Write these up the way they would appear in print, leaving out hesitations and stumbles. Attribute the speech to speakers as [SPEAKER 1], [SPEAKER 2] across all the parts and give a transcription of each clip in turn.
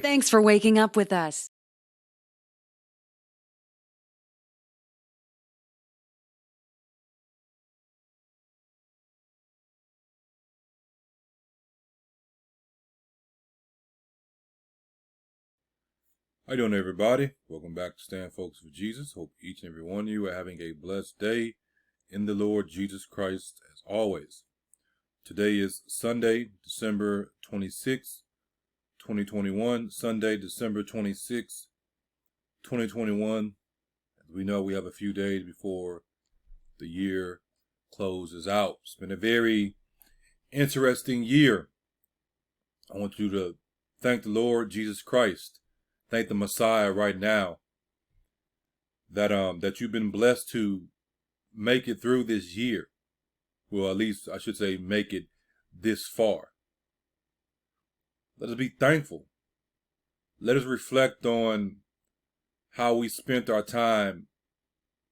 [SPEAKER 1] Thanks for waking up with us.
[SPEAKER 2] How you doing, everybody? Welcome back to Stand Focused for Jesus. Hope each and every one of you are having a blessed day in the Lord Jesus Christ as always. Today is Sunday, December 26, 2021. Sunday, December 26, 2021. As we know, we have a few days before the year closes out. It's been a very interesting year. I want you to thank the Lord Jesus Christ. Thank the Messiah right now that you've been blessed to make it through this year. Well, at least I should say make it this far. Let us be thankful. Let us reflect on how we spent our time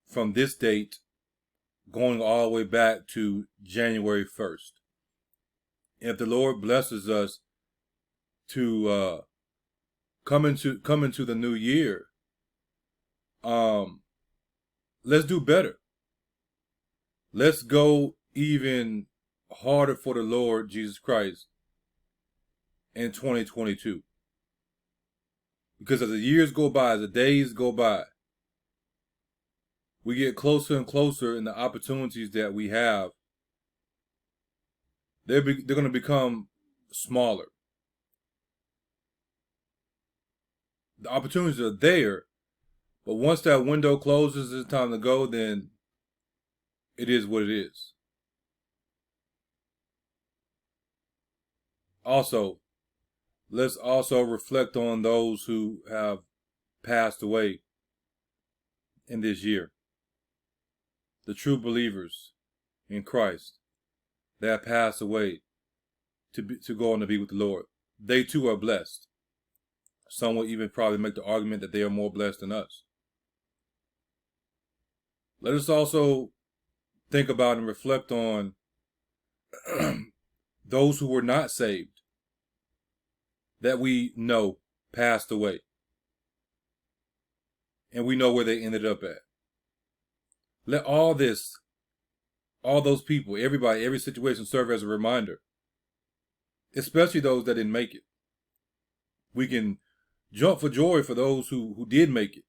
[SPEAKER 2] from this date going all the way back to January 1st. And if the Lord blesses us to come into the new year, let's do better. Let's go even harder for the Lord Jesus Christ in 2022. Because as the years go by, as the days go by, we get closer and closer in the opportunities that we have. They're going to become smaller. The opportunities are there, but once that window closes, it's time to go, then it is what it is. Also, let's also reflect on those who have passed away in this year. The true believers in Christ that have passed away to go on to be with the Lord. They too are blessed. Some will even probably make the argument that they are more blessed than us. Let us also think about and reflect on those who were not saved that we know passed away. And we know where they ended up at. Let all those people, everybody, every situation serve as a reminder. Especially those that didn't make it. We can jump for joy for those who did make it.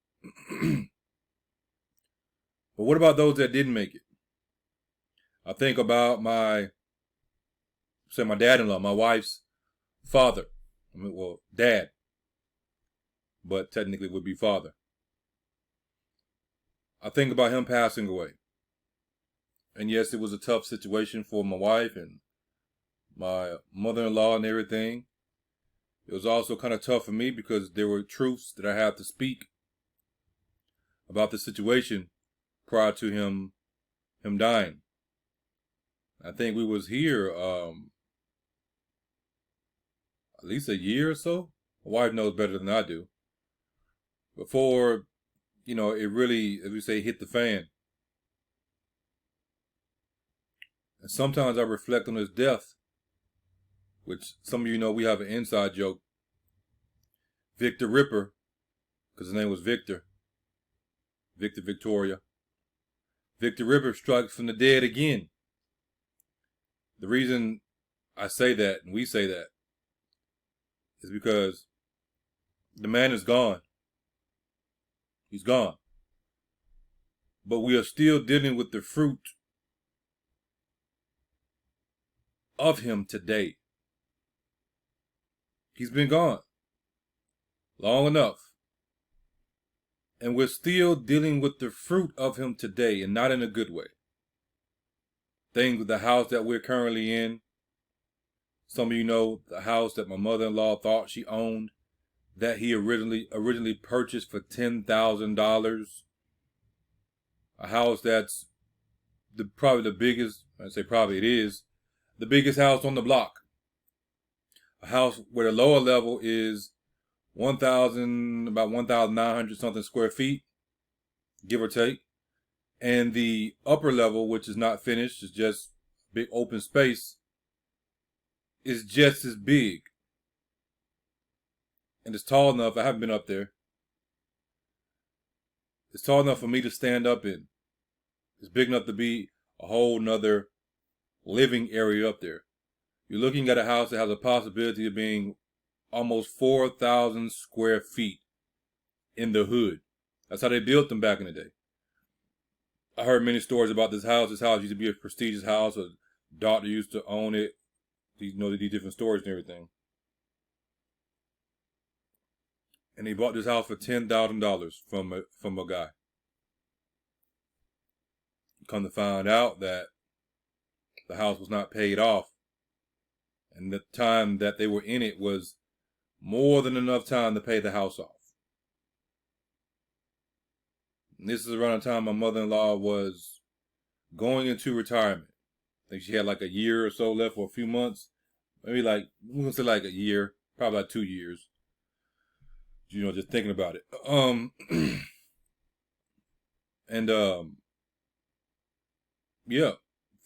[SPEAKER 2] But what about those that didn't make it? I think about my dad-in-law, my wife's father. Dad. But technically would be father. I think about him passing away. And yes, it was a tough situation for my wife and my mother-in-law and everything. It was also kind of tough for me because there were truths that I had to speak about the situation prior to him dying. I think we was here at least a year or so. My wife knows better than I do. Before, it really, as we say, hit the fan. And sometimes I reflect on his death, which some of you know we have an inside joke. Victor Ripper, because his name was Victor Victoria. Victor Ripper struck from the dead again. The reason I say that, and we say that, is because the man is gone. He's gone. But we are still dealing with the fruit of him today. He's been gone long enough. And we're still dealing with the fruit of him today, and not in a good way. Things with the house that we're currently in. Some of you know the house that my mother-in-law thought she owned, that he originally purchased for $10,000. A house that's probably the biggest, I say probably it is, the biggest house on the block. A house where the lower level is about 1,900 something square feet, give or take. And the upper level, which is not finished, is just big open space, is just as big. And it's tall enough, I haven't been up there. It's tall enough for me to stand up in. It's big enough to be a whole nother living area up there. You're looking at a house that has a possibility of being almost 4,000 square feet in the hood. That's how they built them back in the day. I heard many stories about this house. This house used to be a prestigious house. A doctor used to own it. These different stories and everything. And he bought this house for $10,000 from a guy. Come to find out that the house was not paid off, and the time that they were in it was more than enough time to pay the house off. And this is around the time my mother-in-law was going into retirement. I think she had like a year or so left, or a few months. Maybe we're gonna say like a year, probably like 2 years. Just thinking about it. Yeah,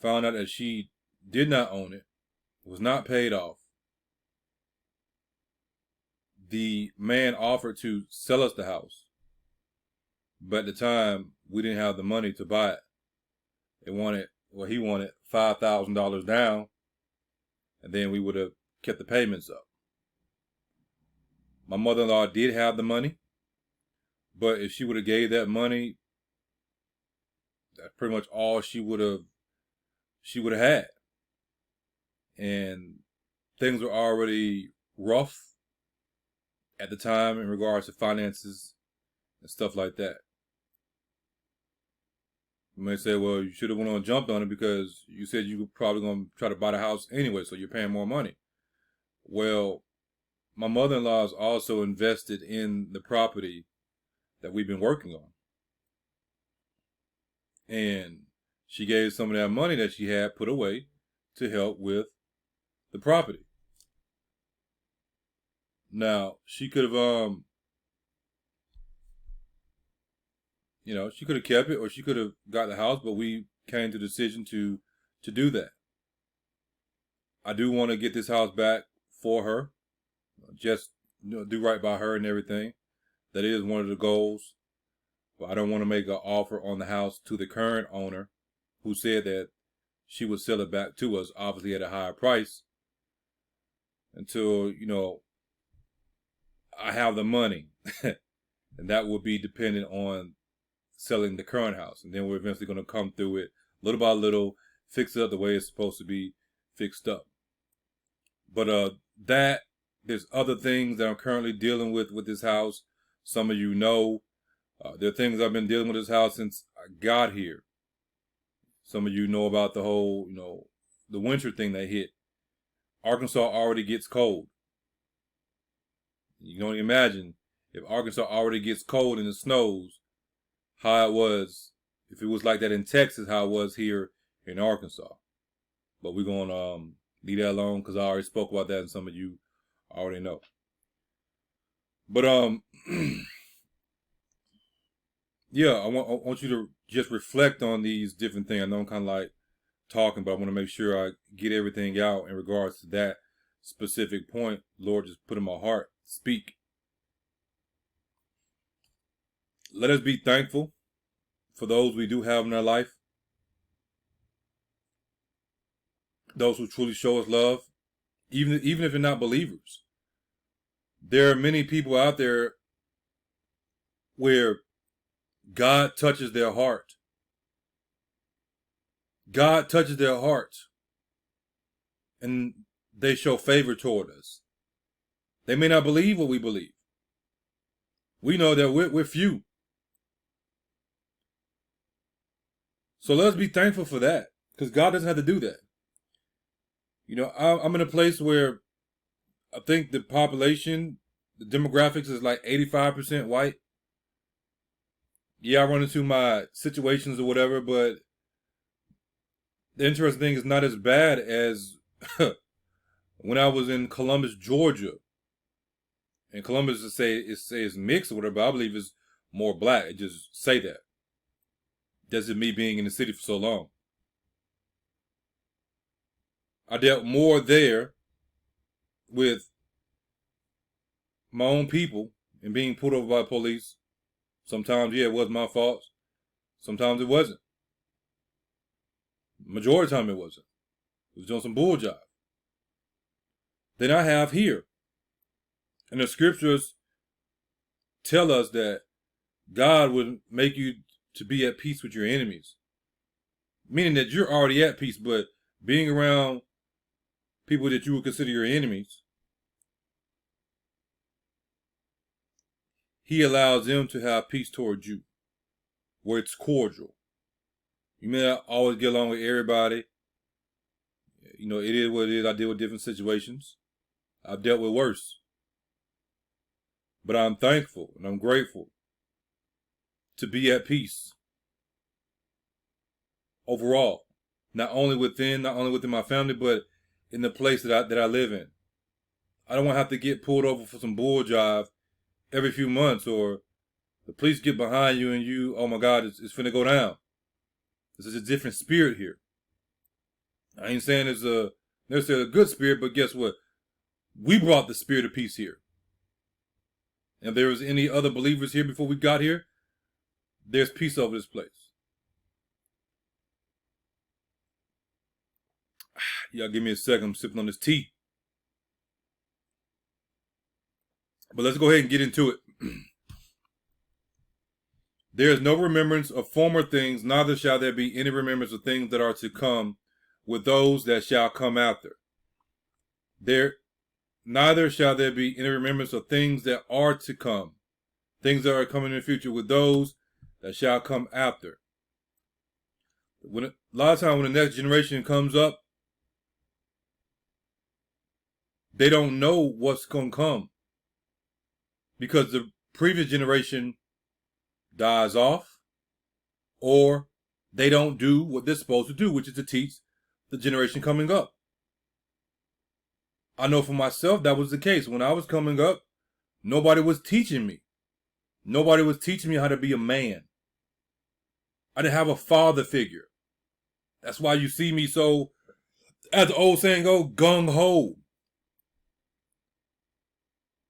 [SPEAKER 2] found out that she did not own it, was not paid off. The man offered to sell us the house, but at the time we didn't have the money to buy it. He wanted $5,000 down, and then we would have kept the payments up. My mother-in-law did have the money, but if she would have gave that money, that's pretty much all she would have had. And things were already rough at the time in regards to finances and stuff like that. You may say, well, you should have went on and jumped on it because you said you were probably going to try to buy the house anyway, so you're paying more money. Well, my mother-in-law is also invested in the property that we've been working on. And she gave some of that money that she had put away to help with the property. Now, she could have, she could have kept it, or she could have got the house, but we came to the decision to do that. I do want to get this house back for her, just do right by her and everything. That is one of the goals. But I don't want to make an offer on the house to the current owner, who said that she would sell it back to us, obviously at a higher price, until, I have the money. And that will be dependent on selling the current house. And then we're eventually going to come through it little by little, fix it up the way it's supposed to be fixed up. But there's other things that I'm currently dealing with this house. Some of you know, there are things I've been dealing with this house since I got here. Some of you know about the whole, the winter thing that hit. Arkansas already gets cold. You can only imagine if Arkansas already gets cold and it snows, how it was, if it was like that in Texas, how it was here in Arkansas. But we're going to leave that alone because I already spoke about that and some of you already know. But yeah, I want you to just reflect on these different things. I know I'm kind of like talking, but I want to make sure I get everything out in regards to that specific point. Lord just put in my heart, speak. Let us be thankful for those we do have in our life. Those who truly show us love, even if they're not believers. There are many people out there where God touches their heart. God touches their heart, and they show favor toward us. They may not believe what we believe. We know that we're few. So let's be thankful for that, because God doesn't have to do that. I'm in a place where I think the population, the demographics is like 85% white. Yeah, I run into my situations or whatever, but the interesting thing is not as bad as when I was in Columbus, Georgia. And Columbus is mixed or whatever, but I believe it's more black. It just say that. That's just me being in the city for so long. I dealt more there with my own people and being pulled over by police. Sometimes, yeah, it was my fault. Sometimes it wasn't. Majority of the time it wasn't. It was doing some bull job. Than I have here. And the scriptures tell us that God would make you to be at peace with your enemies. Meaning that you're already at peace, but being around people that you would consider your enemies, he allows them to have peace towards you, where it's cordial. You may not always get along with everybody. You know, it is what it is. I deal with different situations. I've dealt with worse. But I'm thankful and I'm grateful to be at peace overall. Not only within my family, but in the place that I live in. I don't want to have to get pulled over for some bull jive every few months, or the police get behind you and you, oh my God, it's finna go down. This is a different spirit here. I ain't saying it's necessarily a good spirit, but guess what? We brought the spirit of peace here. And if there was any other believers here before we got here, there's peace over this place. Y'all give me a second. I'm sipping on this tea. But let's go ahead and get into it. There is no remembrance of former things, neither shall there be any remembrance of things that are to come with those that shall come after. Neither shall there be any remembrance of things that are to come, things that are coming in the future with those that shall come after. A lot of times when the next generation comes up, they don't know what's going to come because the previous generation dies off, or they don't do what they're supposed to do, which is to teach the generation coming up. I know for myself that was the case. When I was coming up, nobody was teaching me. Nobody was teaching me how to be a man. I didn't have a father figure. That's why you see me so, as the old saying goes, gung-ho.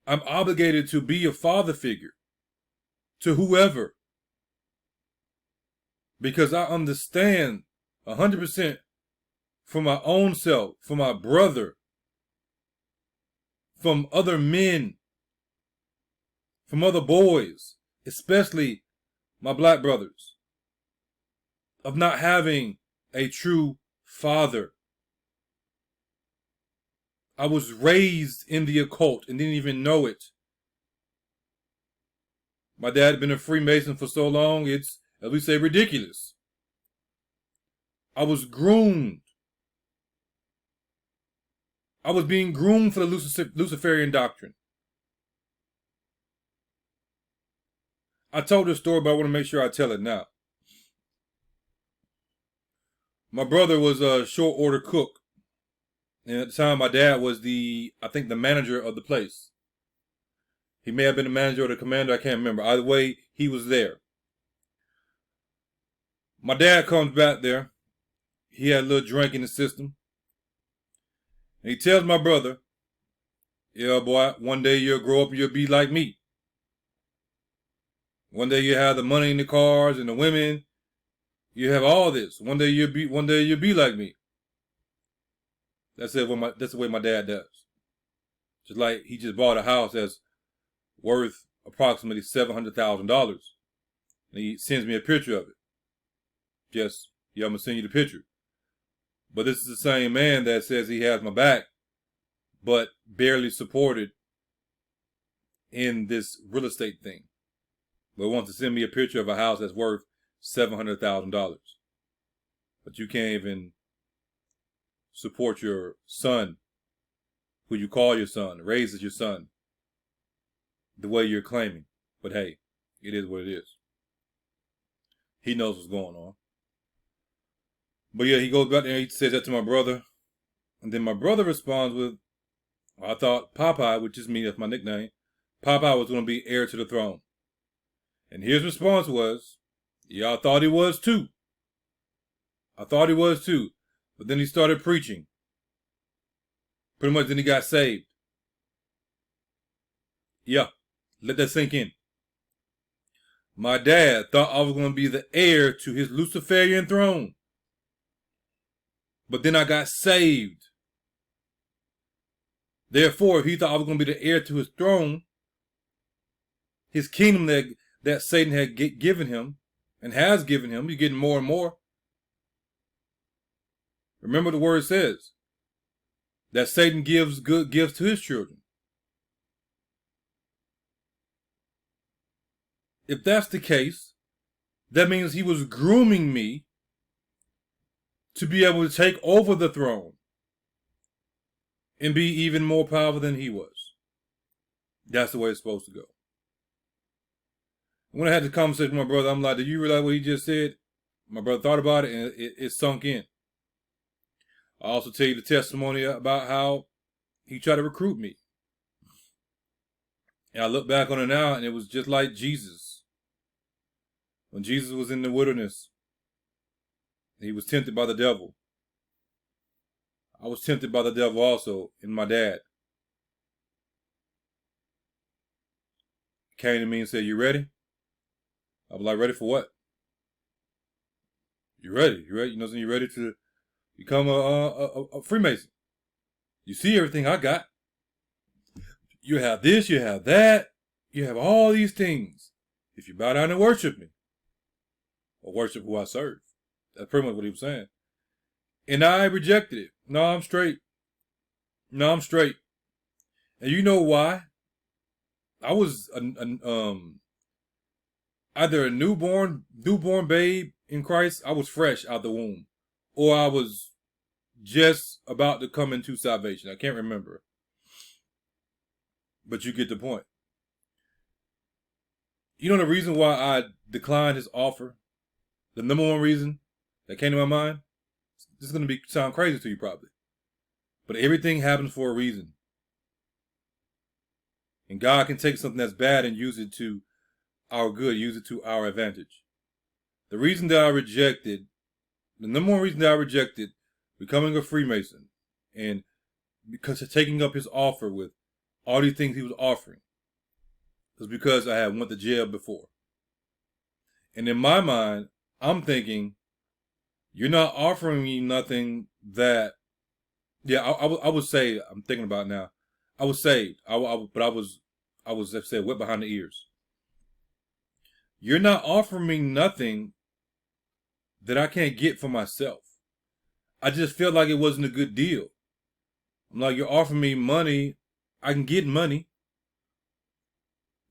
[SPEAKER 2] I'm obligated to be a father figure to whoever, because I understand 100% for my own self, for my brother, from other men, from other boys, especially my black brothers, of not having a true father. I was raised in the occult and didn't even know it. My dad had been a Freemason for so long, it's, as we say, ridiculous. I was groomed. I was being groomed for the Luciferian doctrine. I told this story, but I want to make sure I tell it now. My brother was a short order cook. And at the time, my dad was the manager of the place. He may have been the manager or the commander, I can't remember. Either way, he was there. My dad comes back there. He had a little drink in the system. And he tells my brother, yeah, boy, one day you'll grow up and you'll be like me. One day you have the money and the cars and the women. You have all this. One day you'll be like me. That's the way my dad does. Just like he just bought a house that's worth approximately $700,000. And he sends me a picture of it. Just, yeah, I'm going to send you the picture. But this is the same man that says he has my back, but barely supported in this real estate thing. But wants to send me a picture of a house that's worth $700,000. But you can't even support your son, who you call your son, raises your son, the way you're claiming. But hey, it is what it is. He knows what's going on. But yeah, he goes back there and he says that to my brother. And then my brother responds with, I thought Popeye, which is me, that's my nickname, Popeye was going to be heir to the throne. And his response was, Yeah, I thought he was too. I thought he was too. But then he started preaching. Pretty much then he got saved. Yeah, let that sink in. My dad thought I was going to be the heir to his Luciferian throne. But then I got saved. Therefore, if he thought I was going to be the heir to his throne, his kingdom that Satan had given him and has given him, he's getting more and more. Remember the word says that Satan gives good gifts to his children. If that's the case, that means he was grooming me to be able to take over the throne and be even more powerful than he was. That's the way it's supposed to go. When I had the conversation with my brother, I'm like, "Do you realize what he just said?" My brother thought about it, and it sunk in. I also tell you the testimony about how he tried to recruit me. And I look back on it now, and it was just like Jesus. When Jesus was in the wilderness, he was tempted by the devil. I was tempted by the devil also, and my dad came to me and said, "You ready?" I was like, "Ready for what?" "You ready? You ready? You know, you ready to become a Freemason? You see everything I got. You have this, you have that, you have all these things. If you bow down and worship me, or worship who I serve." That's pretty much what he was saying. And I rejected it. No, I'm straight. No, I'm straight. And you know why? I was either a newborn babe in Christ. I was fresh out the womb, or I was just about to come into salvation. I can't remember, but you get the point. You know the reason why I declined his offer? The number one reason that came to my mind? This is going to sound crazy to you probably, but everything happens for a reason. And God can take something that's bad and use it to our good, use it to our advantage. The reason that I rejected, the number one reason that I rejected becoming a Freemason, and because of taking up his offer with all these things he was offering, was because I had went to jail before. And in my mind, I'm thinking, you're not offering me nothing that, yeah, I was saved. I'm thinking about it now. I was saved, but I was, let's say, wet behind the ears. You're not offering me nothing that I can't get for myself. I just felt like it wasn't a good deal. I'm like, you're offering me money. I can get money.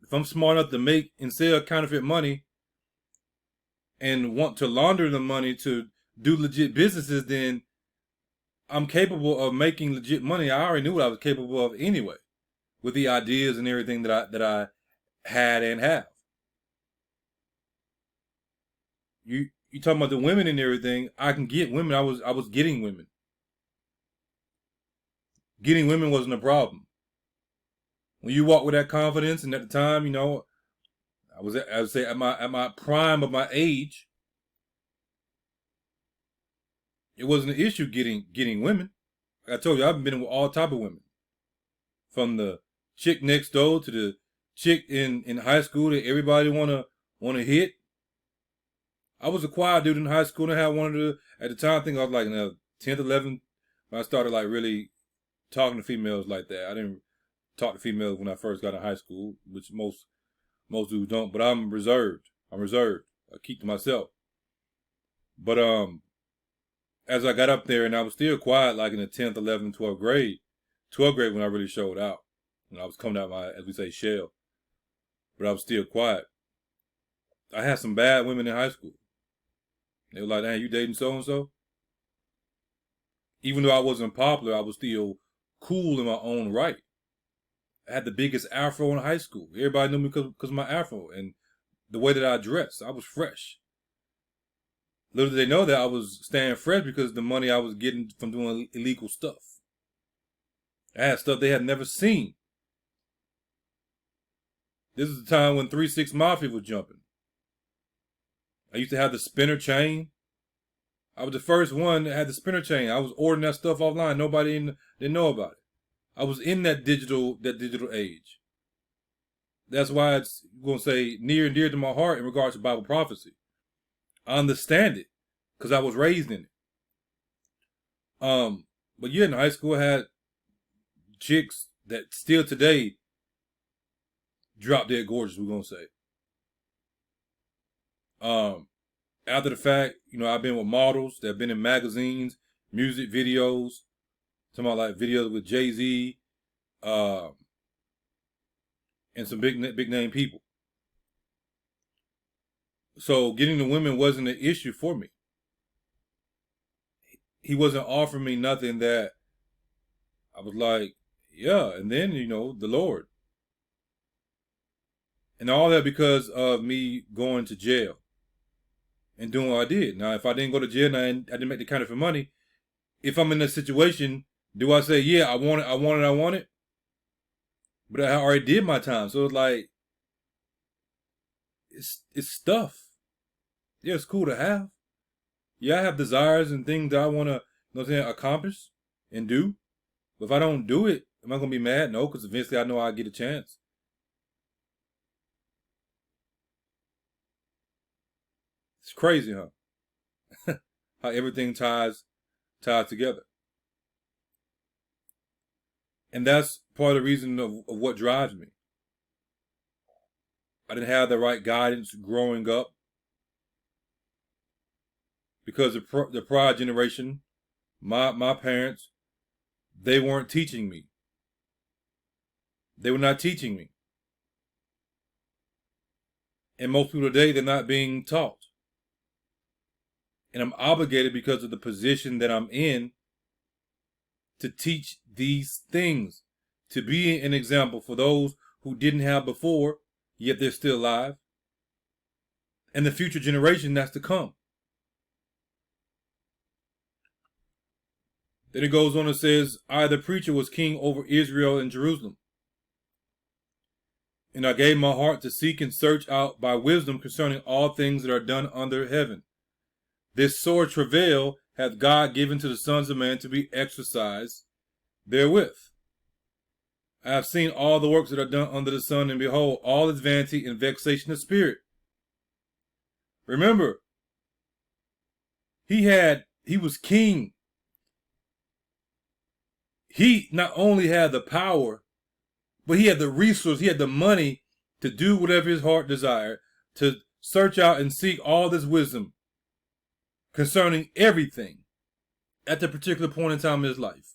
[SPEAKER 2] If I'm smart enough to make and sell counterfeit money and want to launder the money to do legit businesses, then I'm capable of making legit money. I already knew what I was capable of anyway, with the ideas and everything that I had and have. You talking about the women and everything? I can get women. I was getting women. Getting women wasn't a problem. When you walk with that confidence, and at the time, you know, I would say at my prime of my age, it wasn't an issue getting women. Like I told you, I've been with all type of women, from the chick next door to the chick in high school that everybody wanna hit. I was a quiet dude in high school, and I had one of the, at the time, I think I was like in the 10th, 11th, when I started like really talking to females like that. I didn't talk to females when I first got in high school, which most dudes don't, but I'm reserved. I keep to myself. But as I got up there, and I was still quiet, like in the 10th, 11th, 12th grade. 12th grade when I really showed out. When I was coming out my, as we say, shell. But I was still quiet. I had some bad women in high school. They were like, "Hey, you dating so-and-so?" Even though I wasn't popular, I was still cool in my own right. I had the biggest afro in high school. Everybody knew me because of my afro and the way that I dressed. I was fresh. Little did they know that I was staying fresh because of the money I was getting from doing illegal stuff. I had stuff they had never seen. This is the time when 3 6 Mafia was jumping. I used to have the spinner chain. I was the first one that had the spinner chain. I was ordering that stuff offline. Nobody didn't know about it. I was in that digital age. That's why it's going to say near and dear to my heart in regards to Bible prophecy. I understand it because I was raised in it. But yeah, in high school, I had chicks that still today drop dead gorgeous, we're going to say. After the fact, I've been with models that have been in magazines, music videos, talking about like videos with Jay-Z, and some big name people. So getting the women wasn't an issue for me. He wasn't offering me nothing that I was like, yeah, and then, the Lord. And all that because of me going to jail and doing what I did. Now, if I didn't go to jail and I didn't make the kind of money, if I'm in a situation, do I say, yeah, I want it? But I already did my time. So it's like, it's stuff. Yeah, it's cool to have. Yeah, I have desires and things that I want to, accomplish and do. But if I don't do it, am I going to be mad? No, because eventually I know I'll get a chance. It's crazy, huh? How everything ties together. And that's part of the reason of what drives me. I didn't have the right guidance growing up. Because the prior generation, my parents, they weren't teaching me. They were not teaching me. And most people today, they're not being taught. And I'm obligated because of the position that I'm in to teach these things, to be an example for those who didn't have before, yet they're still alive, and the future generation that's to come. Then it goes on and says, I, the preacher, was king over Israel and Jerusalem. And I gave my heart to seek and search out by wisdom concerning all things that are done under heaven. This sore travail hath God given to the sons of man to be exercised therewith. I have seen all the works that are done under the sun, and behold, all is vanity and vexation of spirit. Remember, he was king. He not only had the power, but he had the resource, he had the money to do whatever his heart desired, to search out and seek all this wisdom concerning everything at the particular point in time in his life.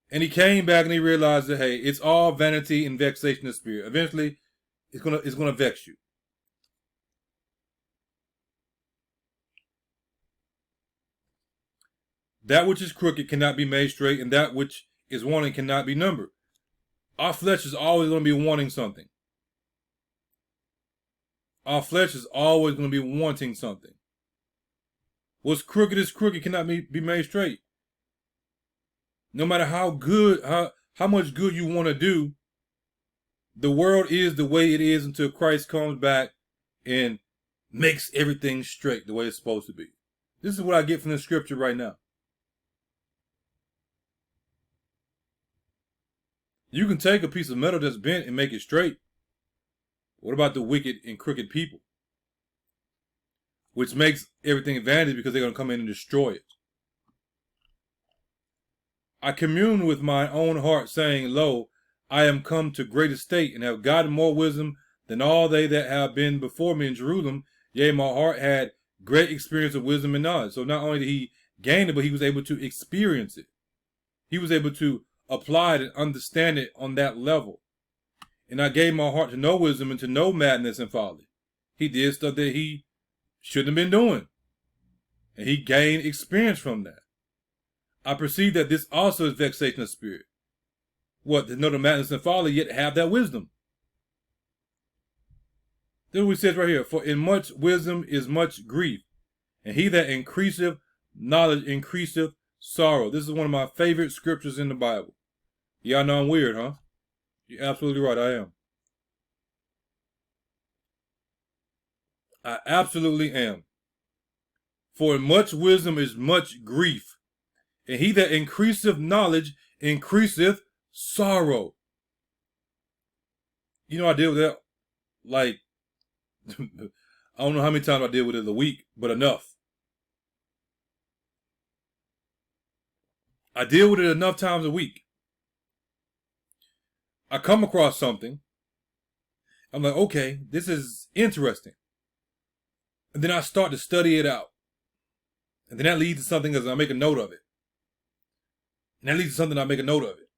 [SPEAKER 2] And he came back and he realized that, hey, it's all vanity and vexation of spirit. Eventually, it's gonna vex you. That which is crooked cannot be made straight, and that which is wanting cannot be numbered. Our flesh is always going to be wanting something. Our flesh is always going to be wanting something. What's crooked is crooked, cannot be made straight. No matter how much good you want to do, the world is the way it is until Christ comes back and makes everything straight the way it's supposed to be. This is what I get from the scripture right now. You can take a piece of metal that's bent and make it straight. What about the wicked and crooked people? Which makes everything vanity because they're going to come in and destroy it. I commune with my own heart, saying, Lo, I am come to great estate, and have gotten more wisdom than all they that have been before me in Jerusalem. Yea, my heart had great experience of wisdom and knowledge. So not only did he gain it, but he was able to experience it. He was able to apply it and understand it on that level. And I gave my heart to know wisdom and to know madness and folly. He did stuff that he shouldn't have been doing. And he gained experience from that. I perceive that this also is vexation of spirit. What? To know the madness and folly, yet have that wisdom. Then we says right here, for in much wisdom is much grief, and he that increaseth knowledge increaseth sorrow. This is one of my favorite scriptures in the Bible. Y'all know I'm weird, huh? You're absolutely right, I am. I absolutely am. For much wisdom is much grief, and he that increaseth knowledge increaseth sorrow. You know, I deal with that, like, I don't know how many times I deal with it a week, but enough. I deal with it enough times a week. I come across something. I'm like, okay, this is interesting. And then I start to study it out. And then that leads to something as I make a note of it. And that leads to something I make a note of it.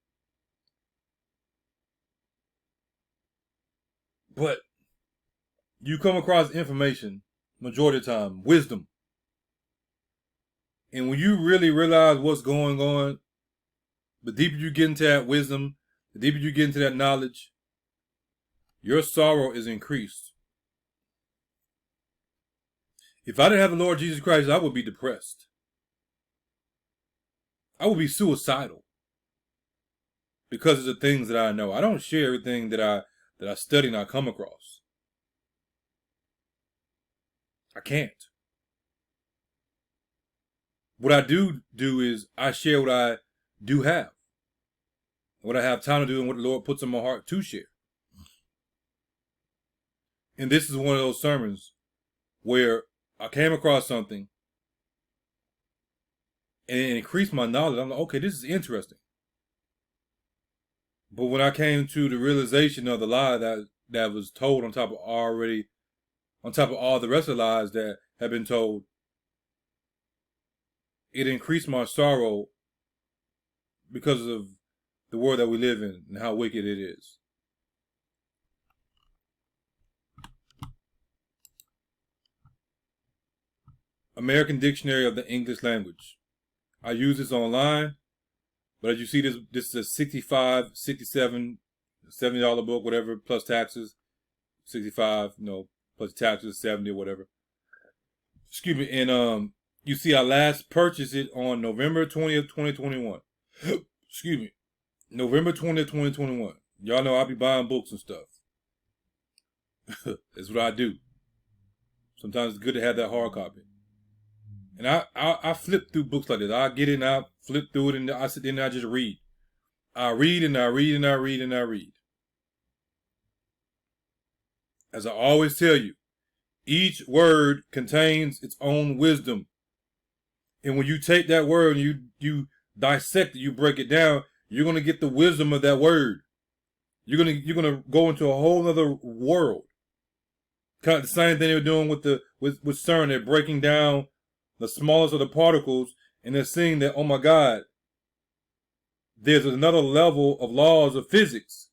[SPEAKER 2] But you come across information, majority of the time, wisdom. And when you really realize what's going on, the deeper you get into that wisdom, the deeper you get into that knowledge, your sorrow is increased. If I didn't have the Lord Jesus Christ, I would be depressed. I would be suicidal. Because of the things that I know. I don't share everything that I study and I come across. I can't. What I do is I share what I do have. What I have time to do and what the Lord puts in my heart to share. And this is one of those sermons where I came across something and it increased my knowledge. I'm like, okay, this is interesting. But when I came to the realization of the lie that was told on top of all the rest of the lies that have been told, it increased my sorrow because of the world that we live in and how wicked it is. American Dictionary of the English Language. I use this online, but as you see, this is a $65, $67, $70 book, whatever, plus taxes. 65, plus taxes, 70 or whatever. Excuse me, and you see I last purchased it on November 20th, 2021. Excuse me. November 20th, 2021. Y'all know I'll be buying books and stuff. That's what I do. Sometimes it's good to have that hard copy. And I flip through books like this. I get in, I flip through it, and I sit there and I just read. I read and I read and I read and I read. As I always tell you, each word contains its own wisdom. And when you take that word and you dissect it, you break it down, you're going to get the wisdom of that word. You're gonna go into a whole other world. Kind of the same thing they were doing with CERN. They're breaking down the smallest of the particles, and they're seeing that, oh my God, there's another level of laws of physics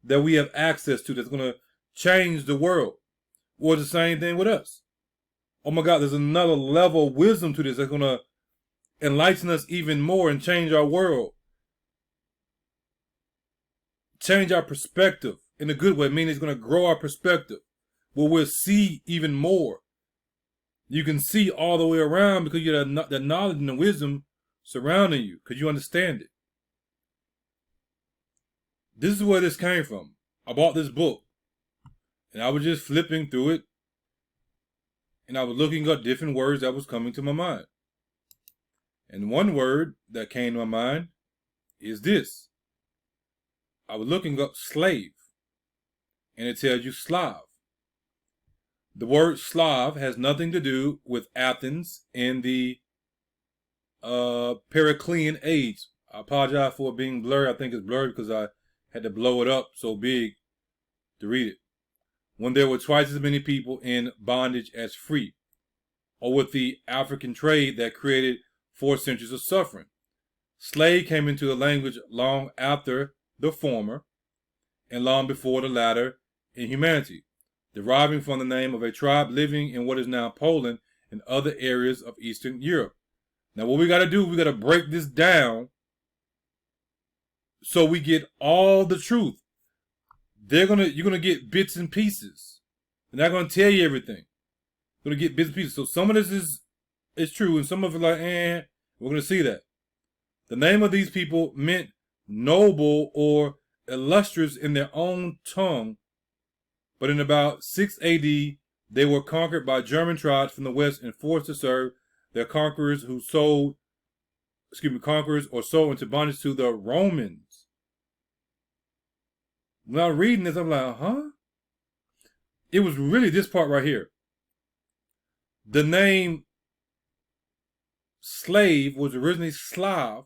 [SPEAKER 2] that we have access to that's going to change the world. Or the same thing with us. Oh my God, there's another level of wisdom to this that's going to enlighten us even more and change our world. Change our perspective in a good way, meaning it's going to grow our perspective, where we'll see even more. You can see all the way around because you have the knowledge and the wisdom surrounding you, because you understand it. This is where this came from. I bought this book, and I was just flipping through it, and I was looking up different words that was coming to my mind. And one word that came to my mind is this. I was looking up slave, and it tells you Slav. The word Slav has nothing to do with Athens in the Periclean age. I apologize for it being blurry. I think it's blurry because I had to blow it up so big to read it. When there were twice as many people in bondage as free, or with the African trade that created 4 centuries of suffering. Slave came into the language long after the former and long before the latter in humanity, deriving from the name of a tribe living in what is now Poland and other areas of Eastern Europe. Now what we got to do, we got to break this down so we get all the truth. You're gonna get bits and pieces. They're not gonna tell you everything. You're gonna get bits and pieces. So some of this is true, and some of it like, we're gonna see that. The name of these people meant noble or illustrious in their own tongue, but in about 6 AD, They were conquered by German tribes from the west and forced to serve their conquerors or sold into bondage to the Romans. When I was reading this, I'm like, huh? It was really this part right here. The name slave was originally Slav.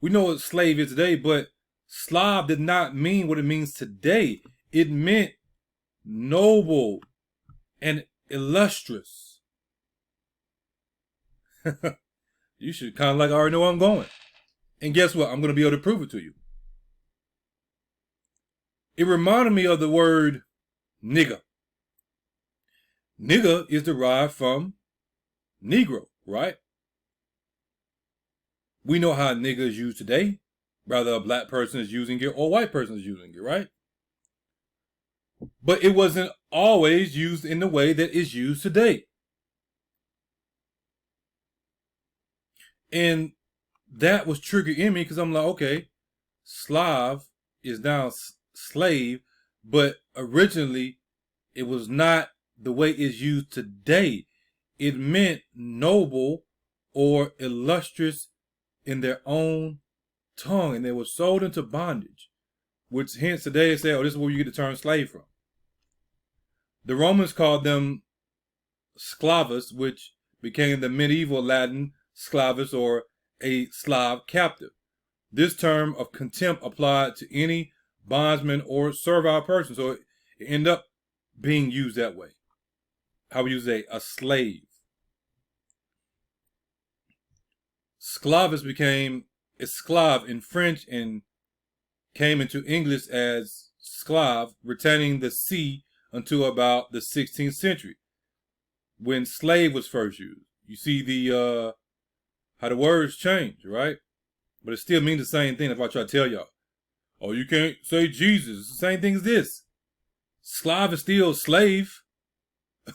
[SPEAKER 2] We know what slave is today, but Slav did not mean what it means today. It meant noble and illustrious. You should kind of like already know where I'm going. And guess what? I'm going to be able to prove it to you. It reminded me of the word nigger. Nigger is derived from Negro, right? We know how nigger is used today. Whether a black person is using it or a white person is using it, right? But it wasn't always used in the way that it's used today. And that was triggered in me because I'm like, okay, Slav is now slave, but originally it was not the way it's used today. It meant noble or illustrious in their own tongue, and they were sold into bondage, which hence today they say, oh, this is where you get the term slave from. The Romans called them sclavus, which became the medieval Latin sclavus, or a Slav captive. This term of contempt applied to any bondsman or servile person, so it ended up being used that way. How we use a slave. Sclavus became esclave in French and came into English as Slav, retaining the C until about the 16th century, when slave was first used. You see the how the words change, right? But it still means the same thing. If I try to tell y'all, oh, you can't say Jesus. It's the same thing as this. Slav is still slave.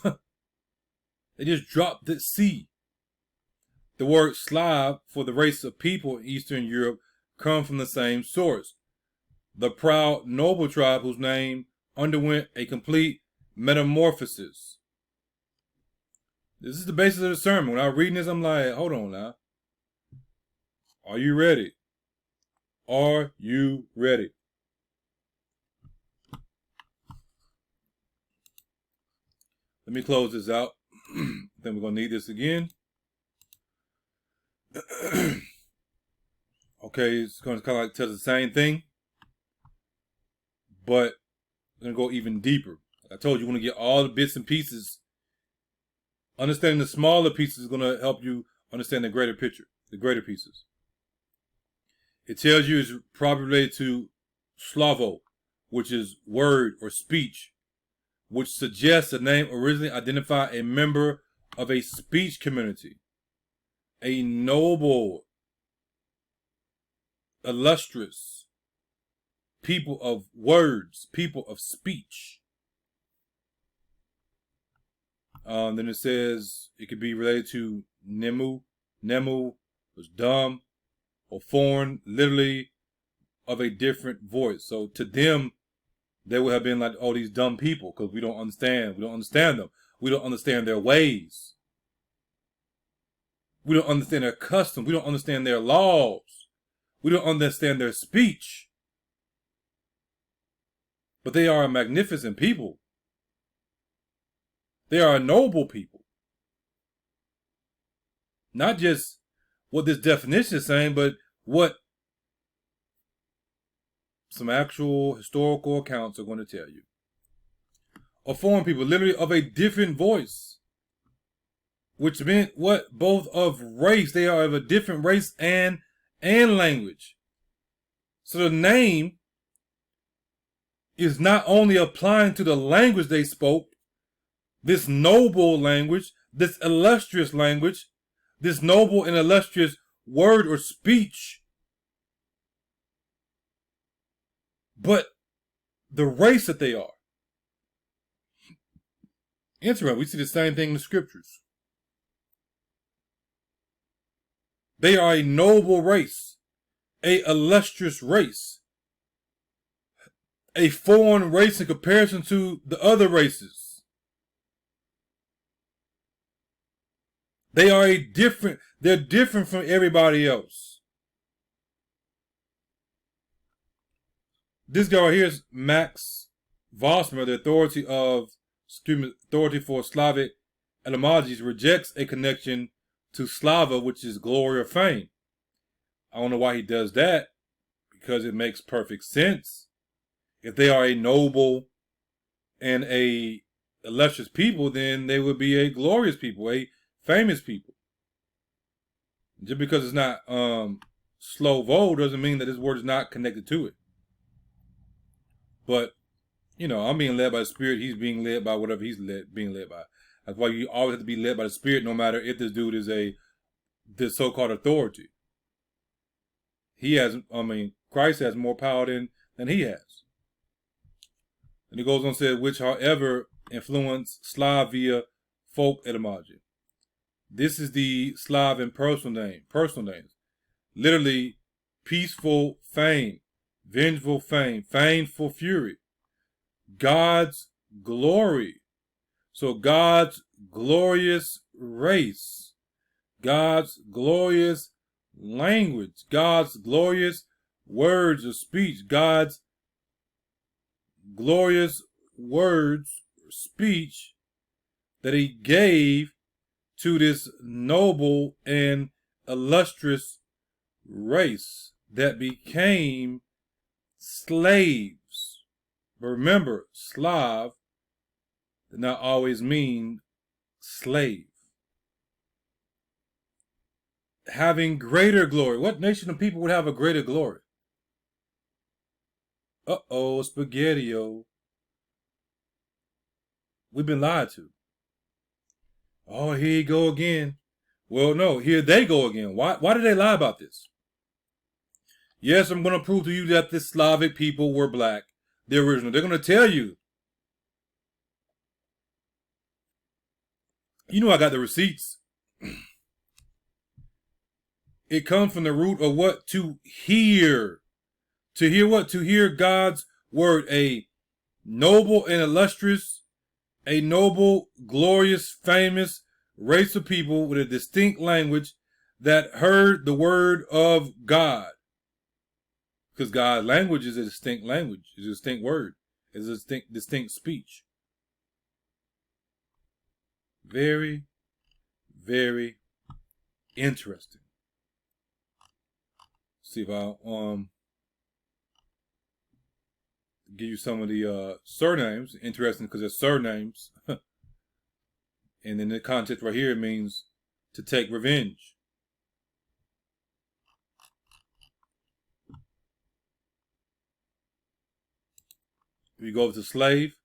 [SPEAKER 2] They just dropped the C. The word Slav for the race of people in Eastern Europe come from the same source. The proud noble tribe whose name underwent a complete metamorphosis. This is the basis of the sermon. When I was reading this, I'm like, hold on now. Are you ready? Are you ready? Let me close this out. Then we're going to need this again. Okay, it's going to kind of like tell the same thing, but I'm going to go even deeper. I told you, you want to get all the bits and pieces. Understanding the smaller pieces is going to help you understand the greater picture, the greater pieces. It tells you it's probably related to Slavo, which is word or speech, which suggests the name originally identified a member of a speech community, a noble, illustrious people of words, people of speech. Then it says it could be related to Nemu. Nemu was dumb or foreign, literally of a different voice. So to them, they would have been like, oh, these dumb people, because we don't understand. We don't understand them. We don't understand their ways. We don't understand their customs. We don't understand their laws. We don't understand their speech. But they are a magnificent people. They are a noble people. Not just what this definition is saying, but what some actual historical accounts are going to tell you. A foreign people, literally of a different voice. Which meant what? Both of race. They are of a different race and language. So the name is not only applying to the language they spoke, this noble language, this illustrious language, this noble and illustrious word or speech, but the race that they are. Interesting. We see the same thing in the scriptures. They are a noble race, a illustrious race, a foreign race in comparison to the other races. They're different from everybody else. This guy right here is Max Vosmer, the authority for Slavic etymologies, rejects a connection to Slava, which is glory or fame. I don't know why he does that, because it makes perfect sense. If they are a noble and a illustrious people, then they would be a glorious people, a famous people. Just because it's not Slovo doesn't mean that this word is not connected to it. But, you know, I'm being led by the Spirit. He's being led by whatever he's being led by. That's why you always have to be led by the Spirit, no matter if this dude is this so-called authority. Christ has more power than he has. And he goes on to say, which, however, influence Slavia folk etymology. This is the Slav and personal names. Literally, peaceful fame, vengeful fame, fameful fury, God's glory. So God's glorious race, God's glorious language, God's glorious words of speech, God's glorious words, speech that he gave to this noble and illustrious race that became slaves. But remember, Slav did not always mean slave. Having greater glory. What nation of people would have a greater glory? Uh-oh, spaghetti-o. We've been lied to. Oh, here you go again. Well, no, here they go again. Why did they lie about this? Yes, I'm going to prove to you that the Slavic people were black, the original. They're going to tell you. You know I got the receipts. It comes from the root of what? To hear. To hear what? To hear God's word. A noble and illustrious, a noble, glorious, famous race of people with a distinct language that heard the word of God. Because God's language is a distinct language, is a distinct word, is a distinct speech. Very, very interesting. See if I'll give you some of the surnames. Interesting because they're surnames. And in the context right here, it means to take revenge. If you go to slave,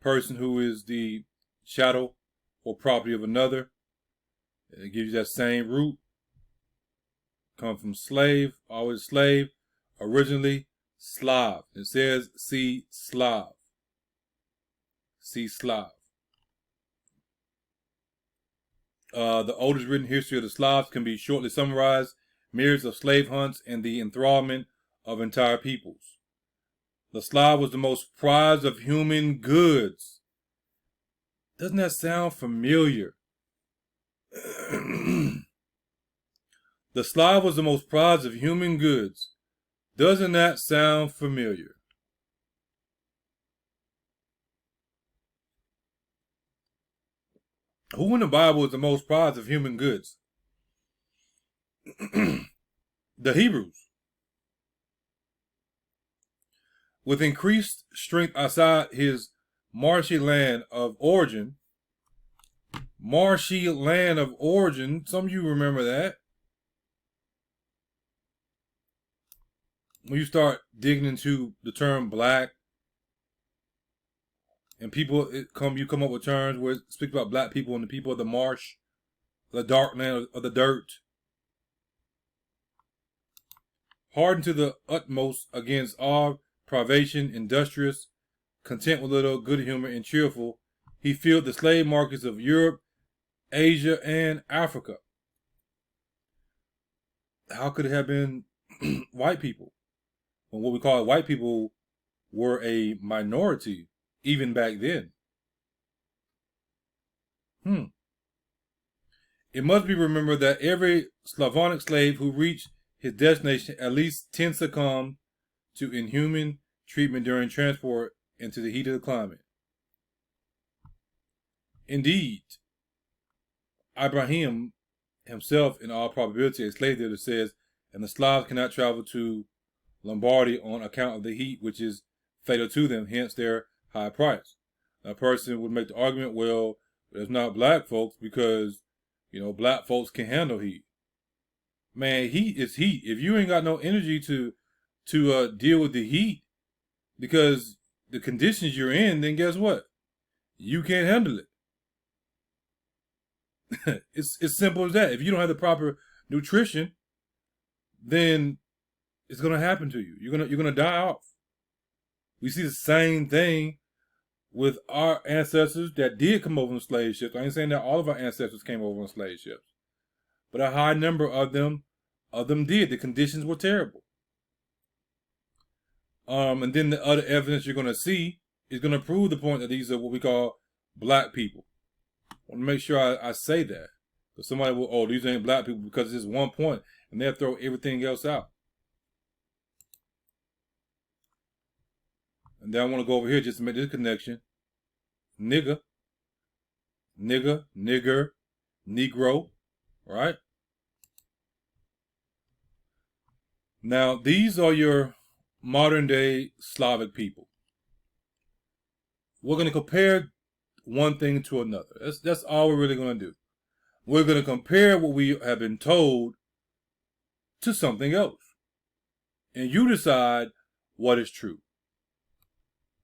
[SPEAKER 2] person who is the chattel or property of another, it gives you that same root. Come from slave, always slave, originally Slav. It says see Slav. See Slav. The oldest written history of the Slavs can be shortly summarized: myriads of slave hunts and the enthrallment of entire peoples. The Slav was the most prized of human goods. Doesn't that sound familiar? The Slav was the most prized of human goods. Doesn't that sound familiar? Who in the Bible is the most prized of human goods? The Hebrews. With increased strength outside his marshy land of origin, some of you remember that. When you start digging into the term black, and you come up with terms where it speaks about black people and the people of the marsh, the dark land of the dirt. Hardened to the utmost against all privation, industrious, content with little, good humor, and cheerful, he filled the slave markets of Europe, Asia, and Africa. How could it have been white people? When what we call white people were a minority even back then. It must be remembered that every Slavonic slave who reached his destination, at least 10 succumbed to inhuman treatment during transport into the heat of the climate. Indeed, Ibrahim himself, in all probability, a slave dealer, says, and the Slavs cannot travel to Lombardy on account of the heat, which is fatal to them, hence their high price. Now, a person would make the argument, well, there's not black folks because, black folks can handle heat. Man, heat is heat. If you ain't got no energy to deal with the heat because the conditions you're in, then guess what? You can't handle it. It's simple as that. If you don't have the proper nutrition, then it's gonna happen to you. You're gonna die off. We see the same thing with our ancestors that did come over on slave ships. I ain't saying that all of our ancestors came over on slave ships, but a high number of them did. The conditions were terrible. And then the other evidence you're gonna see is gonna prove the point that these are what we call black people. I want to make sure I say that, because somebody will, oh, these ain't black people because it's one point, and they'll throw everything else out. And then I want to go over here just to make this connection. Nigger, nigger, negro, right? Now, these are your modern day Slavic people. We're going to compare one thing to another. That's all we're really going to do. We're going to compare what we have been told to something else. And you decide what is true.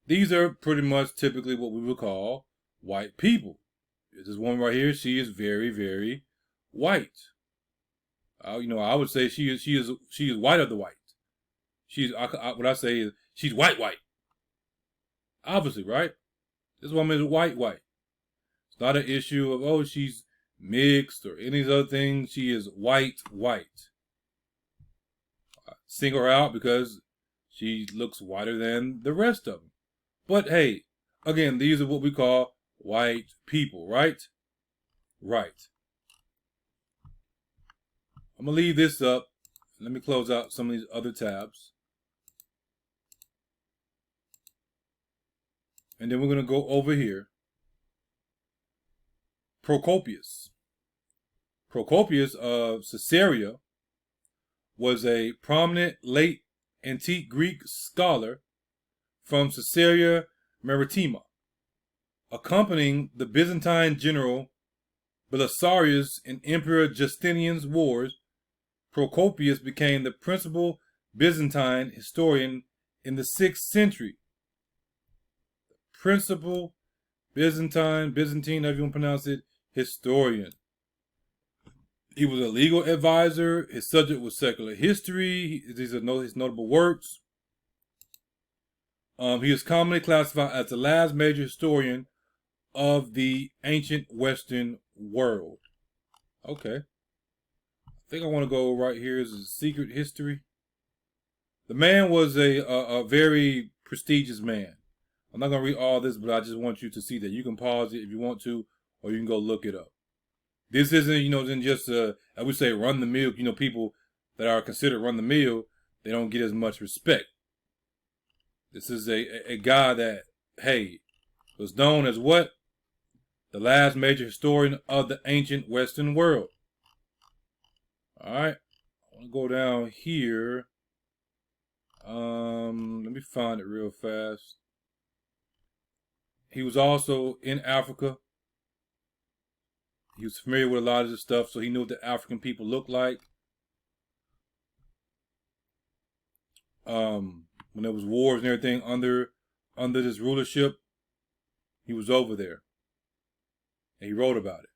[SPEAKER 2] These are pretty much typically what we would call white people. This one right here, she is very, very white. I would say she is white of the white. What I say is she's white. Obviously, right? This woman is white. It's not an issue of, oh, she's mixed or any other thing. She is white. I single her out because she looks whiter than the rest of them. But hey, again, these are what we call white people, right? Right. I'm going to leave this up. Let me close out some of these other tabs. And then we're going to go over here. Procopius of Caesarea was a prominent late antique Greek scholar from Caesarea Maritima. Accompanying the Byzantine general Belisarius in Emperor Justinian's wars, Procopius became the principal Byzantine historian in the 6th century. Principal Byzantine, however you want to pronounce it, historian. He was a legal advisor. His subject was secular history. These are his notable works. He is commonly classified as the last major historian of the ancient Western world. Okay. I think I want to go right here. Is a secret history. The man was a very prestigious man. I'm not going to read all this, but I just want you to see that. You can pause it if you want to, or you can go look it up. This isn't, just, I would say, run the mill. People that are considered run the mill, they don't get as much respect. This is a guy that, hey, was known as what? The last major historian of the ancient Western world. All right. I want to go down here. Let me find it real fast. He was also in Africa. He was familiar with a lot of this stuff, so he knew what the African people looked like. When there was wars and everything under this rulership, he was over there. And he wrote about it.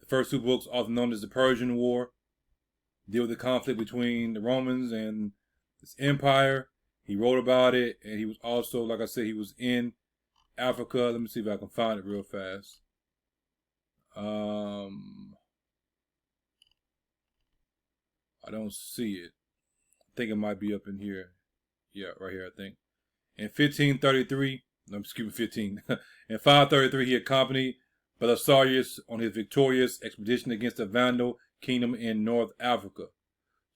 [SPEAKER 2] The first 2 books, often known as the Persian War, deal with the conflict between the Romans and this empire. He wrote about it, and he was also, like I said, he was in Africa. Let me see if I can find it real fast. I don't see it. I think it might be up in here. Yeah, right here, I think. In 1533, no, excuse me, 15. In 533, he accompanied Belisarius, on his victorious expedition against the Vandal kingdom in North Africa,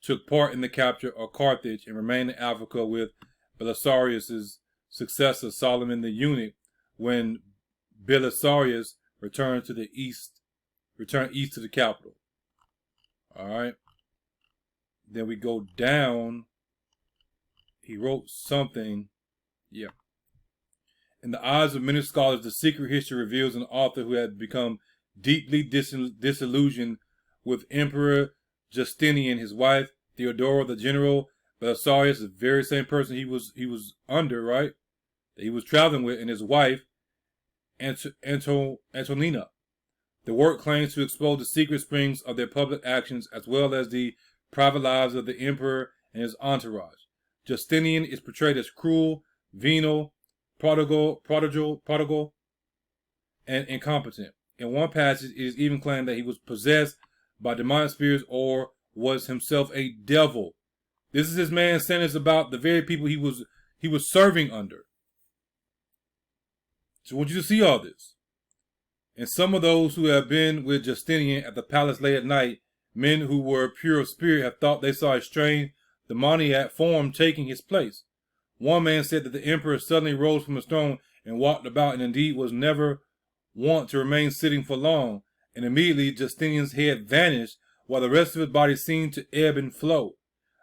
[SPEAKER 2] took part in the capture of Carthage and remained in Africa with Belisarius' successor Solomon the eunuch when Belisarius returned east to the capital. All right. Then we go down. He wrote something. Yeah. In the eyes of many scholars, the secret history reveals an author who had become deeply disillusioned with Emperor Justinian, his wife Theodora, the general Belisarius, the very same person he was under, right? That he was traveling with, and his wife Antonina. The work claims to expose the secret springs of their public actions as well as the private lives of the emperor and his entourage. Justinian is portrayed as cruel, venal, prodigal, and incompetent. In one passage, it is even claimed that he was possessed by demonic spirits or was himself a devil. This is this man saying this about the very people he was serving under. So I want you to see all this. And some of those who have been with Justinian at the palace late at night, men who were pure of spirit, have thought they saw a strange demoniac form taking his place. One man said that the emperor suddenly rose from his throne and walked about, and indeed was never wont to remain sitting for long, and immediately Justinian's head vanished, while the rest of his body seemed to ebb and flow.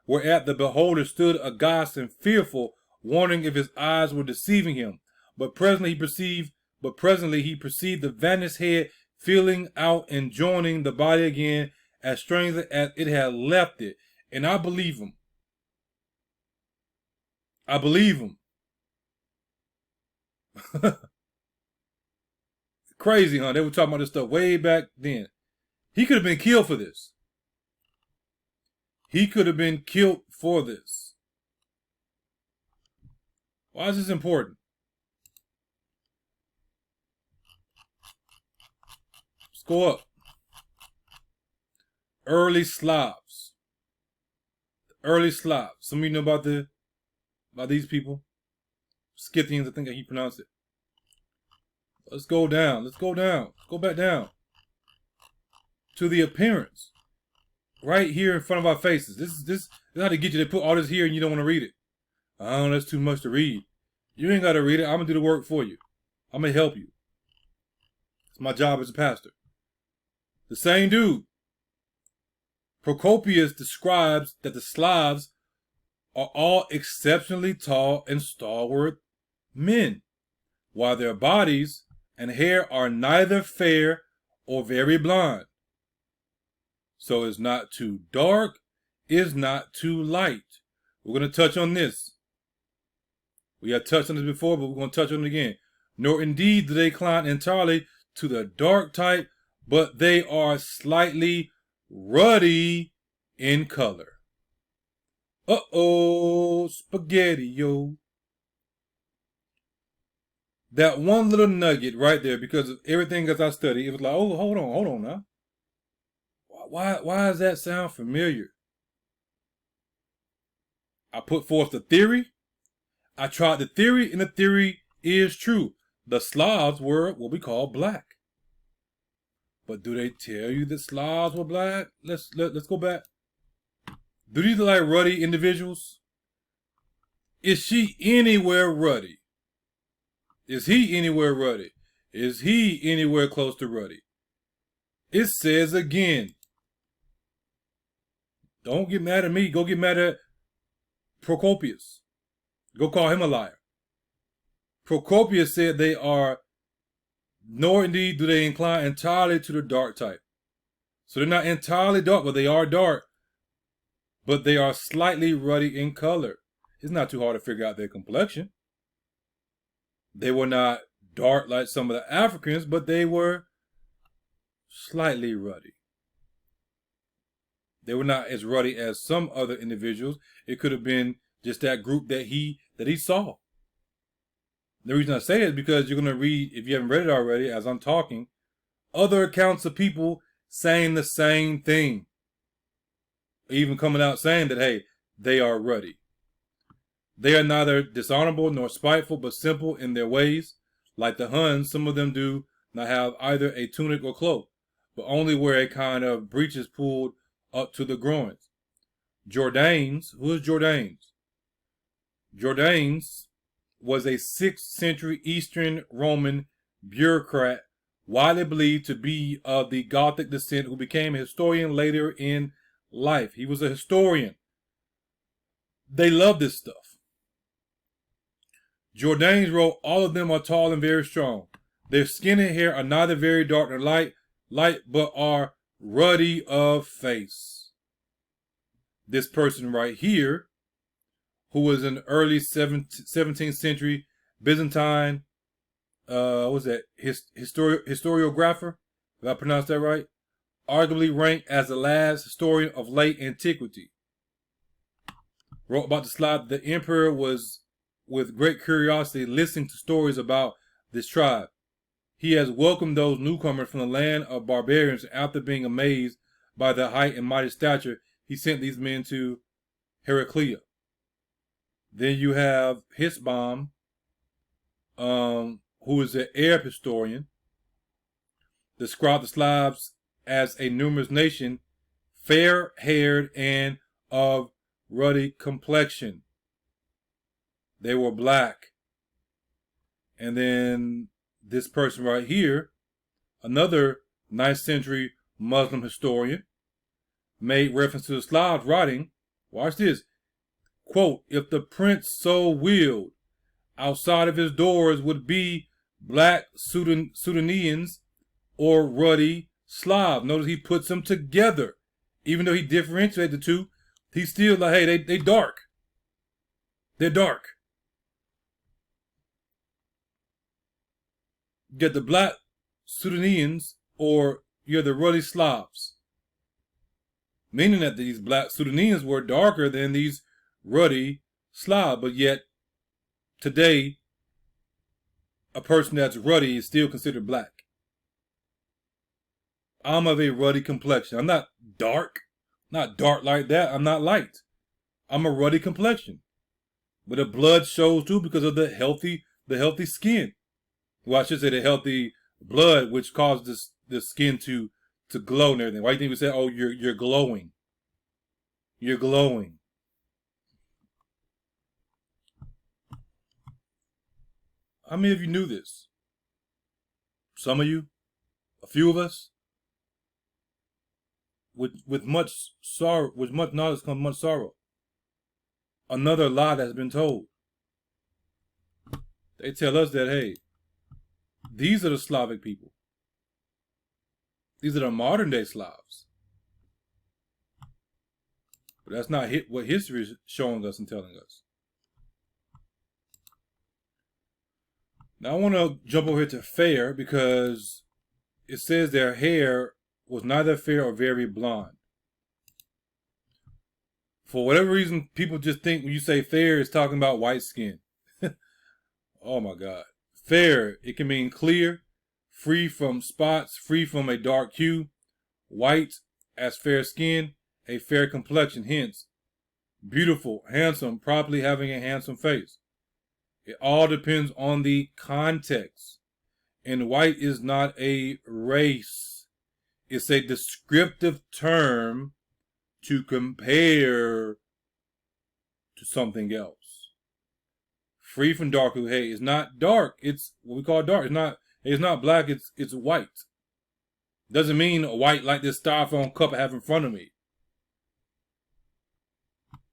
[SPEAKER 2] Whereat the beholder stood aghast and fearful, wondering if his eyes were deceiving him. But presently he perceived the vanished head filling out and joining the body again as strangely as it had left it. And I believe him. I believe him. Crazy, huh? They were talking about this stuff way back then. He could have been killed for this. He could have been killed for this. Why is this important? Let's go up. Early Slavs. Early Slavs. Some of you know about these people. Scythians, I think he pronounced it. Let's go down. Let's go down. Let's go back down. To the appearance. Right here in front of our faces. This is how to get you to put all this here and you don't want to read it. Oh, that's too much to read. You ain't got to read it. I'm going to do the work for you. I'm going to help you. It's my job as a pastor. The same dude. Procopius describes that the Slavs are all exceptionally tall and stalwart men, while their bodies and hair are neither fair or very blonde. So it's not too dark, it's not too light. We're going to touch on this. We have touched on this before, but we're going to touch on it again. Nor indeed do they incline entirely to the dark type, but they are slightly ruddy in color. Uh-oh, spaghetti-o. That one little nugget right there, because of everything as I studied, it was like, oh, hold on now. Why does that sound familiar? I put forth the theory. I tried the theory, and the theory is true. The Slavs were what we call black. But do they tell you that Slavs were black? Let's go back. Do these look like ruddy individuals? Is she anywhere ruddy? Is he anywhere ruddy? Is he anywhere close to ruddy? It says again. Don't get mad at me. Go get mad at Procopius. Go call him a liar. Procopius said they are, nor indeed do they incline entirely to the dark type. So they're not entirely dark, but they are dark. But they are slightly ruddy in color. It's not too hard to figure out their complexion. They were not dark like some of the Africans, but they were slightly ruddy. They were not as ruddy as some other individuals. It could have been just that group that he saw. The reason I say it is because you're going to read, if you haven't read it already, as I'm talking, other accounts of people saying the same thing. Even coming out saying that, hey, they are ruddy. They are neither dishonorable nor spiteful, but simple in their ways. Like the Huns, some of them do not have either a tunic or cloak, but only wear a kind of breeches pulled up to the groins. Jordanes, who is Jordanes? Jordanes was a 6th century Eastern Roman bureaucrat widely believed to be of the Gothic descent who became a historian later in life. He was a historian. They love this stuff. Jordanes wrote, all of them are tall and very strong. Their skin and hair are neither very dark nor light, but are ruddy of face. This person right here, who was an early 17th century Byzantine, historiographer, if I pronounced that right, arguably ranked as the last historian of late antiquity. Wrote about the Slav. The emperor was, with great curiosity, listening to stories about this tribe. He has welcomed those newcomers from the land of barbarians. After being amazed by their height and mighty stature, he sent these men to Heraclea. Then you have Hisbam, who is an Arab historian, described the Slavs as a numerous nation, fair-haired and of ruddy complexion. They were black. And then this person right here, another 9th century Muslim historian, made reference to the Slavs, writing, watch this, quote, if the prince so willed, outside of his doors would be black Sudanese or ruddy Slav. Notice he puts them together. Even though he differentiates the two, he's still like, hey, they dark. They're dark. You get the black Sudanese or you're the ruddy Slavs. Meaning that these black Sudanese were darker than these ruddy Slav, but yet today a person that's ruddy is still considered black. I'm of a ruddy complexion. I'm not dark like that. I'm not light. I'm a ruddy complexion. But the blood shows too because of the healthy skin. Well, I should say the healthy blood, which causes the skin to glow and everything. Why do you think we say, oh, you're glowing? You're glowing. How many of you knew this? Some of you? A few of us? With much sorrow, with much knowledge comes much sorrow. Another lie that's been told. They tell us that, hey, these are the Slavic people. These are the modern day Slavs. But that's not what history is showing us and telling us. Now I want to jump over here to fair because it says their hair was neither fair or very blonde. For whatever reason, people just think when you say fair, it's talking about white skin. Oh my God. Fair, it can mean clear, free from spots, free from a dark hue, white as fair skin, a fair complexion, hence beautiful, handsome, probably having a handsome face. It all depends on the context. And white is not a race. It's a descriptive term to compare to something else. Free from dark hue. Hey, it's not dark. It's what we call dark. It's not black. It's white. Doesn't mean white like this styrofoam cup I have in front of me.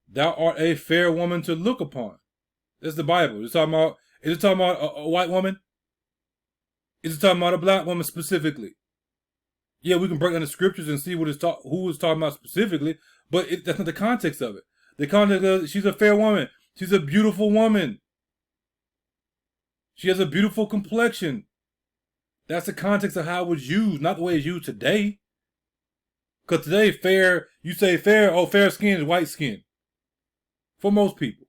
[SPEAKER 2] Thou art a fair woman to look upon. That's the Bible. Is it talking about a white woman? Is it talking about a black woman specifically? Yeah, we can break down the scriptures and see who it's talking about specifically, but that's not the context of it. The context of she's a fair woman. She's a beautiful woman. She has a beautiful complexion. That's the context of how it was used, not the way it's used today. Because today, fair, you say fair, oh, fair skin is white skin. For most people.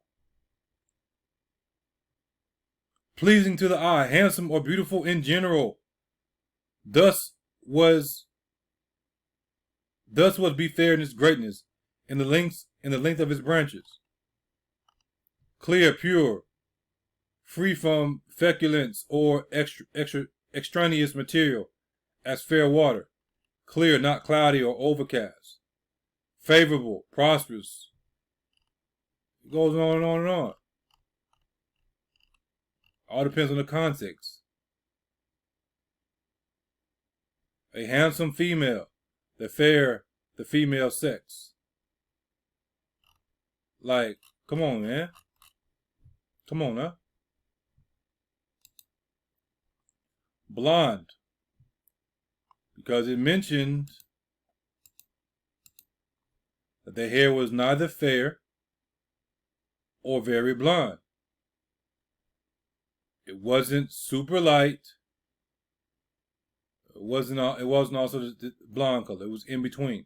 [SPEAKER 2] Pleasing to the eye, handsome or beautiful in general. Thus was be fair in its greatness, in the length of its branches. Clear, pure, free from feculence or extraneous material, as fair water, clear, not cloudy or overcast, favorable, prosperous. It goes on and on and on. All depends on the context. A handsome female, the fair, the female sex. Like, come on, man. Come on, huh? Blonde. Because it mentioned that the hair was neither fair or very blonde. It wasn't super light. It wasn't also the blonde color. It was in between.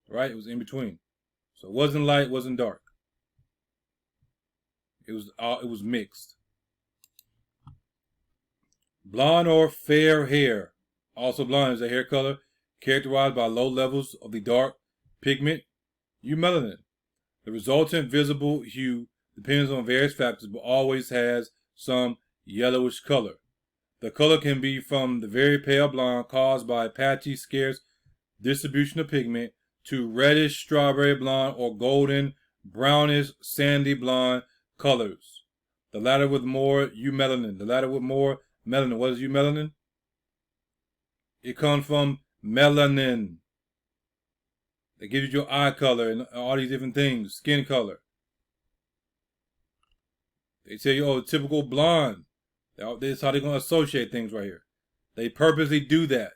[SPEAKER 2] Right? It was in between. So it wasn't light, it wasn't dark. It was mixed. Blonde or fair hair. Also blonde is a hair color characterized by low levels of the dark pigment eumelanin. The resultant visible hue depends on various factors, but always has some yellowish color. The color can be from the very pale blonde caused by patchy, scarce distribution of pigment to reddish strawberry blonde or golden, brownish, sandy blonde colors. The latter with more eumelanin. What is eumelanin? It comes from melanin. They give you your eye color and all these different things, skin color. They tell you, oh, typical blonde. This is how they're going to associate things right here. They purposely do that.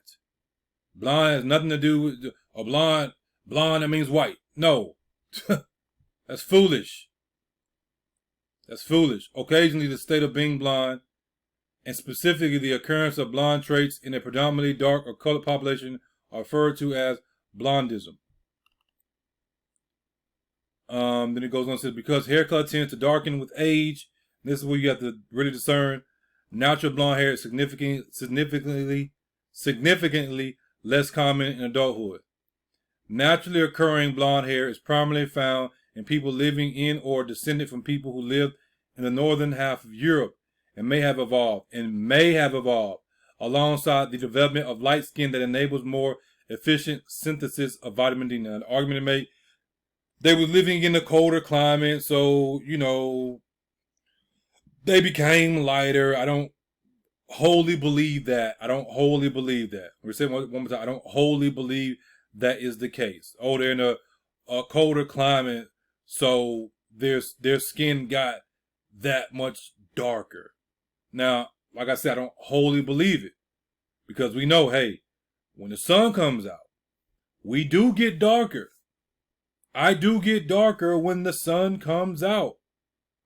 [SPEAKER 2] Blonde has nothing to do with a blonde. Blonde, that means white. No. That's foolish. That's foolish. Occasionally, the state of being blonde, and specifically the occurrence of blonde traits in a predominantly dark or colored population, are referred to as blondism. Then it goes on and says, because hair color tends to darken with age, this is where you have to really discern. Natural blonde hair is significantly less common in adulthood. Naturally occurring blonde hair is primarily found in people living in or descended from people who lived in the northern half of Europe and may have evolved alongside the development of light skin that enables more efficient synthesis of vitamin D. Now, the argument to make, they were living in a colder climate, so, they became lighter. I don't wholly believe that. We're saying one more time, I don't wholly believe that is the case. Oh, they're in a colder climate, so their skin got that much darker. Now, like I said, I don't wholly believe it, because we know, hey, when the sun comes out, we do get darker. I do get darker when the sun comes out.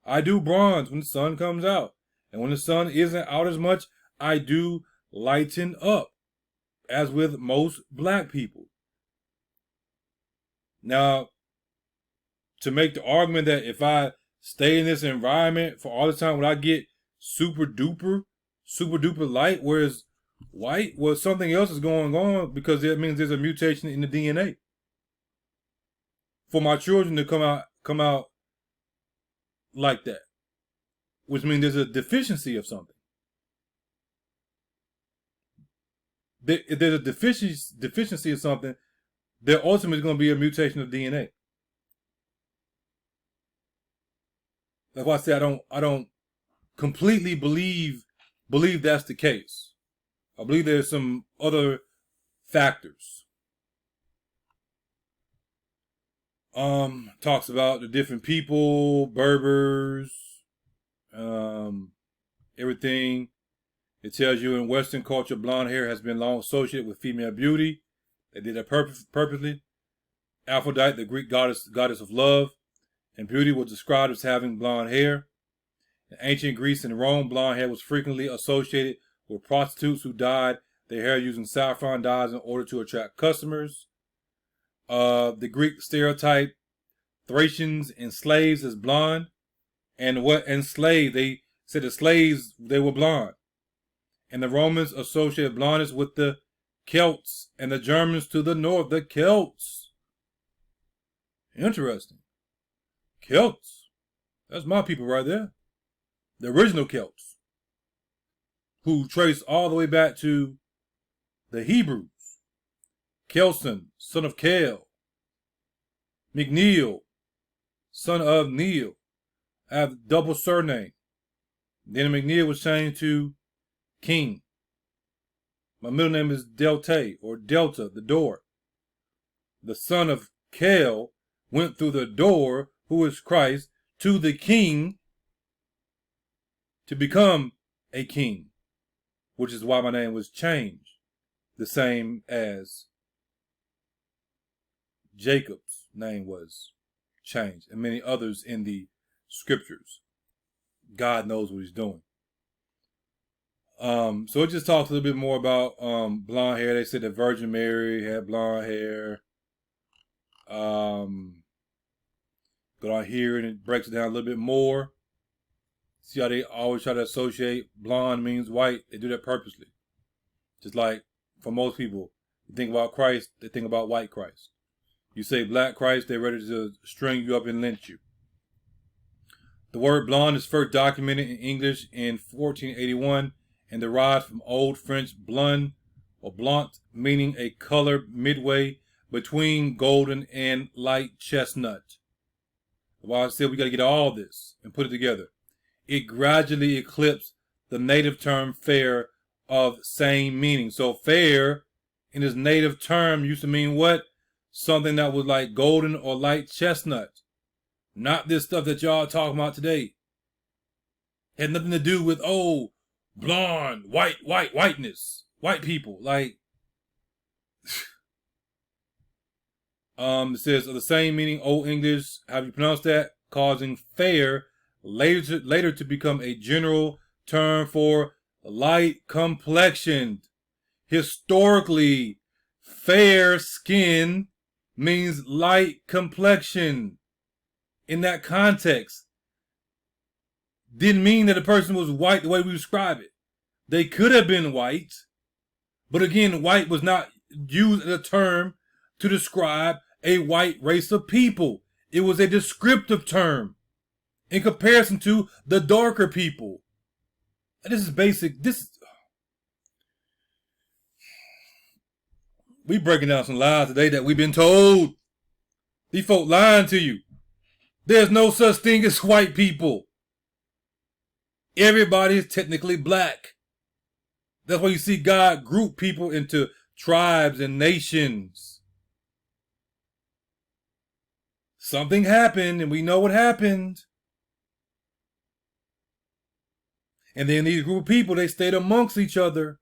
[SPEAKER 2] I do bronze when the sun comes out. And when the sun isn't out as much, I do lighten up, as with most black people. Now, to make the argument that if I stay in this environment for all the time, would I get super duper light, whereas white, well, something else is going on, because that means there's a mutation in the DNA. For my children to come out like that, which means there's a deficiency of something. If there's a deficiency of something, there ultimately is going to be a mutation of DNA. That's why I say I don't completely believe that's the case. I believe there's some other factors. Talks about the different people, Berbers, everything. It tells you in Western culture, blonde hair has been long associated with female beauty. They did that purposely. Aphrodite, the Greek goddess of love and beauty, was described as having blonde hair. In ancient Greece and Rome, blonde hair was frequently associated with prostitutes who dyed their hair using saffron dyes in order to attract customers. The Greek stereotype Thracians and slaves as blonde, and enslaved, they said the slaves, they were blonde. And the Romans associated blondness with the Celts, and the Germans to the north, the Celts. Interesting. Celts. That's my people right there. The original Celts. who trace all the way back to the Hebrews. Kelson, son of Kel. McNeil, son of Neil. I have double surname. Then McNeil was changed to King. My middle name is Delta, or Delta, the door. The son of Kel went through the door, who is Christ, to the king to become a king, which is why my name was changed, the same as Jacob's name was changed, and many others in the scriptures. God knows what he's doing. So it just talks a little bit more about blonde hair. They said that Virgin Mary had blonde hair. Go down here and it breaks it down a little bit more. See how they always try to associate blonde means white. They do that purposely. Just like for most people, you think about Christ, they think about white Christ. You say black Christ, they're ready to string you up and lynch you. The word blonde is first documented in English in 1481 and derived from Old French blonde or blanc, meaning a color midway between golden and light chestnut. Why I said we got to get all this and put it together. It gradually eclipsed the native term fair of same meaning. So fair in its native term used to mean what? Something that was like golden or light chestnut. Not this stuff that y'all talking about today. Had nothing to do with, oh, blonde, whiteness, white people. Like, it says of the same meaning, Old English, how do you pronounce that? Causing fair later to become a general term for light complexioned. Historically, fair skin means light complexion. In that context, didn't mean that a person was white the way we describe it. They could have been white, but again, white was not used as a term to describe a white race of people. It was a descriptive term in comparison to the darker people. And this is basic. We breaking down some lies today that we've been told. These folk lying to you. There's no such thing as white people. Everybody is technically black. That's why you see God group people into tribes and nations. Something happened and we know what happened. And then these group of people, they stayed amongst each other.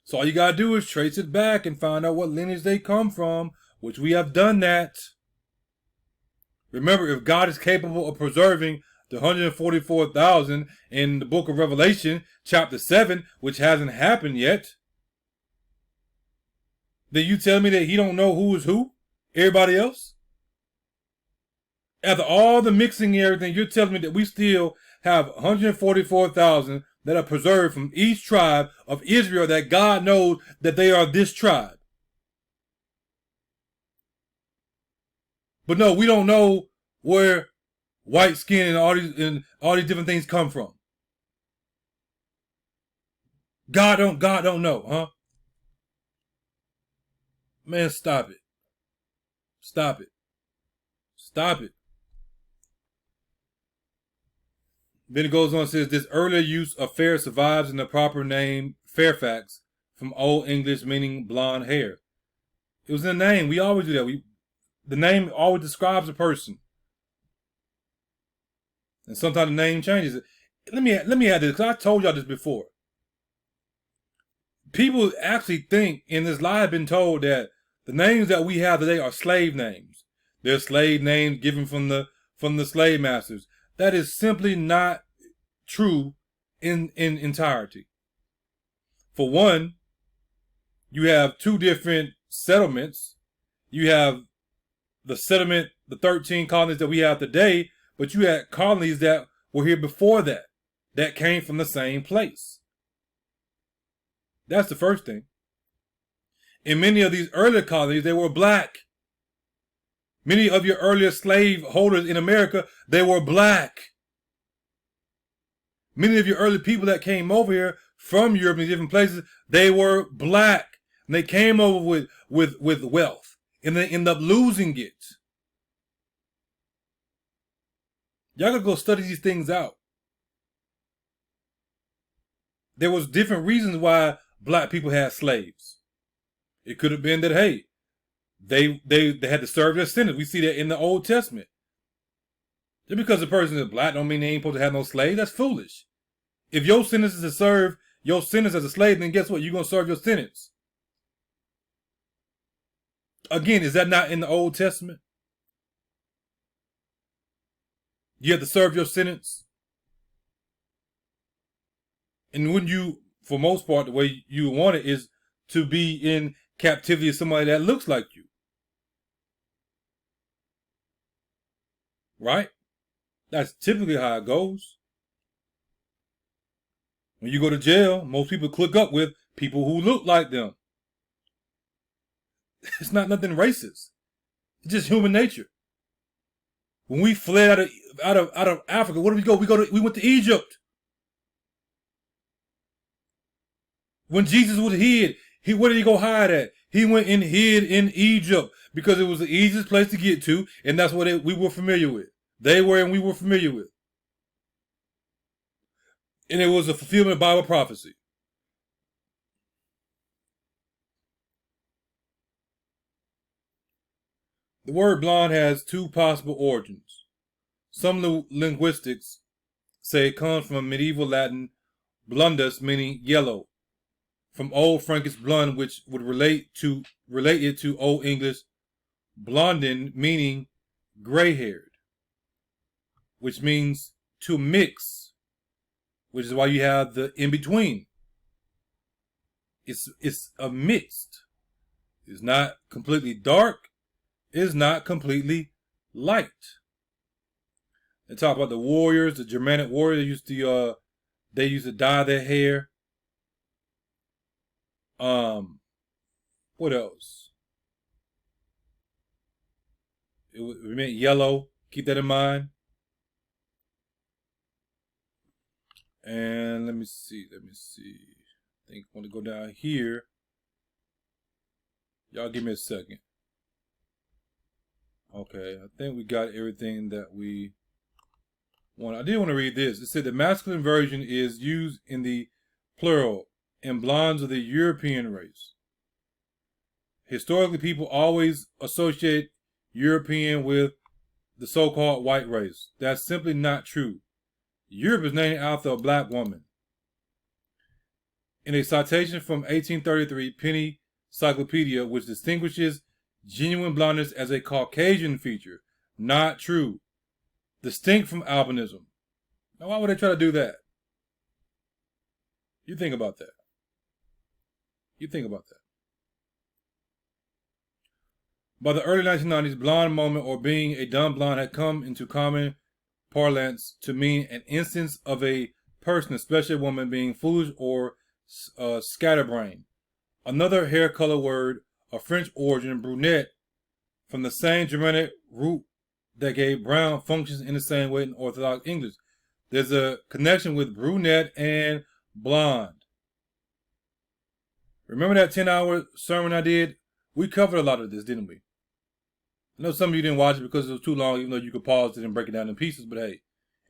[SPEAKER 2] So all you gotta do is trace it back and find out what lineage they come from, which we have done that. Remember, if God is capable of preserving the 144,000 in the book of Revelation, chapter 7, which hasn't happened yet, then you tell me that he don't know who is who? Everybody else? After all the mixing and everything, you're telling me that we still have 144,000 that are preserved from each tribe of Israel, that God knows that they are this tribe. But no, we don't know where white skin and all these different things come from. God don't know, huh? Man, stop it. Stop it. Stop it. Then it goes on and says, this earlier use of fair survives in the proper name Fairfax, from Old English meaning blonde hair. It was in the name. We always do that. The name always describes a person. And sometimes the name changes. Let me add this, because I told y'all this before. People actually think, in this lie have been told, that the names that we have today are slave names. They're slave names given from the slave masters. That is simply not true in entirety. For one, you have two different settlements. You have the settlement, the 13 colonies that we have today, but you had colonies that were here before that came from the same place. That's the first thing. In many of these earlier colonies, they were black. Many of your earlier slave holders in America, they were black. Many of your early people that came over here from Europe and different places, they were black. And they came over with wealth. And they end up losing it. Y'all gotta go study these things out. There was different reasons why black people had slaves. It could have been that, hey, they had to serve their sentence. We see that in the Old Testament. Just because a person is black don't mean they ain't supposed to have no slave. That's foolish. If your sentence is to serve your sentence as a slave, then guess what? You're going to serve your sentence. Again, is that not in the Old Testament? You have to serve your sentence. And when you, for most part, the way you want it is to be in captivity of somebody that looks like you. Right? That's typically how it goes. When you go to jail, most people click up with people who look like them. It's not nothing racist. It's just human nature. When we fled out of Africa, where did we go? We went to Egypt. When Jesus was hid, where did he go hide at? He went and hid in Egypt because it was the easiest place to get to, and that's what we were familiar with. They were and we were familiar with. And it was a fulfillment of Bible prophecy. The word blonde has two possible origins. Some linguistics say it comes from medieval Latin blundus, meaning yellow, from Old Frankish blond, which would relate it to Old English blonden, meaning gray-haired, which means to mix, which is why you have the in-between. It's a mixed. It's not completely dark. It's not completely light. They talk about the warriors, the Germanic warriors. They used to dye their hair. What else? It meant yellow. Keep that in mind. And let me see. I think I want to go down here. Y'all give me a second. Okay, I think we got everything that we want. I did want to read this. It said the masculine version is used in the plural in blondes of the European race. Historically, people always associate European with the so-called white race. That's simply not true. Europe is named after a black woman. In a citation from 1833 Penny Cyclopedia, which distinguishes genuine blondness as a Caucasian feature. Not true. Distinct from albinism. Now, why would they try to do that? You think about that. By the early 1990s, blonde moment or being a dumb blonde had come into common parlance to mean an instance of a person, especially a woman, being foolish or scatterbrained. Another hair color word of French origin, brunette, from the same Germanic root that gave brown functions in the same way in Orthodox English. There's a connection with brunette and blonde. Remember that 10-hour sermon I did? We covered a lot of this, didn't we? I know some of you didn't watch it because it was too long, even though you could pause it and break it down in pieces, but hey.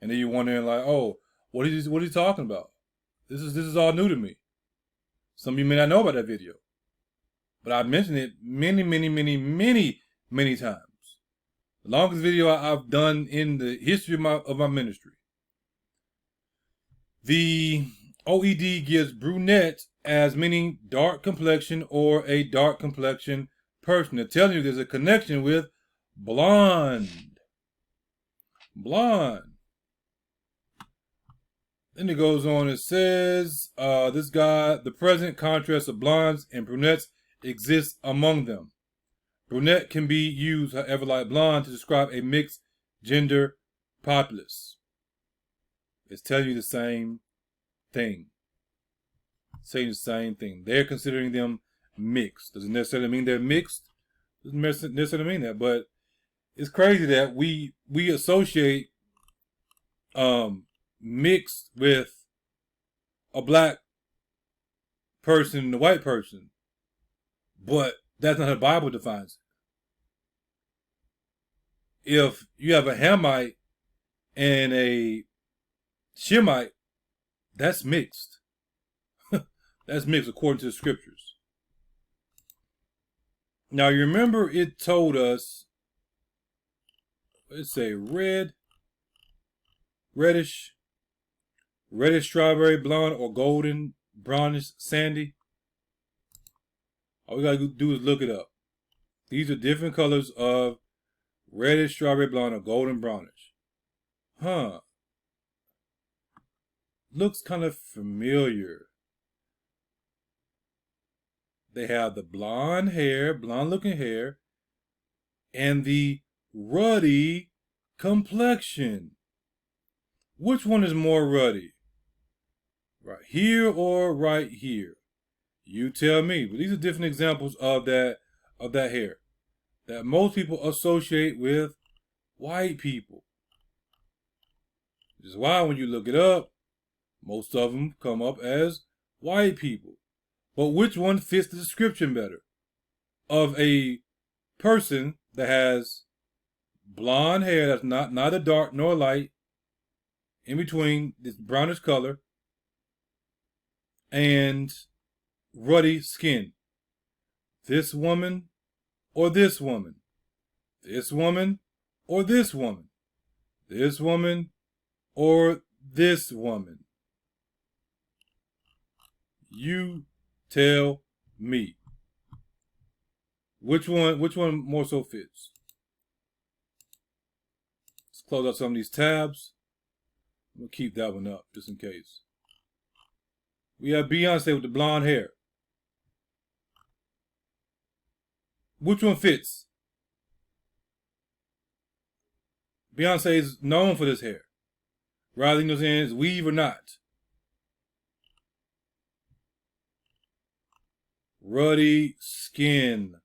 [SPEAKER 2] And then you're wondering like, oh, what is he talking about? This is all new to me. Some of you may not know about that video. But I've mentioned it many times. The longest video I've done in the history of my ministry. The OED gives brunette as meaning dark complexion or a dark complexion person. They're telling you there's a connection with blonde. Blonde. Then it goes on, it says, the present contrast of blondes and brunettes exists among them. Brunette can be used, however, like blonde to describe a mixed gender populace. It's telling you the same thing. Saying the same thing. They're considering them mixed. Doesn't necessarily mean they're mixed. Doesn't necessarily mean that. But it's crazy that we associate mixed with a black person and a white person, but that's not how the Bible defines it. If you have a Hamite and a Shemite, that's mixed. That's mixed according to the scriptures. Now you remember it told us, let's say reddish, strawberry, blonde, or golden, brownish, sandy. All we gotta do is look it up. These are different colors of reddish, strawberry, blonde, or golden, brownish. Huh. Looks kind of familiar. They have the blonde looking hair, and the ruddy complexion. Which one is more ruddy? Right here or right here? You tell me. But these are different examples of that hair that most people associate with white people. Which is why when you look it up, most of them come up as white people. But which one fits the description better? Of a person that has blonde hair that's neither dark nor light, in between this brownish color, and ruddy skin. This woman or this woman? This woman or this woman? This woman or this woman? You tell me. Which one more so fits? Let's close out some of these tabs. We'll keep that one up just in case. We have Beyonce with the blonde hair. Which one fits? Beyonce is known for this hair. Rather than saying it's weave or not. Ruddy skin.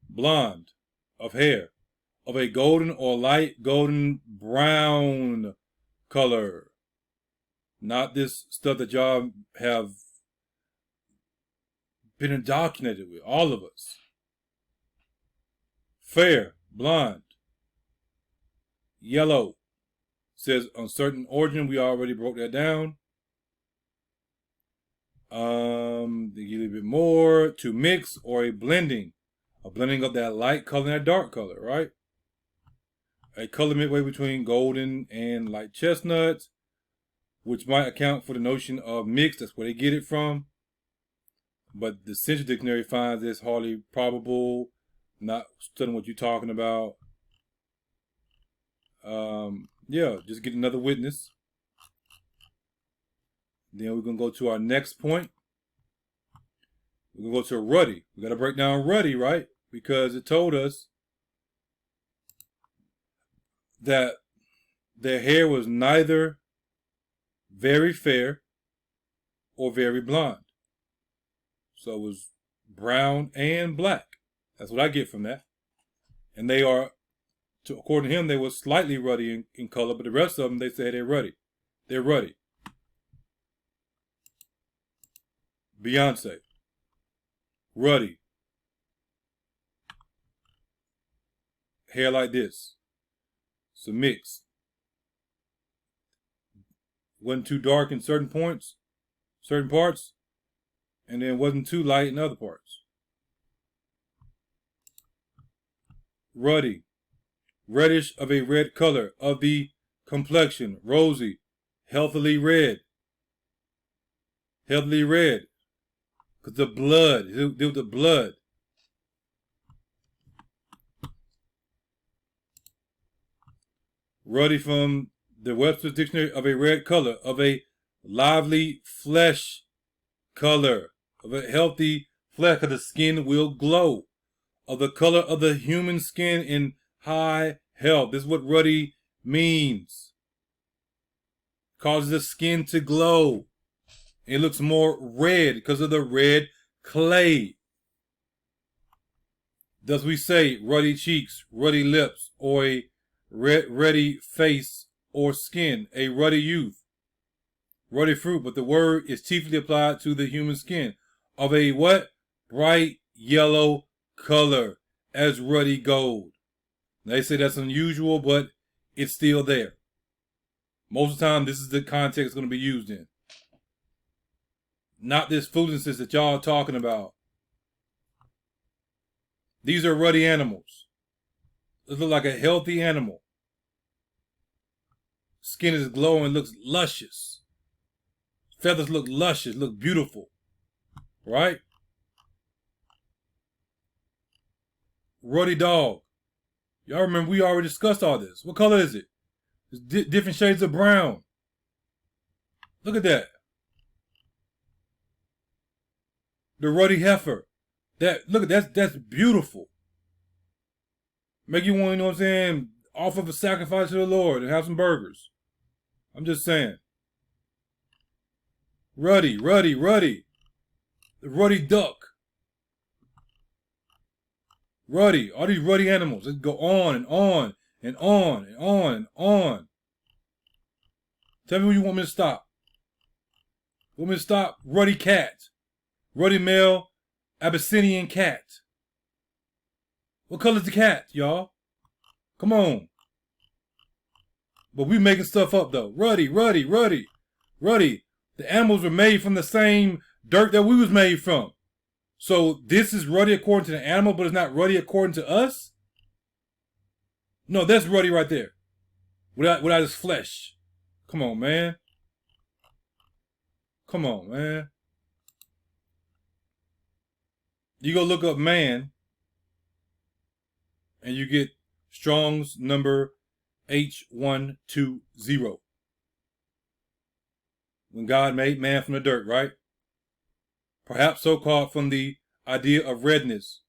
[SPEAKER 2] Blonde of hair of a golden or light golden brown color. Not this stuff that y'all have been indoctrinated with, all of us. Fair, blonde. Yellow. Says uncertain origin, we already broke that down. They give a little bit more. To mix or a blending. A blending of that light color and that dark color, right? A color midway between golden and light chestnut, which might account for the notion of mixed. That's where they get it from. But the Central Dictionary finds this hardly probable, not studying what you're talking about. Yeah, just get another witness. Then we're going to go to our next point. We're going to go to ruddy. We got to break down ruddy, right? Because it told us that their hair was neither very fair or very blonde. So it was brown and black. That's what I get from that. And they are, according to him, they were slightly ruddy in color, but the rest of them, they say they're ruddy. They're ruddy. Beyonce. Ruddy. Hair like this. It's a mix. Wasn't too dark in certain parts, and then wasn't too light in other parts. Ruddy. Reddish of a red color, of the complexion, rosy, healthily red. Healthily red. Because the blood, deal with the blood. Ruddy from the Webster's Dictionary, of a red color, of a lively flesh color, of a healthy flesh, because the skin will glow. Of the color of the human skin in high health. This is what ruddy means. Causes the skin to glow. It looks more red because of the red clay. Thus we say ruddy cheeks, ruddy lips, or a ruddy face or skin, a ruddy youth, ruddy fruit, but the word is chiefly applied to the human skin of a what? Bright yellow color, as ruddy gold. They say that's unusual, but it's still there. Most of the time, this is the context it's going to be used in. Not this foolishness that y'all are talking about. These are ruddy animals. It looks like a healthy animal. Skin is glowing, looks luscious. Feathers look luscious, look beautiful. Right? Ruddy dog. Y'all remember we already discussed all this. What color is it? It's different shades of brown. Look at that. The ruddy heifer. Look at that's beautiful. Make you want, you know what I'm saying, offer a sacrifice to the Lord and have some burgers. I'm just saying. Ruddy. The ruddy duck. Ruddy. All these ruddy animals. They go on and on and on and on and on. Tell me when you want me to stop. Want me to stop? Ruddy cat. Ruddy male Abyssinian cat. What color's the cat, y'all? Come on. But we making stuff up though. Ruddy. The animals were made from the same dirt that we was made from. So this is ruddy according to the animal, but it's not ruddy according to us? No, that's ruddy right there. Without his flesh. Come on, man. Come on, man. You go look up man, and you get Strong's number H120. When God made man from the dirt, right? Perhaps so-called from the idea of redness.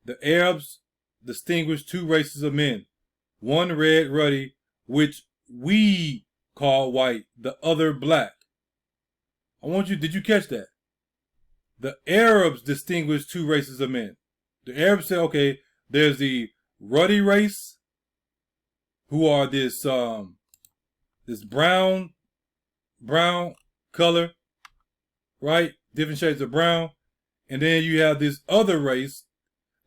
[SPEAKER 2] The Arabs distinguish two races of men. One red ruddy, which we call white, the other black. Did you catch that? The Arabs distinguish two races of men. The Arabs say, okay, there's the ruddy race, who are this brown color, right? Different shades of brown. And then you have this other race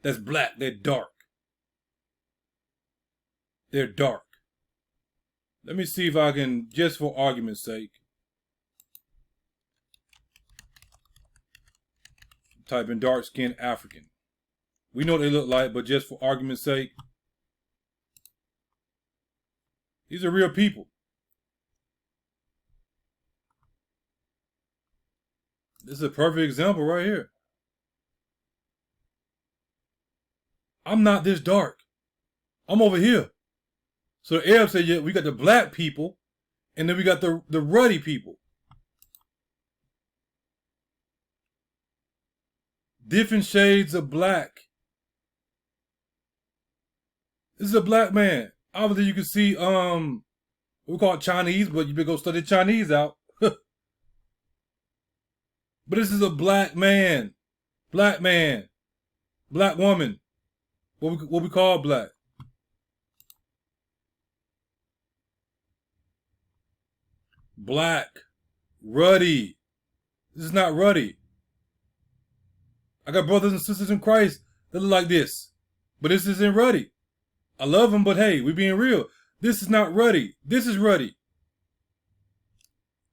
[SPEAKER 2] that's black. They're dark. They're dark. Let me see if I can, just for argument's sake, type in dark-skinned African. We know what they look like, but just for argument's sake, these are real people. This is a perfect example right here. I'm not this dark. I'm over here. So the Arabs say, yeah, we got the black people, and then we got the ruddy people. Different shades of black. This is a black man. Obviously, you can see, we call it Chinese, but you better go study Chinese out. But this is a black man. Black man. Black woman. What we call black. Black. Ruddy. This is not ruddy. I got brothers and sisters in Christ that look like this. But this isn't ruddy. I love them, but hey, we being real. This is not ruddy. This is ruddy.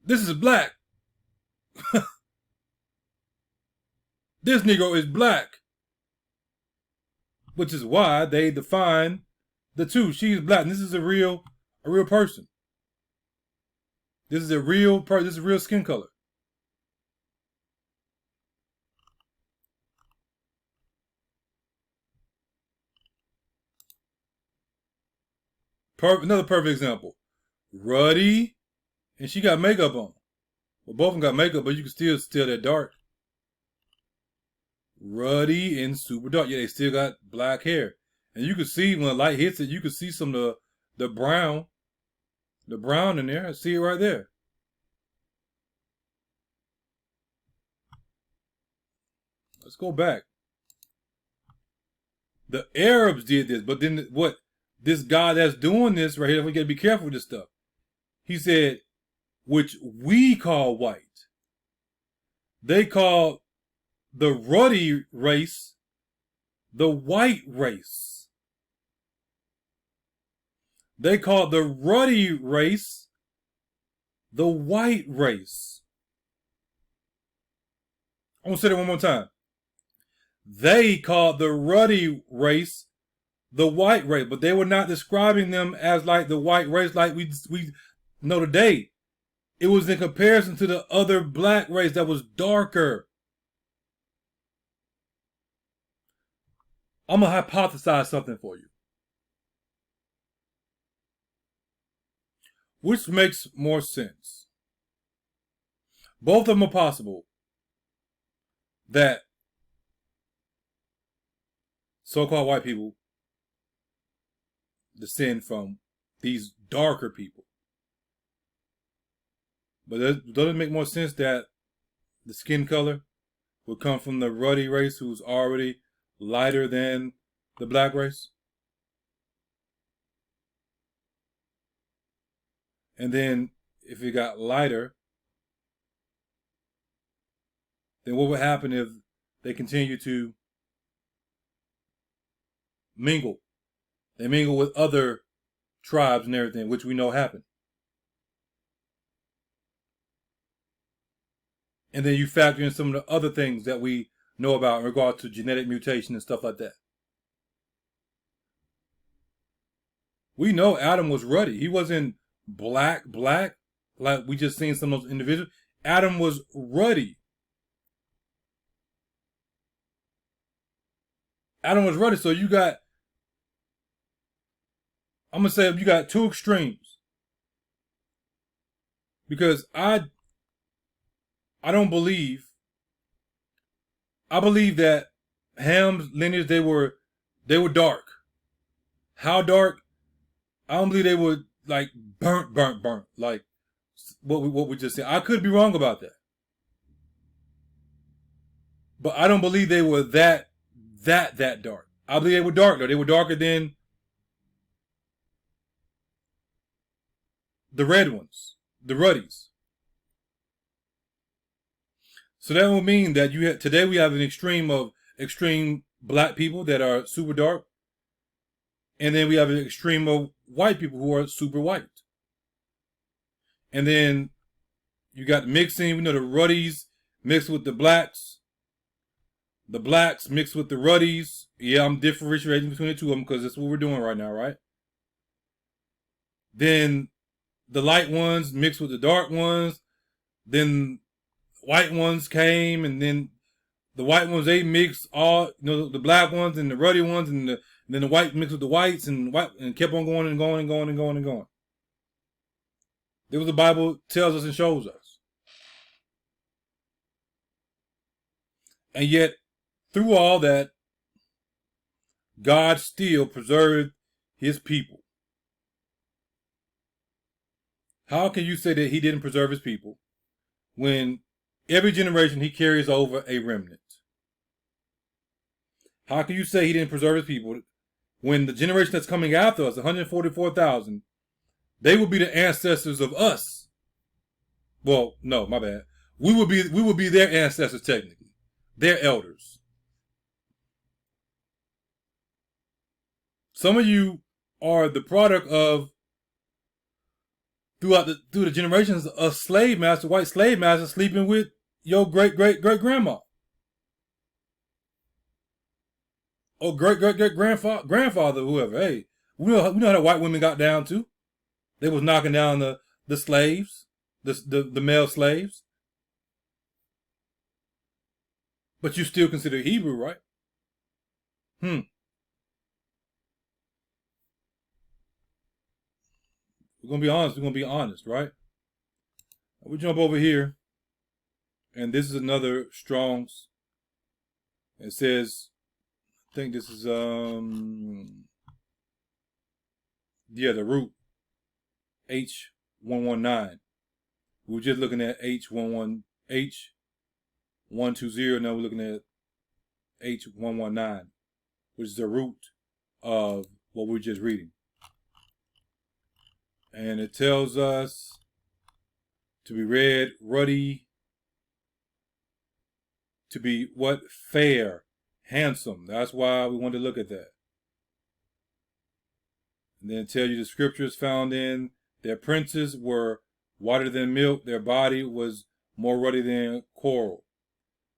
[SPEAKER 2] This is black. This Negro is black. Which is why they define the two. She's black. And this is a real person. This is a real person. This is a real skin color. Another perfect example. Ruddy, and she got makeup on. Well, both of them got makeup, but you can still tell they're dark. Ruddy and super dark. Yeah, they still got black hair. And you can see when the light hits it, you can see some of the brown. The brown in there. I see it right there. Let's go back. The Arabs did this, but then what? this guy that's doing this right here, we got to be careful with this stuff. He said, which we call white. They call the ruddy race the white race. They call the ruddy race the white race. I'm going to say that one more time. They called the ruddy race the white race, but they were not describing them as like the white race like we know today. It was in comparison to the other black race that was darker. I'm going to hypothesize something for you. Which makes more sense? Both of them are possible. That so-called white people descend from these darker people. But doesn't it make more sense that the skin color would come from the ruddy race who's already lighter than the black race? And then if it got lighter, then what would happen if they continue to mingle? They mingle with other tribes and everything, which we know happened. And then you factor in some of the other things that we know about in regard to genetic mutation and stuff like that. We know Adam was ruddy. He wasn't black, like we just seen some of those individuals. Adam was ruddy. Adam was ruddy. So you got, I'm going to say you got two extremes. Because I don't believe, I believe that Ham's lineage, they were dark. How dark? I don't believe they were like burnt, like what we just said. I could be wrong about that. But I don't believe they were that dark. I believe they were dark though. They were darker than the red ones, the ruddies. So that will mean that today we have an extreme black people that are super dark. And then we have an extreme of white people who are super white. And then you got mixing, we know the ruddies mixed with the blacks mixed with the ruddies. Yeah, I'm differentiating between the two of them because that's what we're doing right now, right? Then the light ones mixed with the dark ones. Then white ones came, and then the white ones, they mixed all, the black ones and the ruddy ones, and then the white mixed with the whites, and kept on going and going and going and going and going. That's what the Bible tells us and shows us. And yet, through all that, God still preserved his people. How can you say that he didn't preserve his people when every generation he carries over a remnant? How can you say he didn't preserve his people when the generation that's coming after us, 144,000, they will be the ancestors of us? Well, no, my bad. We will be their ancestors technically, their elders. Some of you are the product of through the generations of white slave masters sleeping with your great grandma. Or great grandfather, whoever. Hey, we know how the white women got down too. They was knocking down the slaves, the male slaves. But you still consider Hebrew, right? We're gonna be honest, right? We jump over here, and this is another Strong's. It says, I think this is the root H119. We were just looking at H120. Now we're looking at H119, which is the root of what we were just reading. And it tells us to be red, ruddy, to be what? Fair, handsome. That's why we want to look at that. And then tell you the scriptures found in their princes were whiter than milk. Their body was more ruddy than coral.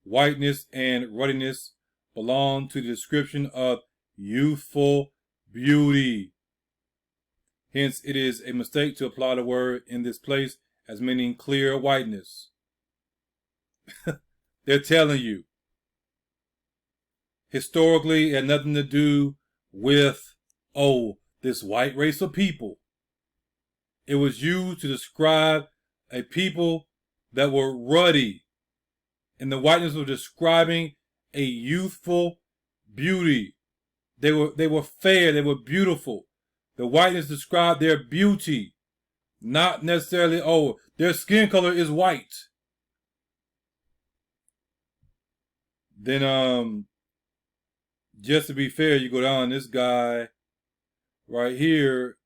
[SPEAKER 2] Whiteness and ruddiness belong to the description of youthful beauty. Hence, it is a mistake to apply the word in this place as meaning clear whiteness. They're telling you. Historically, it had nothing to do with, oh, this white race of people. It was used to describe a people that were ruddy. And the whiteness was describing a youthful beauty. They were fair, they were beautiful. The whiteness described their beauty. Not necessarily, oh, their skin color is white. Then, just to be fair, you go down, this guy right here.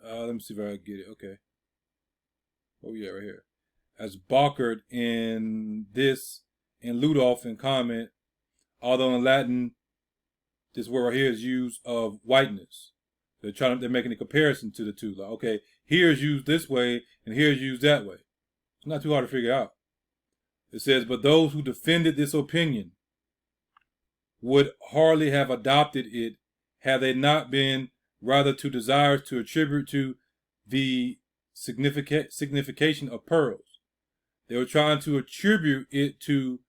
[SPEAKER 2] Let me see if I can get it. Okay. Oh, yeah, right here. As Bockert in this, and Ludolf in comment, although in Latin, this word right here is used of whiteness. They're making a comparison to the two. Like, okay, here is used this way, and here is used that way. It's not too hard to figure out. It says, but those who defended this opinion would hardly have adopted it had they not been rather too desirous to attribute to the signification of pearls. They were trying to attribute it to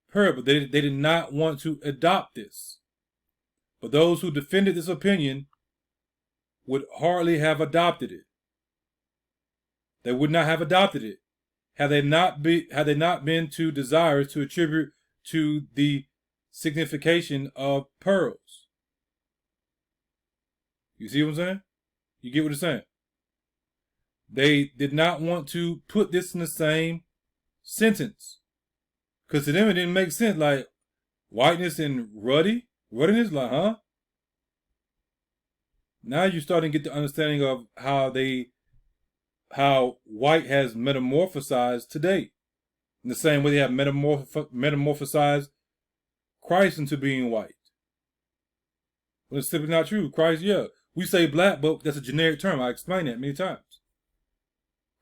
[SPEAKER 2] pearl, but they did not want to adopt this. But those who defended this opinion would hardly have adopted it. They would not have adopted it had they not been too desirous to attribute to the signification of pearls. You see what I'm saying? You get what I'm saying? They did not want to put this in the same sentence. Because to them it didn't make sense. Like, whiteness and ruddiness, like, huh? Now you're starting to get the understanding of how white has metamorphosized today. In the same way they have metamorphosized Christ into being white. But it's simply not true. Christ, yeah. We say black, but that's a generic term. I explained that many times.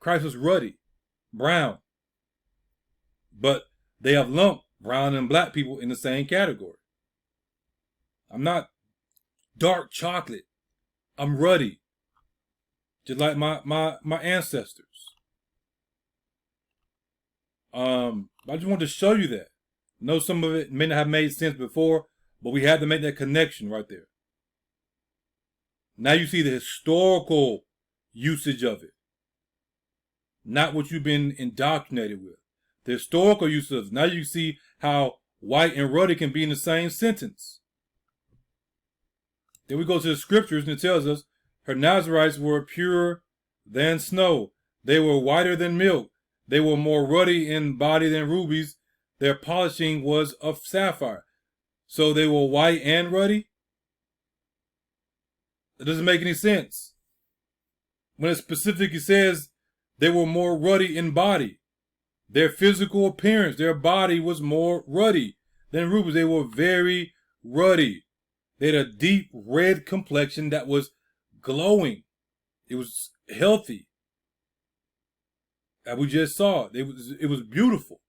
[SPEAKER 2] Christ was ruddy, brown. But they have lumped brown and black people in the same category. I'm not dark chocolate. I'm ruddy. Just like my ancestors. I just wanted to show you that. I know some of it may not have made sense before, but we had to make that connection right there. Now you see the historical usage of it. Not what you've been indoctrinated with. The historical use of it. Now you see how white and ruddy can be in the same sentence. Then we go to the scriptures and it tells us her Nazarites were purer than snow. They were whiter than milk. They were more ruddy in body than rubies. Their polishing was of sapphire. So they were white and ruddy? It doesn't make any sense. When it specifically says they were more ruddy in body. Their physical appearance, their body was more ruddy than rubies. They were very ruddy. They had a deep red complexion that was glowing. It was healthy. As we just saw, it was beautiful.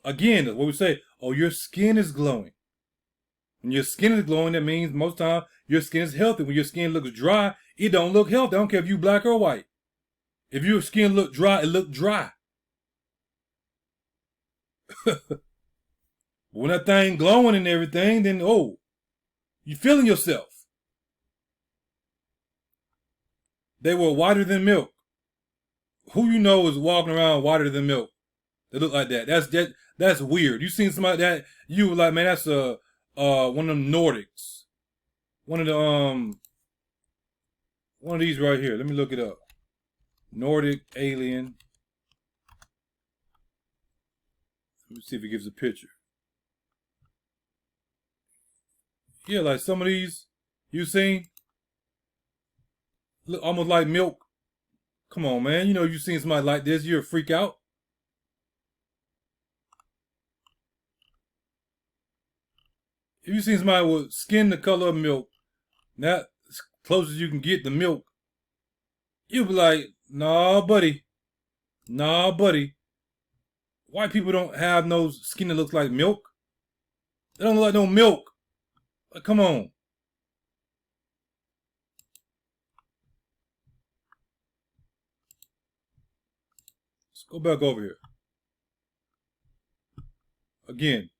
[SPEAKER 2] Again, that's what we say. Oh, your skin is glowing. When your skin is glowing, that means most time your skin is healthy. When your skin looks dry, it don't look healthy. I don't care if you black or white. If your skin look dry, it look dry. When that thing glowing and everything, then oh, you feeling yourself. They were whiter than milk. Who you know is walking around whiter than milk? They look like that. That's weird. You seen somebody that you were like, man, that's one of them Nordics. One of these right here. Let me look it up. Nordic alien. Let me see if it gives a picture. Yeah, like some of these you seen. Look almost like milk. Come on, man. You know you seen somebody like this, you're a freak out. If you seen somebody with skin the color of milk, that as close as you can get to milk, you'll be like, nah, buddy. Nah, buddy. White people don't have no skin that looks like milk. They don't look like no milk. Like, come on. Let's go back over here. Again,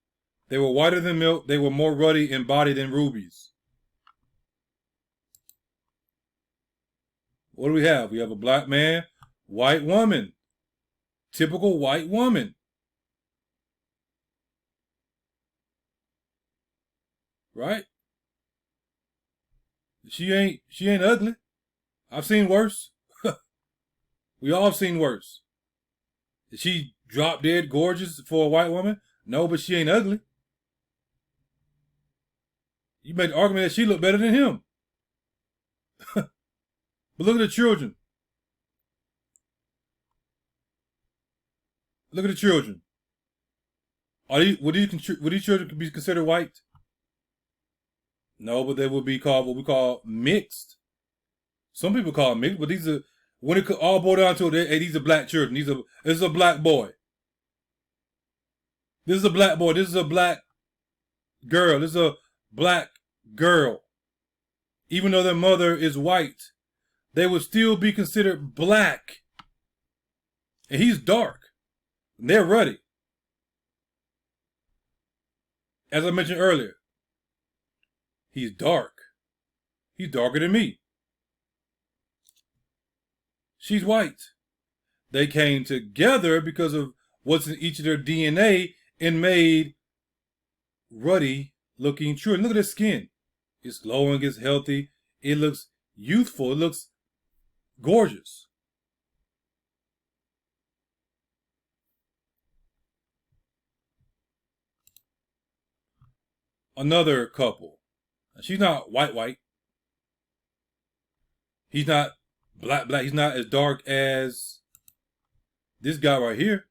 [SPEAKER 2] they were whiter than milk. They were more ruddy in body than rubies. What do we have? We have a black man, white woman. Typical white woman. Right? She ain't ugly. I've seen worse. We all have seen worse. Is she drop dead gorgeous for a white woman? No, but she ain't ugly. You make the argument that she looked better than him. But look at the children. Look at the children. Would these children be considered white? No, but they would be called what we call mixed. Some people call them mixed, but these are, when it could all boil down to it, hey, these are black children. This is a black boy. This is a black boy. This is a black girl. This is a black girl. Even though their mother is white, they would still be considered black. And he's dark. And they're ruddy. As I mentioned earlier, he's dark. He's darker than me. She's white. They came together because of what's in each of their DNA and made ruddy looking children. Look at their skin. It's glowing, it's healthy, it looks youthful, it looks gorgeous. Another couple. She's not white. He's not black. He's not as dark as this guy right here.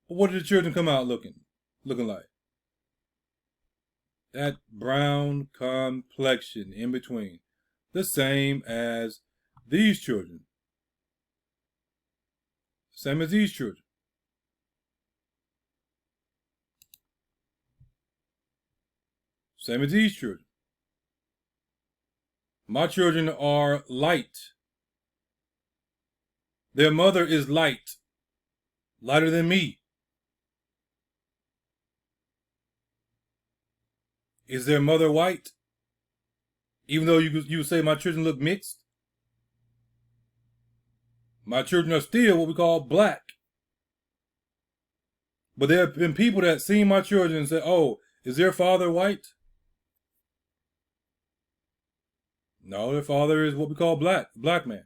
[SPEAKER 2] But what did the children come out looking like? That brown complexion in between. The same as these children. Same as these children. Same as these children. My children are light. Their mother is light. Lighter than me. Is their mother white? Even though you say my children look mixed? My children are still what we call black. But there have been people that seen my children and said, oh, is their father white? No, their father is what we call black man.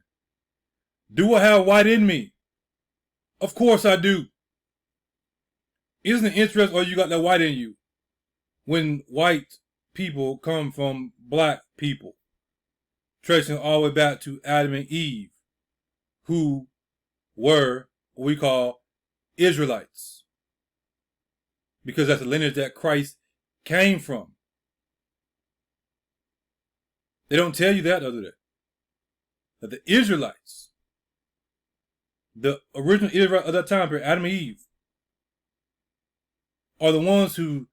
[SPEAKER 2] Do I have white in me? Of course I do. Isn't it interesting, or you got that white in you, when white people come from black people, tracing all the way back to Adam and Eve, who were what we call Israelites, because that's the lineage that Christ came from. They don't tell you that, do they? That the Israelites, the original Israelites of that time period, Adam and Eve, are the ones who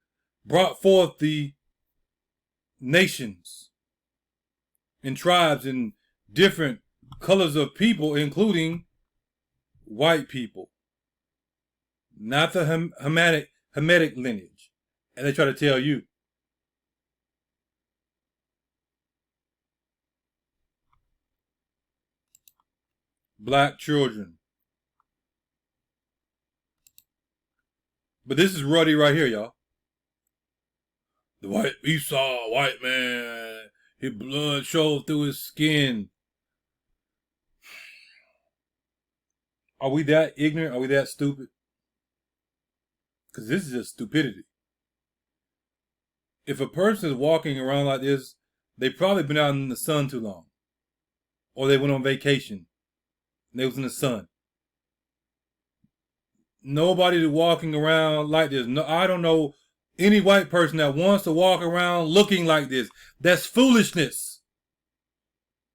[SPEAKER 2] brought forth the nations and tribes and different colors of people, including white people. Not the Hamitic lineage. And they try to tell you. Black children. But this is ruddy right here, y'all. The white Esau, white man, his blood showed through his skin. Are we that ignorant? Are we that stupid? Because this is just stupidity. If a person is walking around like this, They probably been out in the sun too long. Or they went on vacation and they was in the sun. Nobody walking around like this. No, I don't know any white person that wants to walk around looking like this. That's foolishness.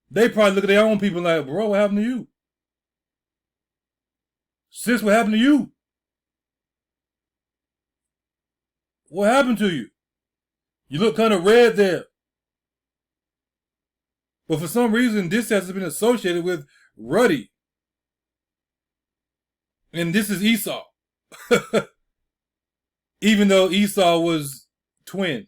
[SPEAKER 2] They probably look at their own people like, bro, what happened to you? Sis, what happened to you? What happened to you? You look kind of red there. But for some reason, this has been associated with ruddy. And this is Esau. Even though Esau was twin.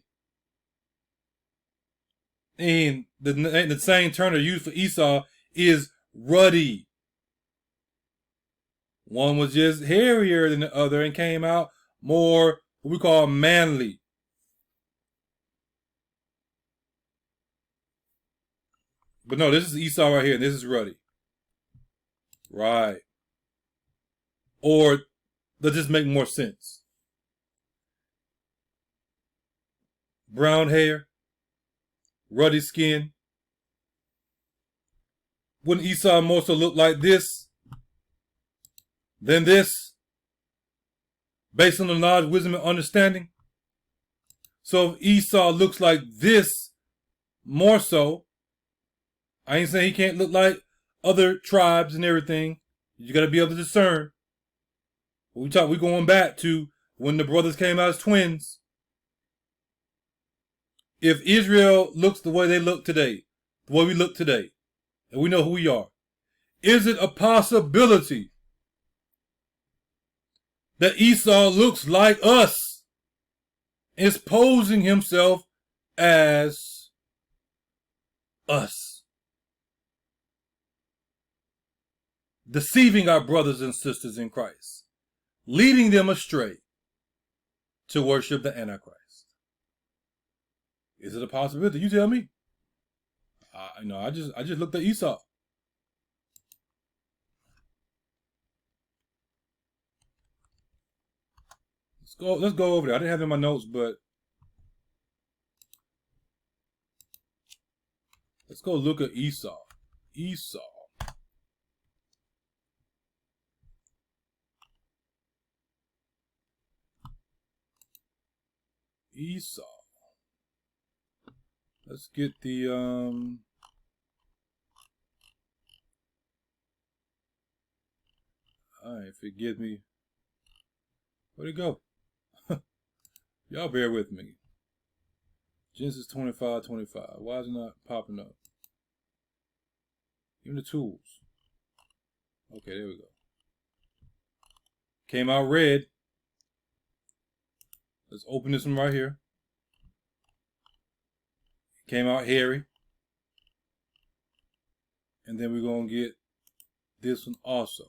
[SPEAKER 2] And the same term used for Esau is ruddy. One was just hairier than the other and came out more what we call manly. But no, this is Esau right here, and this is ruddy. Right. Or does this make more sense? Brown hair, ruddy skin. Wouldn't Esau more so look like this than this? Based on the knowledge, wisdom, and understanding. So if Esau looks like this more so, I ain't saying he can't look like other tribes and everything. You got to be able to discern. We're going back to when the brothers came out as twins. If Israel looks the way they look today, the way we look today, and we know who we are, is it a possibility that Esau looks like us, is posing himself as us, deceiving our brothers and sisters in Christ, leading them astray to worship the Antichrist? Is it a possibility? You tell me. I just looked at Esau. Let's go over there. I didn't have it in my notes, but let's go look at Esau. Esau. Let's get the alright, forgive me. Where'd it go? Y'all bear with me. Genesis 25:25. Why is it not popping up? Give me the tools. Okay, there we go. Came out red. Let's open this one right here. Came out hairy. And then we're going to get this one also.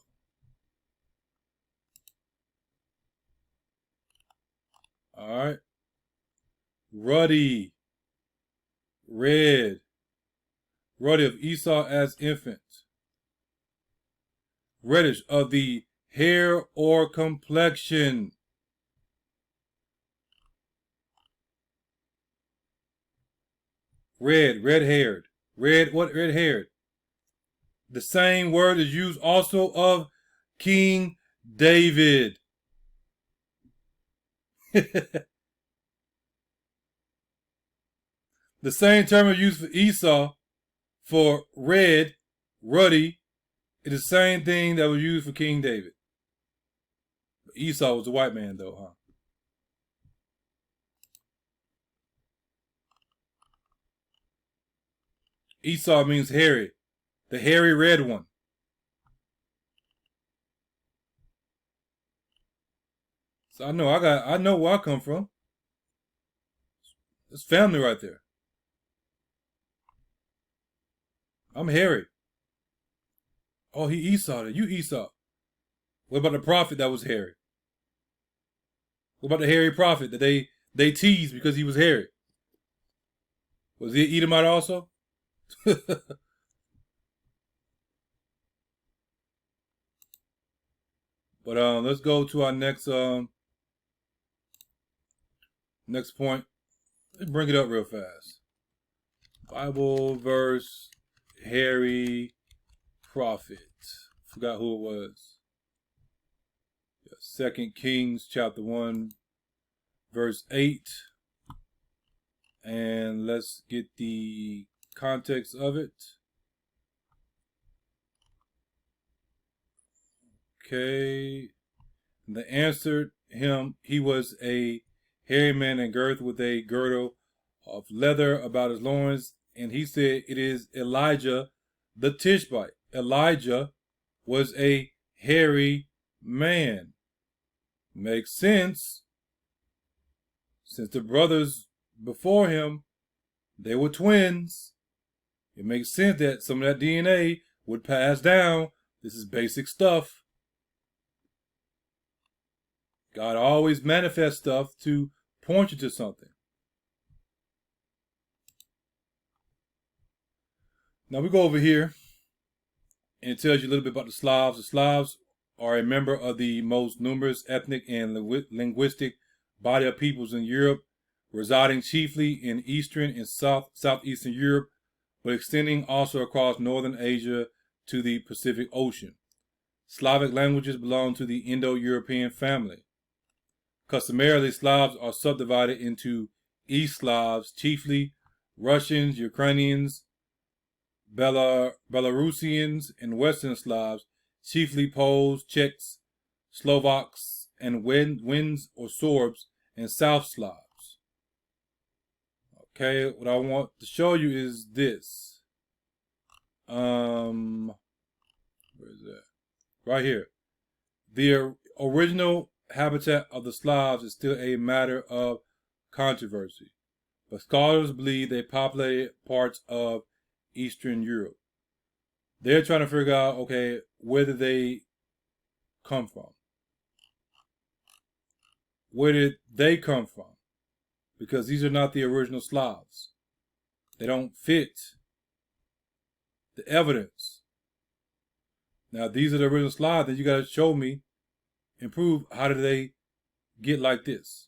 [SPEAKER 2] Alright. Ruddy. Red. Ruddy of Esau as infant. Reddish of the hair or complexion. Red-haired. Red-haired. The same word is used also of King David. The same term is used for Esau for red, ruddy. It's the same thing that was used for King David. Esau was a white man though, huh? Esau means hairy, the hairy red one. So I know where I come from. It's family right there. I'm hairy. Oh, he Esau. You Esau. What about the prophet that was hairy? What about the hairy prophet that they teased because he was hairy? Was he an Edomite also? But let's go to our next point. Let's bring it up real fast. Bible verse, hairy prophet. Forgot who it was. 2 Kings chapter 1, verse 8. And let's get the context of it. Okay. And they answered him, he was a hairy man and girth with a girdle of leather about his loins. And he said, it is Elijah the Tishbite. Elijah was a hairy man. Makes sense, since the brothers before him, they were twins. It makes sense that some of that DNA would pass down. This is basic stuff. God always manifests stuff to point you to something. Now we go over here, and it tells you a little bit about the Slavs. The Slavs are a member of the most numerous ethnic and linguistic body of peoples in Europe, residing chiefly in Eastern and Southeastern Europe, but extending also across Northern Asia to the Pacific Ocean. Slavic languages belong to the Indo-European family. Customarily, Slavs are subdivided into East Slavs, chiefly Russians, Ukrainians, Belarusians, and Western Slavs, chiefly Poles, Czechs, Slovaks, and Wends or Sorbs, and South Slavs. Okay, what I want to show you is this. Where is that? Right here. The original habitat of the Slavs is still a matter of controversy, but scholars believe they populated parts of Eastern Europe. They're trying to figure out, okay, where did they come from? Where did they come from? Because these are not the original Slavs. They don't fit the evidence. Now, these are the original Slavs, then you got to show me and prove how did they get like this.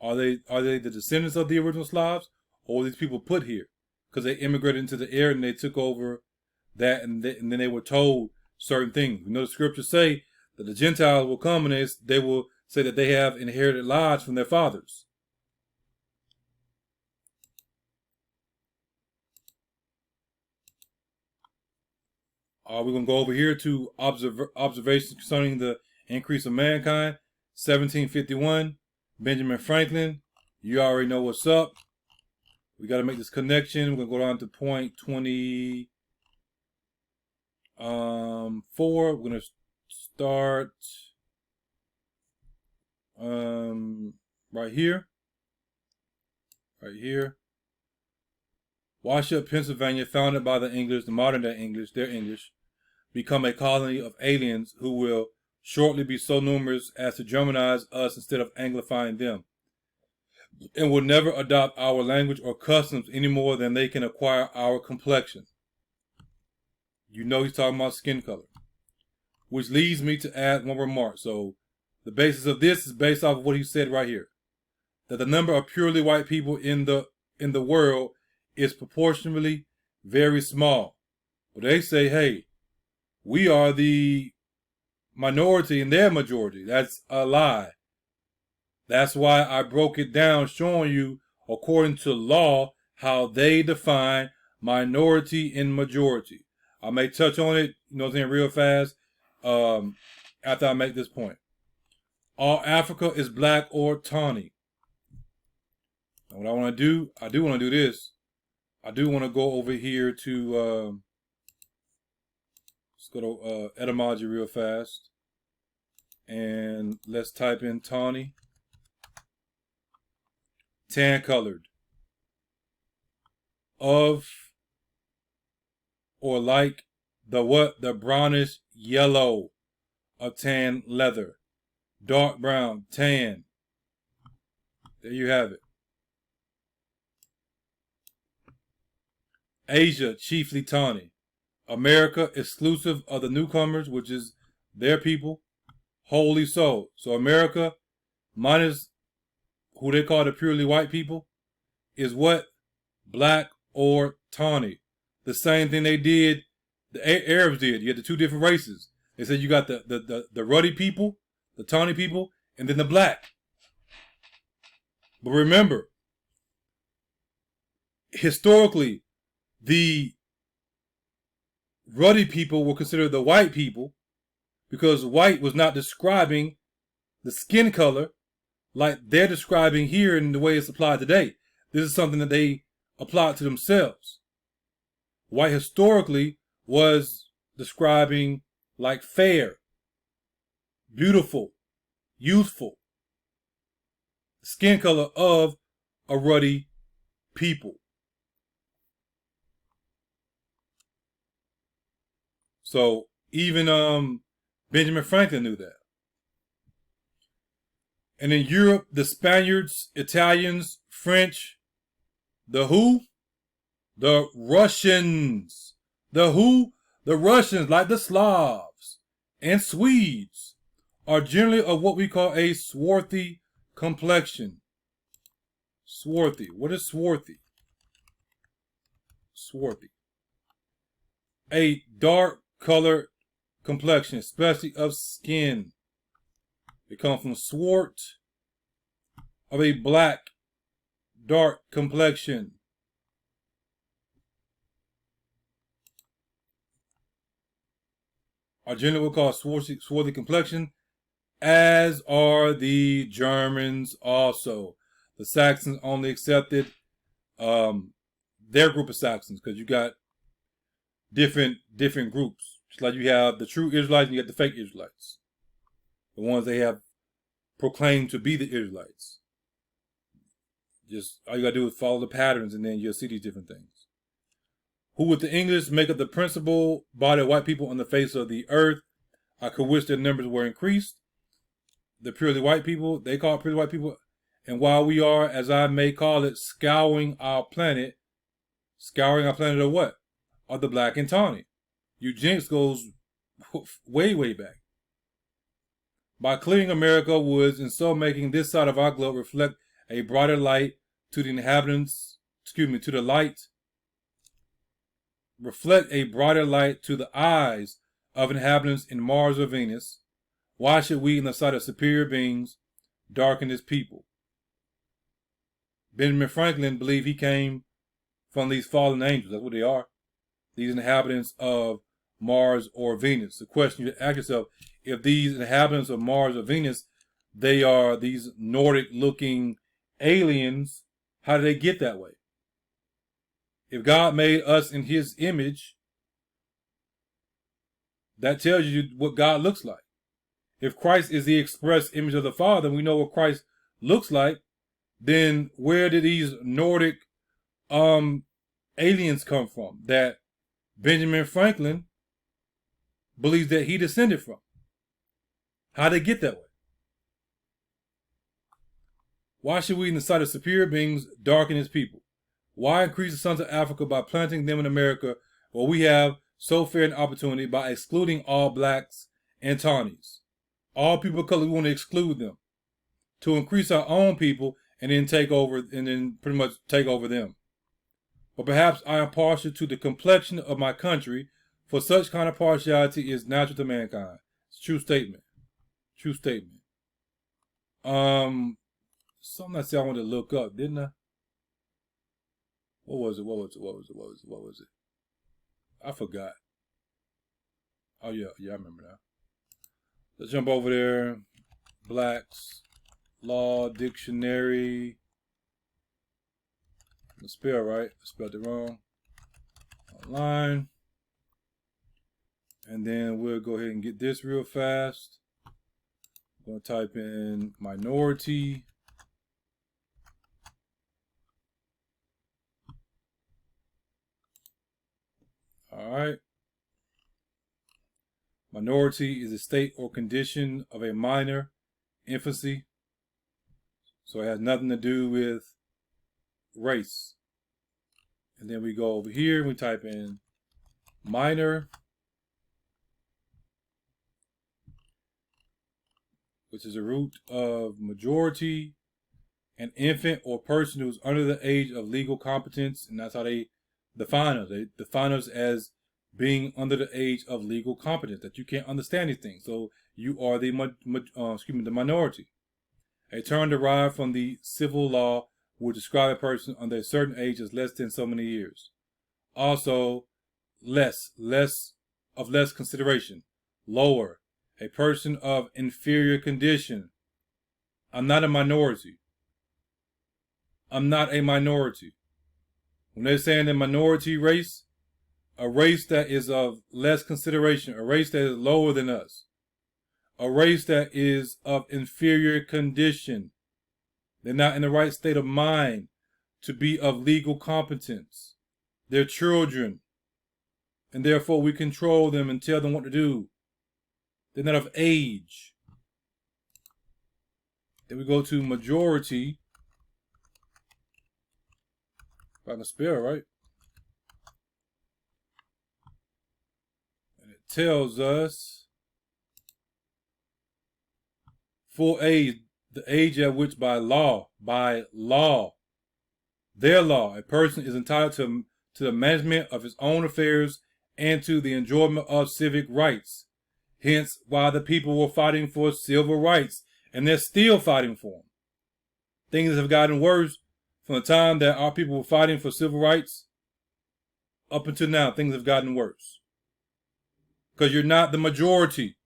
[SPEAKER 2] Are they the descendants of the original Slavs, or were these people put here because they immigrated into the area and they took over that, and then they were told certain things? We know the scriptures say that the Gentiles will come and they will say that they have inherited lives from their fathers. We're going to go over here to observations concerning the increase of mankind. 1751, Benjamin Franklin. You already know what's up. We got to make this connection. We're going to go down to point 24. We're going to start right here. Right here. Washoe, Pennsylvania, founded by the English, the modern day English, they're English, become a colony of aliens who will shortly be so numerous as to Germanize us instead of Anglifying them, and will never adopt our language or customs any more than they can acquire our complexion. You know he's talking about skin color. Which leads me to add one remark. So the basis of this is based off of what he said right here. That the number of purely white people in the world is proportionally very small. But they say, hey, we are the minority and they're majority. That's a lie. That's why I broke it down, showing you, according to law, how they define minority and majority. I may touch on it, real fast after I make this point. All Africa is black or tawny. And what I want to do, I do want to do this. I do want to go over here to, let's go to etymology real fast. And let's type in tawny. Tan colored. Of or like the what? The brownish yellow of tan leather. Dark brown, tan. There you have it. Asia, chiefly tawny. America, exclusive of the newcomers, which is their people, wholly so. So America, minus who they call the purely white people, is what? black or tawny. The same thing they did, the Arabs did. You had the two different races. They said you got the ruddy people, the tawny people, and then the black. But remember, historically, the ruddy people were considered the white people because white was not describing the skin color like they're describing here in the way it's applied today. This is something that they applied to themselves. White historically was describing like fair, beautiful, youthful, skin color of a ruddy people. So even Benjamin Franklin knew that. And in Europe, the Spaniards, Italians, French, the who? The Russians. The who? The Russians, like the Slavs and Swedes, are generally of what we call a swarthy complexion. Swarthy. What is swarthy? Swarthy. A dark colored complexion, especially of skin. They come from swart, of a black, dark complexion. Are generally what we call swarthy complexion, as are the Germans also. The Saxons only accepted their group of Saxons because you got different groups. Just like you have the true Israelites and you got the fake Israelites. The ones they have proclaimed to be the Israelites. Just all you gotta do is follow the patterns and then you'll see these different things. Who with the English make up the principal body of white people on the face of the earth. I could wish their numbers were increased. The purely white people, they call it purely white people. And while we are, as I may call it, scouring our planet of what? Of the black and tawny. Eugenics goes way, way back. By clearing America woods and so making this side of our globe reflect a brighter light to the inhabitants, to the light, reflect a brighter light to the eyes of inhabitants in Mars or Venus, why should we, in the sight of superior beings, darken his people? Benjamin Franklin believed he came from these fallen angels. That's what they are. These inhabitants of Mars or Venus. The question you ask yourself, if these inhabitants of Mars or Venus, they are these Nordic-looking aliens, how did they get that way? If God made us in his image, that tells you what God looks like. If Christ is the express image of the Father, and we know what Christ looks like, then where did these Nordic aliens come from that Benjamin Franklin believes that he descended from? How did they get that way? Why should we, in the sight of superior beings, darken his people? Why increase the sons of Africa by planting them in America where we have so fair an opportunity by excluding all blacks and tawnies? All people of color, we want to exclude them to increase our own people and then pretty much take over them. But perhaps I am partial to the complexion of my country, for such kind of partiality is natural to mankind. It's a true statement. True statement. Something I said I wanted to look up, didn't I? What was it? I forgot. Oh yeah, I remember now. Let's jump over there. Black's Law Dictionary. The spell right. I spelled it wrong. Online. And then we'll go ahead and get this real fast. I'm going to type in minority. All right. Minority is a state or condition of a minor infancy. So it has nothing to do with race. And then we go over here and we type in minor, which is a root of majority, an infant or person who's under the age of legal competence, and that's how they define us. They define us as being under the age of legal competence, that you can't understand these things. So you are the the minority. A term derived from the civil law would describe a person under a certain age as less than so many years. Also, less consideration, lower, a person of inferior condition. I'm not a minority. I'm not a minority. When they're saying a minority race, a race that is of less consideration, a race that is lower than us, a race that is of inferior condition. They're not in the right state of mind to be of legal competence. They're children, and therefore we control them and tell them what to do. They're not of age. Then we go to majority. If I can spell right. And it tells us full age, the age at which by law, their law, a person is entitled to the management of his own affairs and to the enjoyment of civic rights. Hence why the people were fighting for civil rights, and they're still fighting for them. Things have gotten worse from the time that our people were fighting for civil rights up until now. Things have gotten worse. Because you're not the majority.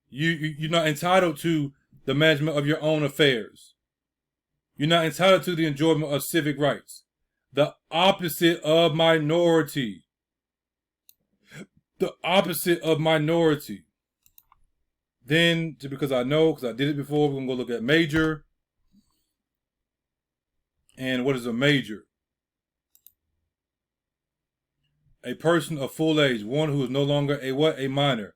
[SPEAKER 2] You're not entitled to the management of your own affairs. You're not entitled to the enjoyment of civic rights. The opposite of minority. The opposite of minority. Then, just because I know, because I did it before, we're going to go look at major. And what is a major? A person of full age, one who is no longer a minor,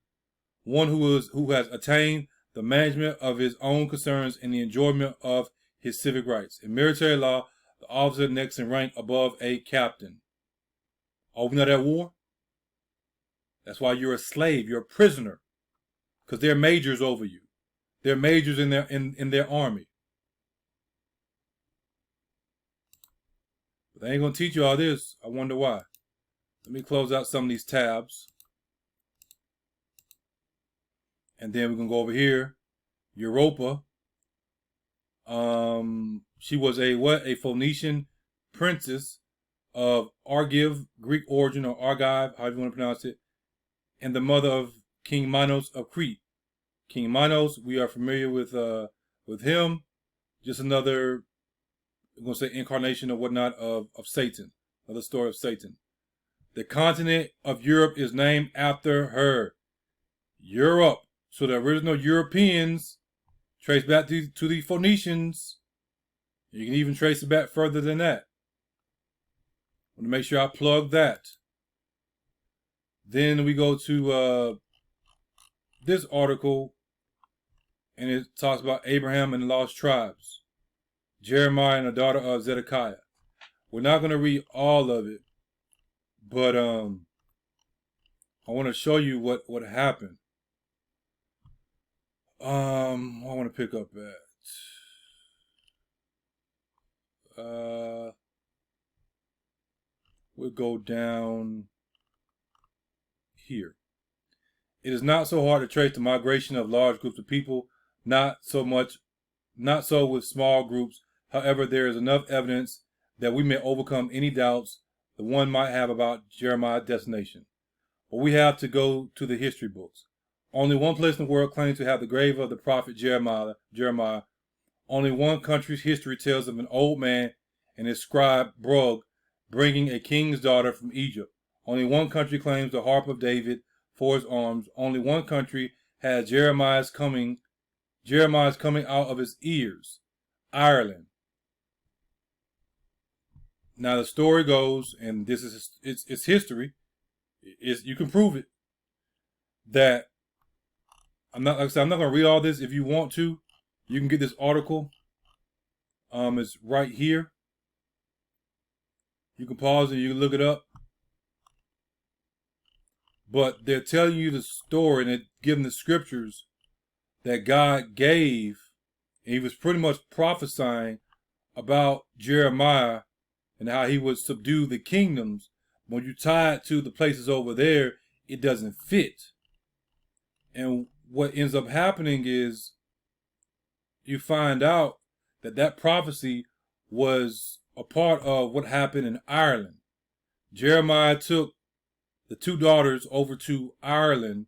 [SPEAKER 2] one who has attained the management of his own concerns and the enjoyment of his civic rights. In military law, the officer next in rank above a captain. Are we not at war? That's why you're a slave. You're a prisoner, because they're majors over you. They're majors in their army. But they ain't gonna teach you all this. I wonder why. Let me close out some of these tabs. And then we're going to go over here. Europa. She was a Phoenician princess of Argive, Greek origin, or Argive, however you want to pronounce it, and the mother of King Minos of Crete. King Minos, we are familiar with him. Just another, I'm going to say, incarnation or whatnot of Satan. Another story of Satan. The continent of Europe is named after her. Europe. So the original Europeans trace back to the Phoenicians. You can even trace it back further than that. I want to make sure I plug that. Then we go to this article, and it talks about Abraham and the lost tribes. Jeremiah and the daughter of Zedekiah. We're not going to read all of it, but I want to show you what happened. I want to pick up at we'll go down here. It is not so hard to trace the migration of large groups of people, not so with small groups. However, there is enough evidence that we may overcome any doubts that one might have about Jeremiah's destination. But we have to go to the history books. Only one place in the world claims to have the grave of the prophet Jeremiah. Only one country's history tells of an old man and his scribe Brug bringing a king's daughter from Egypt. Only one country claims the harp of David for his arms. Only one country has Jeremiah's coming out of his ears. Ireland. Now the story goes, and this is it's history. You can prove it. That I'm not going to read all this. If you want to, you can get this article. It's right here. You can pause and you can look it up. But they're telling you the story and they're giving the scriptures that God gave. And he was pretty much prophesying about Jeremiah and how he would subdue the kingdoms. When you tie it to the places over there, it doesn't fit. And what ends up happening is you find out that that prophecy was a part of what happened in Ireland. Jeremiah took the two daughters over to Ireland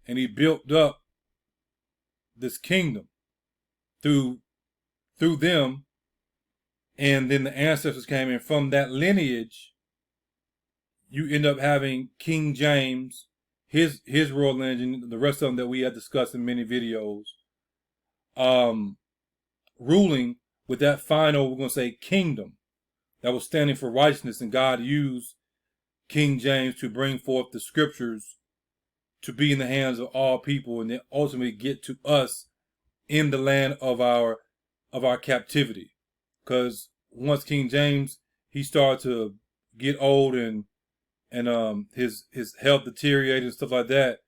[SPEAKER 2] and he built up this kingdom through them, and then the ancestors came in from that lineage. You end up having King James, his royal lineage, and the rest of them that we had discussed in many videos, ruling with that final, we're going to say, kingdom that was standing for righteousness, and God used King James to bring forth the scriptures to be in the hands of all people, and then ultimately get to us in the land of our captivity. Because once King James, he started to get old and his health deteriorated and stuff like that,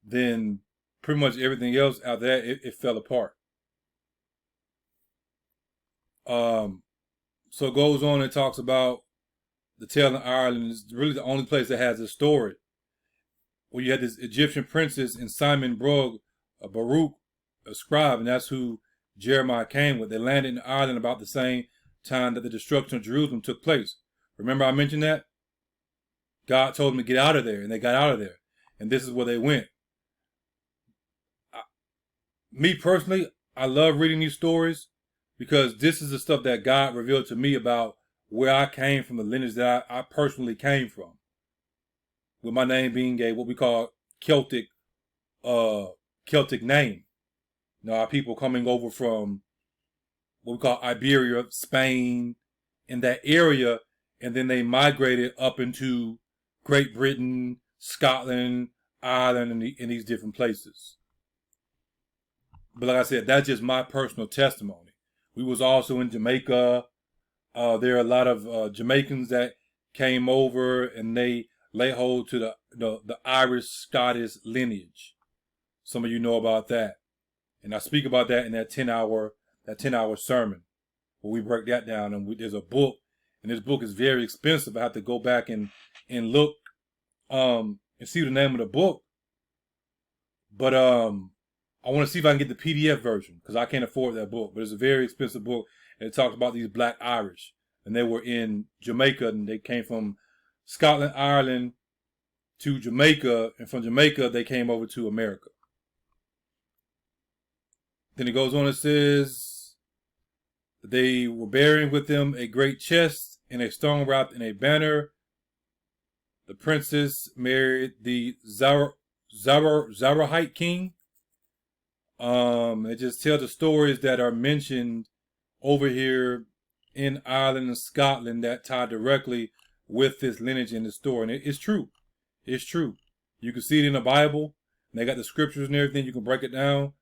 [SPEAKER 2] then pretty much everything else after that, it fell apart. So it goes on and talks about the tale in Ireland is really the only place that has this story, where you had this Egyptian princess and Simon Brug, a Baruch, a scribe, and that's who Jeremiah came with. They landed in Ireland about the same time that the destruction of Jerusalem took place. Remember I mentioned that? God told them to get out of there, and they got out of there. And this is where they went. Me personally, I love reading these stories because this is the stuff that God revealed to me about where I came from, the lineage that I personally came from. With my name being a what we call Celtic name. You know, our people coming over from what we call Iberia, Spain, in that area, and then they migrated up into Great Britain, Scotland, Ireland, and in these different places. But like I said, that's just my personal testimony. We was also in Jamaica. There are a lot of Jamaicans that came over, and they lay hold to the Irish Scottish lineage. Some of you know about that, and I speak about that in that 10-hour sermon where we break that down. And there's a book, and this book is very expensive. I have to go back and look and see the name of the book. But I want to see if I can get the PDF version because I can't afford that book. But it's a very expensive book, and it talks about these Black Irish, and they were in Jamaica, and they came from Scotland, Ireland to Jamaica, and from Jamaica they came over to America. Then it goes on and says that they were bearing with them a great chest and a stone wrapped in a banner. The princess married the Zarahite king. It just tells the stories that are mentioned over here in Ireland and Scotland that tie directly with this lineage in the story. And it's true. It's true. You can see it in the Bible. And they got the scriptures and everything. You can break it down.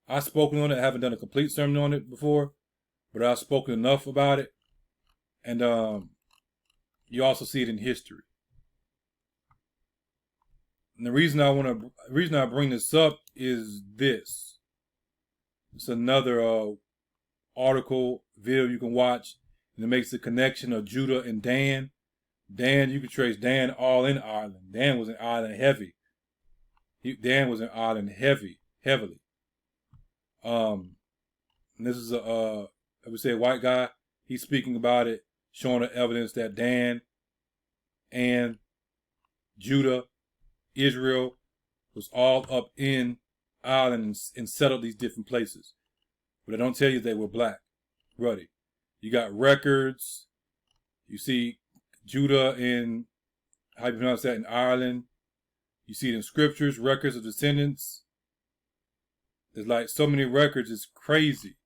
[SPEAKER 2] I've spoken on it. I haven't done a complete sermon on it before, but I've spoken enough about it. And you also see it in history. And the reason I bring this up is this. It's another article, video you can watch, and it makes the connection of Judah and Dan. Dan, you can trace Dan all in Ireland. Dan was in Ireland heavy. Dan was in Ireland heavily. And this is I would say a white guy. He's speaking about it, showing the evidence that Dan and Judah, Israel, was all up in Ireland and settled these different places. But I don't tell you they were black, ruddy. You got records. You see Judah in, how you pronounce that, in Ireland. You see it in scriptures, records of descendants. There's like so many records, it's crazy.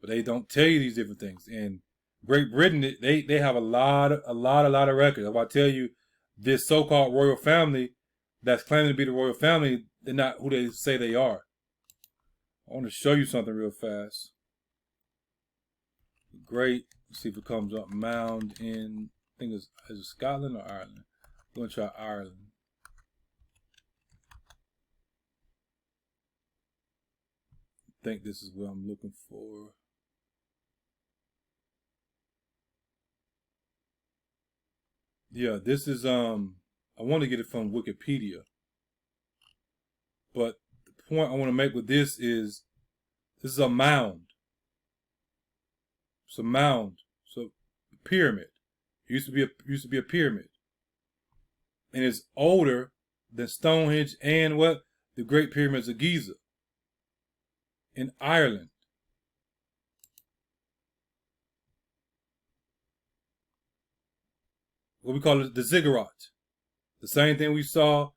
[SPEAKER 2] But they don't tell you these different things. In Great Britain, they have a lot of records. If I tell you this so-called royal family that's claiming to be the royal family, they're not who they say they are. I want to show you something real fast. Great. Let's see if it comes up. Mound in, I think is it Scotland or Ireland? I'm going to try Ireland. I think this is what I'm looking for. Yeah, this is I want to get it from Wikipedia, but the point I want to make with this is a mound. It's a mound. So pyramid. It used to be a pyramid, and it's older than Stonehenge and what the Great Pyramids of Giza in Ireland. What we call it the ziggurat. The same thing we saw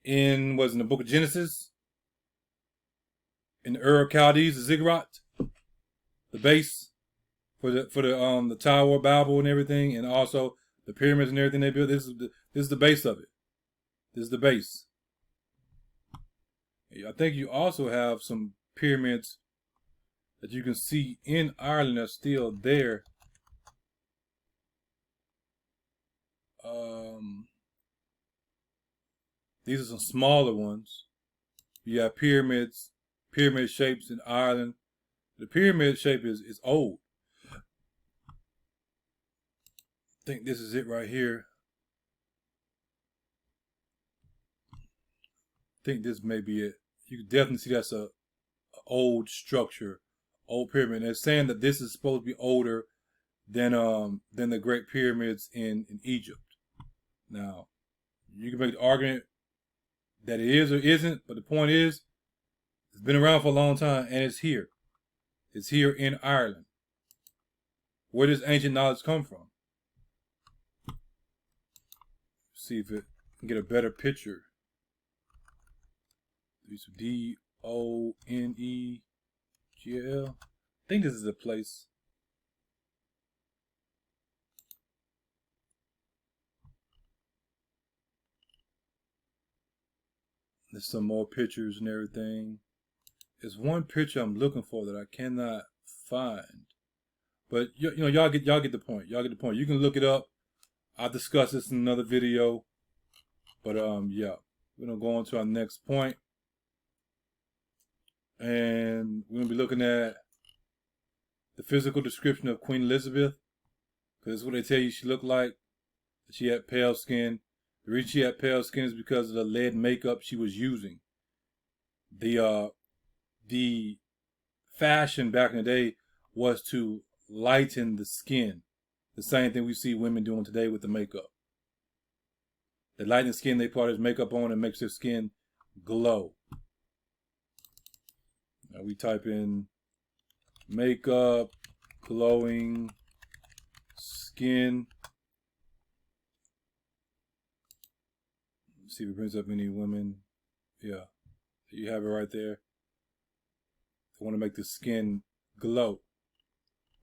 [SPEAKER 2] in the book of Genesis. In the Ur of Chaldees, the ziggurat, the base for the Tower of Babel and everything, and also the pyramids and everything they built. This is the base of it. This is the base. I think you also have some pyramids that you can see in Ireland that's still there. These are some smaller ones. You have pyramid shapes in Ireland. The pyramid shape is old. I think this is it right here. I think this may be it. You can definitely see that's a old structure, old pyramid. And they're saying that this is supposed to be older than the Great Pyramids in Egypt. Now, you can make the argument that it is or isn't, but the point is, it's been around for a long time, and it's here. It's here in Ireland. Where does ancient knowledge come from? See if it can get a better picture. Donegl. I think this is a place. There's some more pictures and everything. There's one picture I'm looking for that I cannot find. But y'all get the point. Y'all get the point. You can look it up. I'll discuss this in another video. But yeah, we're gonna go on to our next point. And we're gonna be looking at the physical description of Queen Elizabeth. Because that's what they tell you she looked like. She had pale skin. The reason she had pale skin is because of the lead makeup she was using. The fashion back in the day was to lighten the skin. The same thing we see women doing today with the makeup. They lighten the skin, they put this makeup on and makes their skin glow. Now we type in makeup, glowing skin. See if it brings up any women. Yeah, you have it right there. I want to make the skin glow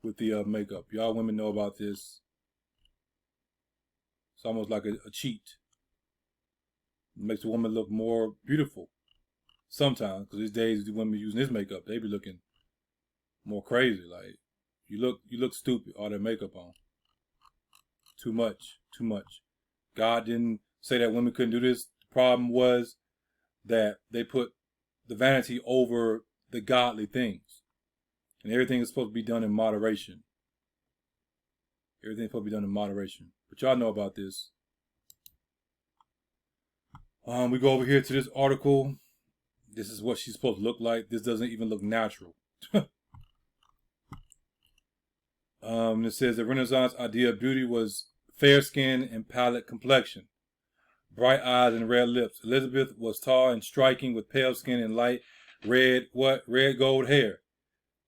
[SPEAKER 2] with the makeup. Y'all women know about this. It's almost like a cheat. It makes a woman look more beautiful. Sometimes, because these days the women using this makeup, they be looking more crazy. Like you look stupid, all that makeup on. Too much. God didn't say that women couldn't do this. The problem was that they put the vanity over the godly things. And everything is supposed to be done in moderation. Everything is supposed to be done in moderation. But y'all know about this. We go over here to this article. This is what she's supposed to look like. This doesn't even look natural. It says the Renaissance idea of beauty was fair skin and pallid complexion, bright eyes and red lips. Elizabeth was tall and striking with pale skin and light red gold hair.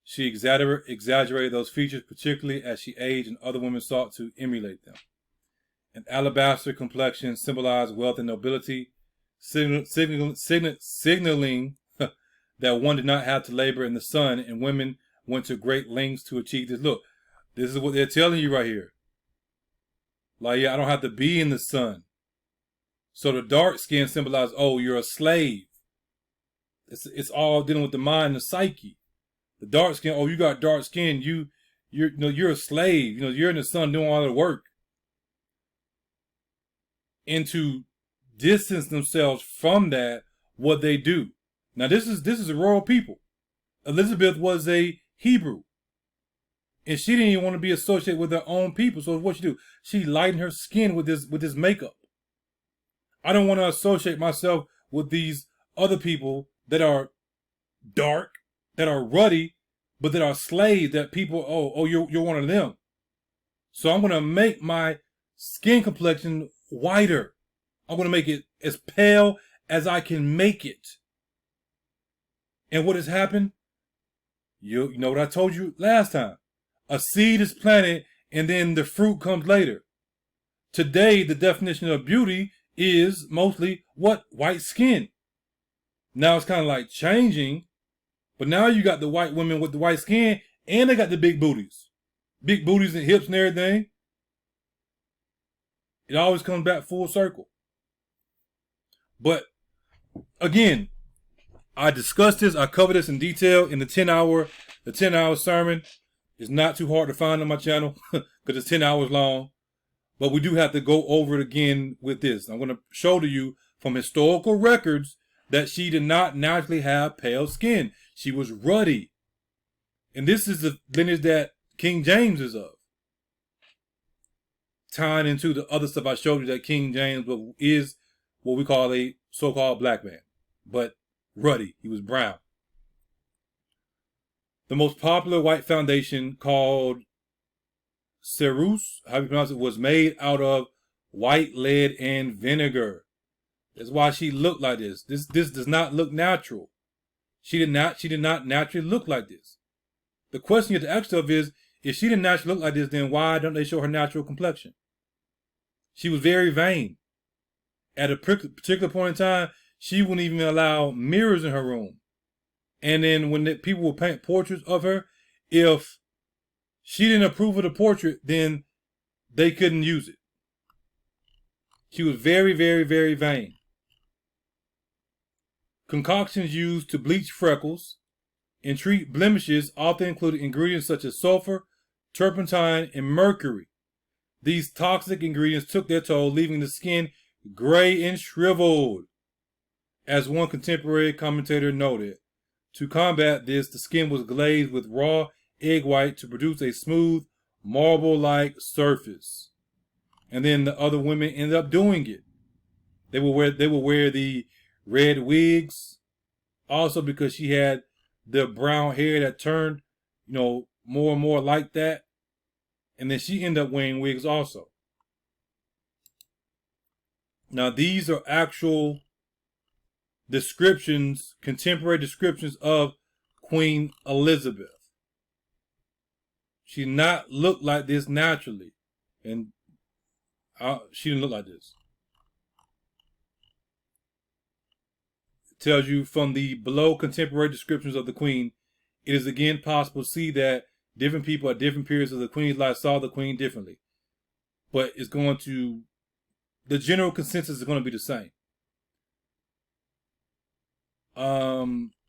[SPEAKER 2] She exaggerated those features, particularly as she aged and other women sought to emulate them. An alabaster complexion symbolized wealth and nobility, signaling that one did not have to labor in the sun, and women went to great lengths to achieve this. Look, this is what they're telling you right here. Like, yeah, I don't have to be in the sun. So the dark skin symbolizes, oh, you're a slave. It's all dealing with the mind and the psyche. The dark skin, oh, you got dark skin, you're a slave. You're in the sun doing all the work. And to distance themselves from that, what they do. Now this is a royal people. Elizabeth was a Hebrew. And she didn't even want to be associated with her own people. So what she do? She lightened her skin with this makeup. I don't want to associate myself with these other people that are dark, that are ruddy, but that are slaves. That people, you're one of them. So I'm gonna make my skin complexion whiter. I'm gonna make it as pale as I can make it. And what has happened? You know what I told you last time. A seed is planted and then the fruit comes later. Today, the definition of beauty is mostly what? White skin. Now it's kind of like changing, but now you got the white women with the white skin and they got the big booties. Big booties and hips and everything. It always comes back full circle. But again, I discussed this, I covered this in detail in the 10-hour sermon. It's not too hard to find on my channel because it's 10 hours long. But we do have to go over it again with this. I'm going to show to you from historical records that she did not naturally have pale skin. She was ruddy. And this is the lineage that King James is of. Tying into the other stuff I showed you that King James is what we call a so-called black man. But ruddy. He was brown. The most popular white foundation called ceruse, how you pronounce it, was made out of white lead and vinegar. That's why she looked like this. This does not look natural. She did not naturally look like this. The question you have to ask yourself is, if she didn't naturally look like this, then why don't they show her natural complexion? She was very vain. At a particular point in time, she wouldn't even allow mirrors in her room. And then when people would paint portraits of her, if she didn't approve of the portrait, then they couldn't use it. She was very, very, very vain. Concoctions used to bleach freckles and treat blemishes often included ingredients such as sulfur, turpentine, and mercury. These toxic ingredients took their toll, leaving the skin gray and shriveled. As one contemporary commentator noted, to combat this, the skin was glazed with raw egg white to produce a smooth, marble-like surface. And then the other women ended up doing it. They would wear the red wigs, also because she had the brown hair that turned, more and more like that. And then she ended up wearing wigs also. Now these are actual descriptions, contemporary descriptions of Queen Elizabeth. She did not look like this naturally. And she didn't look like this. It tells you from the below contemporary descriptions of the Queen, it is again possible to see that different people at different periods of the Queen's life saw the Queen differently. But it's going to, the general consensus is going to be the same.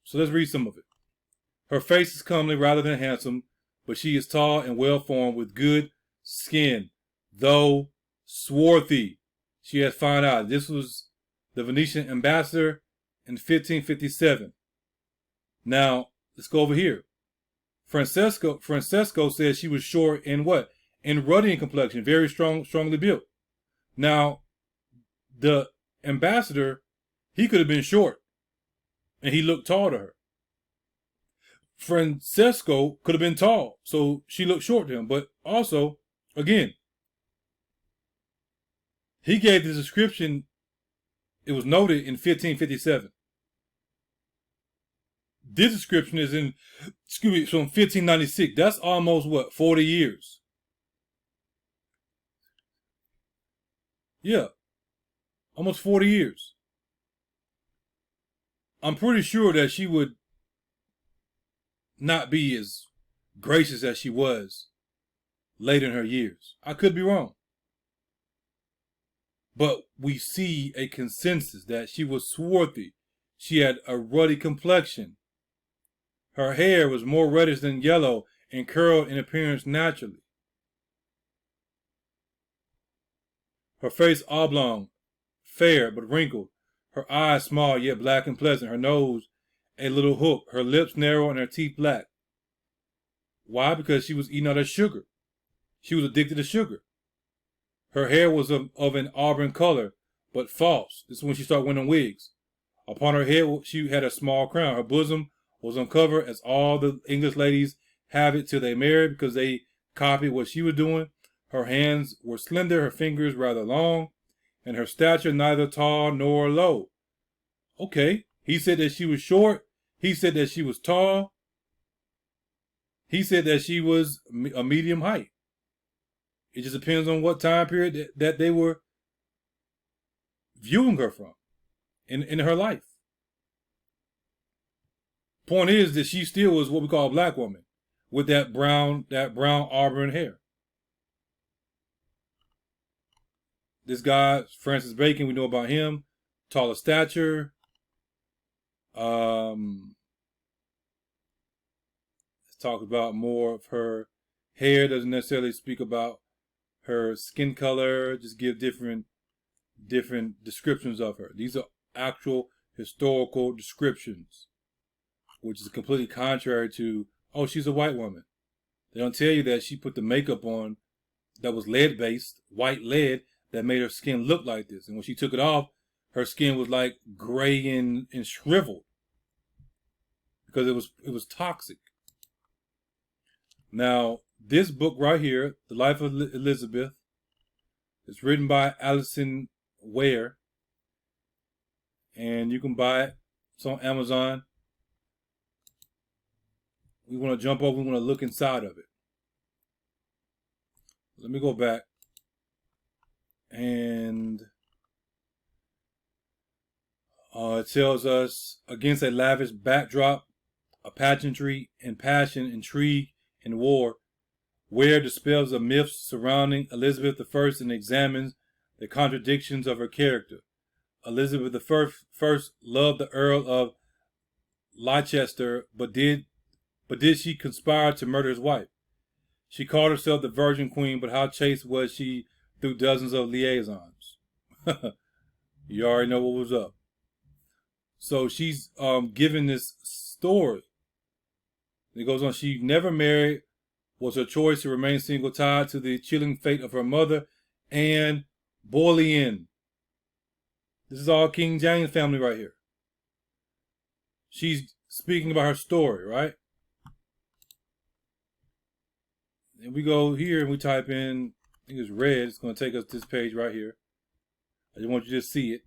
[SPEAKER 2] So let's read some of it. Her face is comely rather than handsome, but she is tall and well formed with good skin, though swarthy. She has fine eyes. This was the Venetian ambassador in 1557. Now, let's go over here. Francesco says she was short and what? And ruddy in complexion, very strongly built. Now, the ambassador, he could have been short, and he looked tall to her. Francesco could have been tall, so she looked short to him. But also, again, he gave the description, it was noted in 1557. This description is from 1596. That's almost, 40 years? Yeah, almost 40 years. I'm pretty sure that she would not be as gracious as she was later in her years. I could be wrong. But we see a consensus that she was swarthy. She had a ruddy complexion. Her hair was more reddish than yellow and curled in appearance naturally. Her face oblong, fair but wrinkled. Her eyes small yet black and pleasant. Her nose a little hook. Her lips narrow and her teeth black. Why? Because she was eating all that sugar. She was addicted to sugar. Her hair was of an auburn color, but false. This is when she started wearing wigs. Upon her head, she had a small crown. Her bosom was uncovered, as all the English ladies have it till they marry, because they copied what she was doing. Her hands were slender, her fingers rather long, and her stature neither tall nor low. Okay, he said that she was short. He said that she was tall. He said that she was a medium height. It just depends on what time period that they were viewing her from in her life. Point is that she still was what we call a black woman with that brown auburn hair. This guy, Francis Bacon, we know about him. Taller stature. Let's talk about more of her hair. Doesn't necessarily speak about her skin color. Just give different descriptions of her. These are actual historical descriptions, which is completely contrary to, oh, she's a white woman. They don't tell you that she put the makeup on that was lead-based, white lead, that made her skin look like this. And when she took it off, her skin was like gray and shriveled because it was toxic. Now, this book right here, The Life of Elizabeth, is written by Alison Ware, and you can buy it. It's on Amazon. We want to jump over, we want to look inside of it. Let me go back. And it tells us, against a lavish backdrop, a pageantry and passion, intrigue, and war, Ware dispels the myths surrounding Elizabeth I and examines the contradictions of her character. Elizabeth I first loved the Earl of Leicester, but did she conspire to murder his wife? She called herself the Virgin Queen, but how chaste was she through dozens of liaisons? You already know what was up. So she's given this story. It goes on, she never married, was her choice to remain single, tied to the chilling fate of her mother, Anne Boleyn. This is all King James family right here. She's speaking about her story, right? And we go here and we type in, I think it's red, it's going to take us to this page right here. I just want you to see it.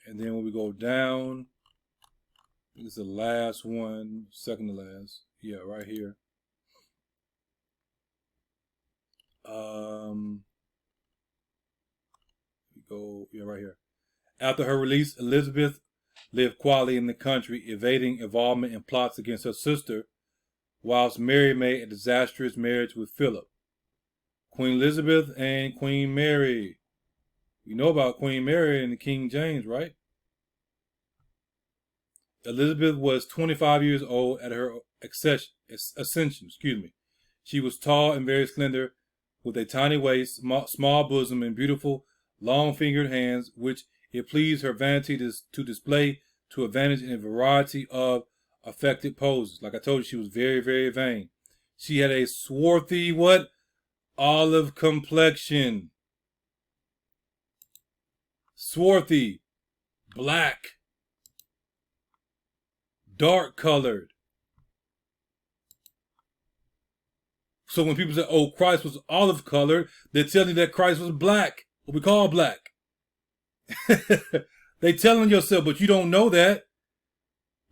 [SPEAKER 2] And then when we go down, I think it's the last one, second to last. Yeah, right here. We go, yeah, right here. After her release, Elizabeth lived quietly in the country, evading involvement in plots against her sister, whilst Mary made a disastrous marriage with Philip. Queen Elizabeth and Queen Mary. You know about Queen Mary and the King James, right? Elizabeth was 25 years old at her ascension. She was tall and very slender, with a tiny waist, small bosom, and beautiful, long-fingered hands, which it pleased her vanity to display to advantage in a variety of affected poses. Like I told you, she was very, very vain. She had a swarthy, what? Olive complexion. Swarthy. Black. Dark colored. So when people say, oh, Christ was olive colored, they're telling you that Christ was black. What we call black. They telling yourself, but you don't know that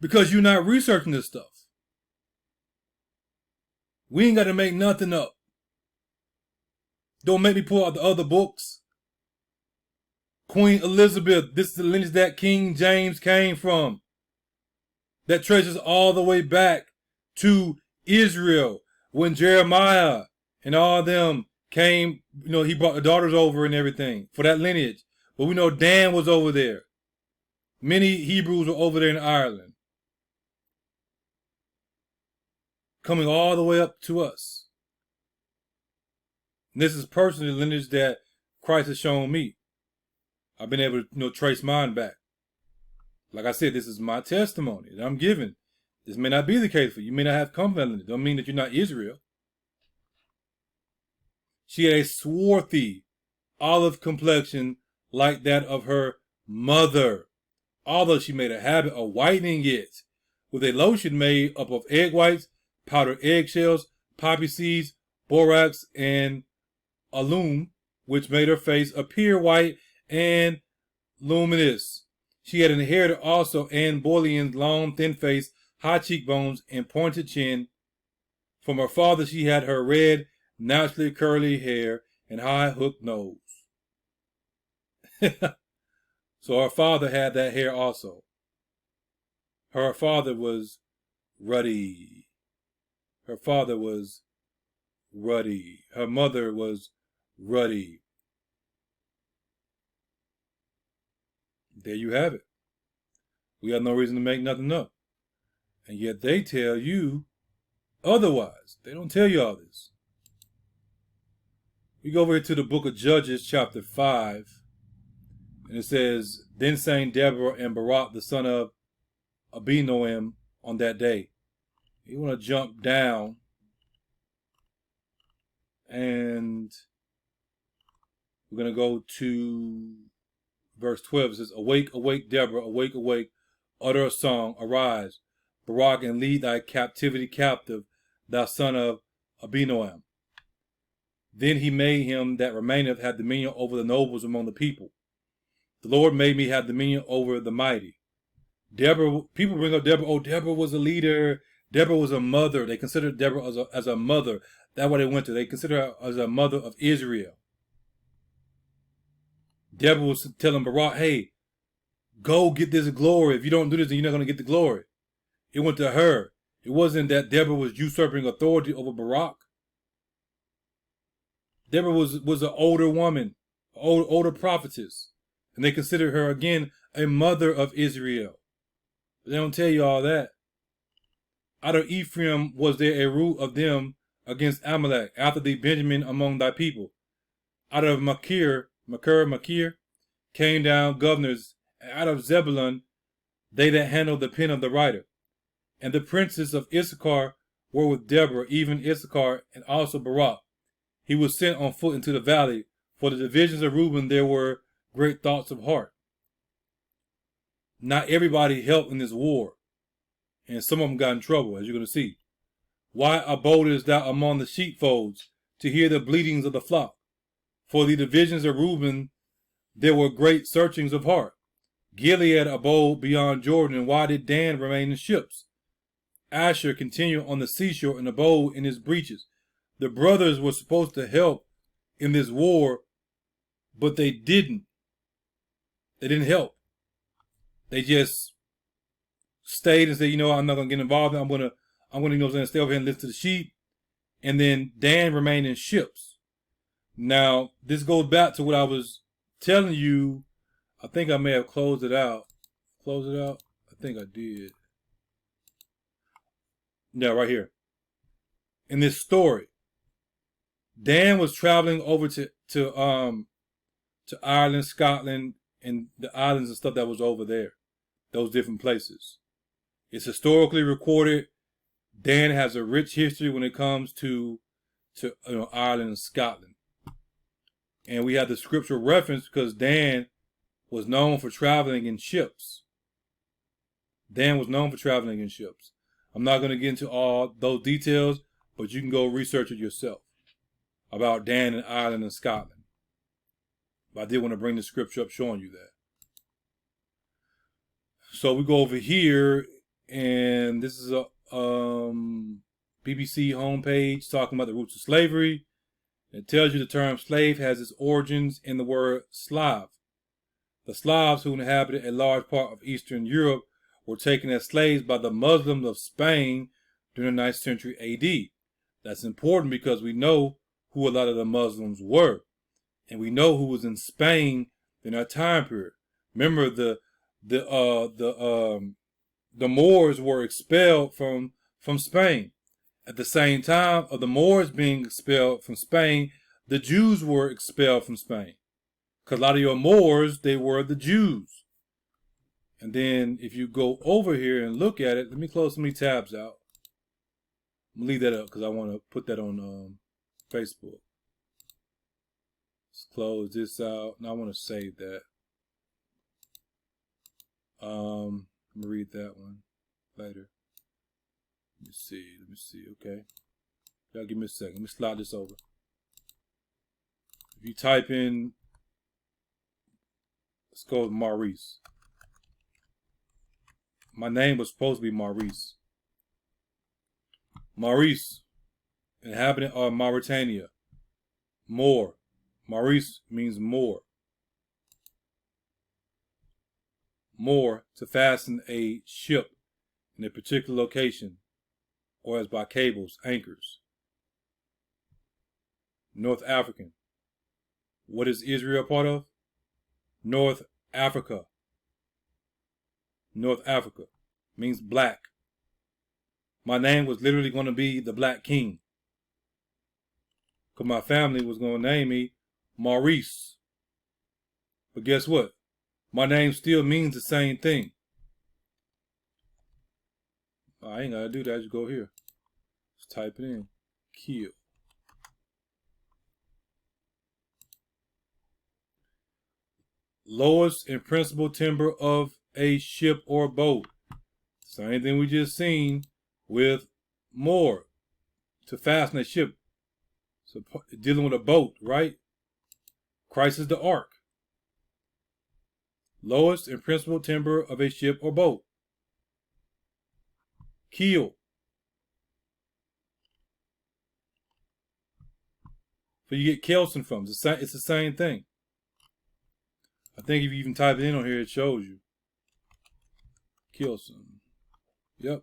[SPEAKER 2] because you're not researching this stuff. We ain't got to make nothing up. Don't make me pull out the other books. Queen Elizabeth, this is the lineage that King James came from. That traces all the way back to Israel when Jeremiah and all them came, he brought the daughters over and everything for that lineage. But we know Dan was over there. Many Hebrews were over there in Ireland. Coming all the way up to us. And this is personally the lineage that Christ has shown me. I've been able to trace mine back. Like I said, this is my testimony that I'm giving. This may not be the case for you. You may not have covenant. It don't mean that you're not Israel. She had a swarthy olive complexion like that of her mother, although she made a habit of whitening it with a lotion made up of egg whites, powdered eggshells, poppy seeds, borax, and alum, which made her face appear white and luminous. She had inherited also Anne Boleyn's long, thin face, high cheekbones, and pointed chin. From her father she had her red, naturally curly hair and high hooked nose. So her father had that hair also. Her father was ruddy. Her father was ruddy. Her mother was ruddy. There you have it. We have no reason to make nothing up. And yet they tell you otherwise. They don't tell you all this. We go over here to the book of Judges, chapter 5. And it says, Then sang Deborah and Barak, the son of Abinoam, on that day. You want to jump down. And we're going to go to verse 12. It says, Awake, awake, Deborah, awake, awake, utter a song, arise, Barak, and lead thy captivity captive, thou son of Abinoam. Then he made him that remaineth have dominion over the nobles among the people. The Lord made me have dominion over the mighty. Deborah, people bring up Deborah. Oh, Deborah was a leader. Deborah was a mother. They considered Deborah as a mother. That's what they went to. They consider her as a mother of Israel. Deborah was telling Barak, hey, go get this glory. If you don't do this, then you're not going to get the glory. It went to her. It wasn't that Deborah was usurping authority over Barak. Deborah was an older woman, older prophetess. And they considered her, again, a mother of Israel. But they don't tell you all that. Out of Ephraim was there a root of them against Amalek, after thee Benjamin among thy people. Out of Machir came down governors, and out of Zebulun they that handled the pen of the writer. And the princes of Issachar were with Deborah, even Issachar and also Barak. He was sent on foot into the valley. For the divisions of Reuben there were great thoughts of heart. Not everybody helped in this war, and some of them got in trouble, as you're going to see. Why abodest thou among the sheepfolds to hear the bleatings of the flock? For the divisions of Reuben there were great searchings of heart. Gilead abode beyond Jordan, and why did Dan remain in ships? Asher continued on the seashore and abode in his breaches. The brothers were supposed to help in this war, but they didn't. They didn't help. They just stayed and said, you know, I'm not going to get involved. I'm going to, stay over here and listen to the sheep. And then Dan remained in ships. Now, this goes back to what I was telling you. I think I may have closed it out. Close it out? I think I did. Yeah, right here. In this story, Dan was traveling over to Ireland, Scotland, and the islands and stuff that was over there. Those different places. It's historically recorded. Dan has a rich history when it comes to Ireland and Scotland. And we have the scriptural reference because Dan was known for traveling in ships. Dan was known for traveling in ships. I'm not going to get into all those details, but you can go research it yourself about Dan and Ireland and Scotland. But I did want to bring the scripture up showing you that. So we go over here, and this is a BBC homepage talking about the roots of slavery. It tells you the term slave has its origins in the word Slav. The Slavs who inhabited a large part of Eastern Europe were taken as slaves by the Muslims of Spain during the 9th century AD. That's important because we know who a lot of the Muslims were. And we know who was in Spain in that time period. Remember, the Moors were expelled from Spain. At the same time of the Moors being expelled from Spain, the Jews were expelled from Spain. Because a lot of your Moors, they were the Jews. And then if you go over here and look at it, let me close some of these tabs out. I'm gonna leave that up because I want to put that on Facebook. Let's close this out. Now I want to save that. I'm gonna read that one later. Let me see. Okay. Y'all give me a second. Let me slide this over. If you type in, let's go with Maurice. My name was supposed to be Maurice. Maurice, inhabitant of Mauritania. Moor. Maurice means Moor. Moor, to fasten a ship in a particular location, or as by cables, anchors. North African. What is Israel part of? North Africa. North Africa means black. My name was literally going to be the Black King, because my family was going to name me Maurice. But guess what? My name still means the same thing. I ain't got to do that. Just go here. Just type it in. Kill. Lowest and principal timber of a ship or boat. Same thing we just seen with moor, to fasten a ship. So dealing with a boat, right? Christ is the ark. Lowest and principal timber of a ship or boat. Keel. So you get kelson from. It's the same thing. I think if you even type it in on here, it shows you. Kelson. Yep.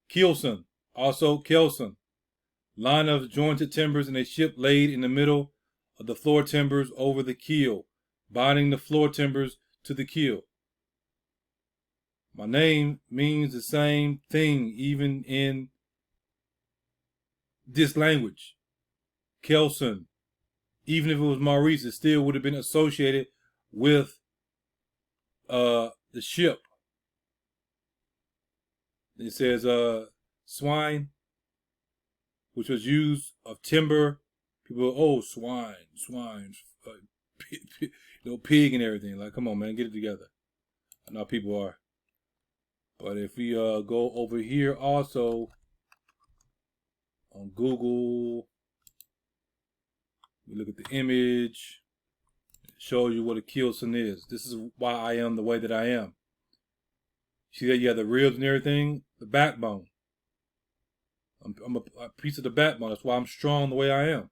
[SPEAKER 2] Keelson. Also kelson. Line of jointed timbers in a ship laid in the middle of the floor timbers over the keel, binding the floor timbers to the keel. My name means the same thing even in this language. Kelson. Even if it was Maurice, it still would have been associated with the ship. It says swine, which was used of timber. People, oh, swine, pig and everything. Like, come on, man, get it together. I know people are. But if we go over here also on Google, we look at the image. It shows you what a kelson is. This is why I am the way that I am. See that you have the ribs and everything? The backbone. I'm a piece of the backbone. That's why I'm strong the way I am.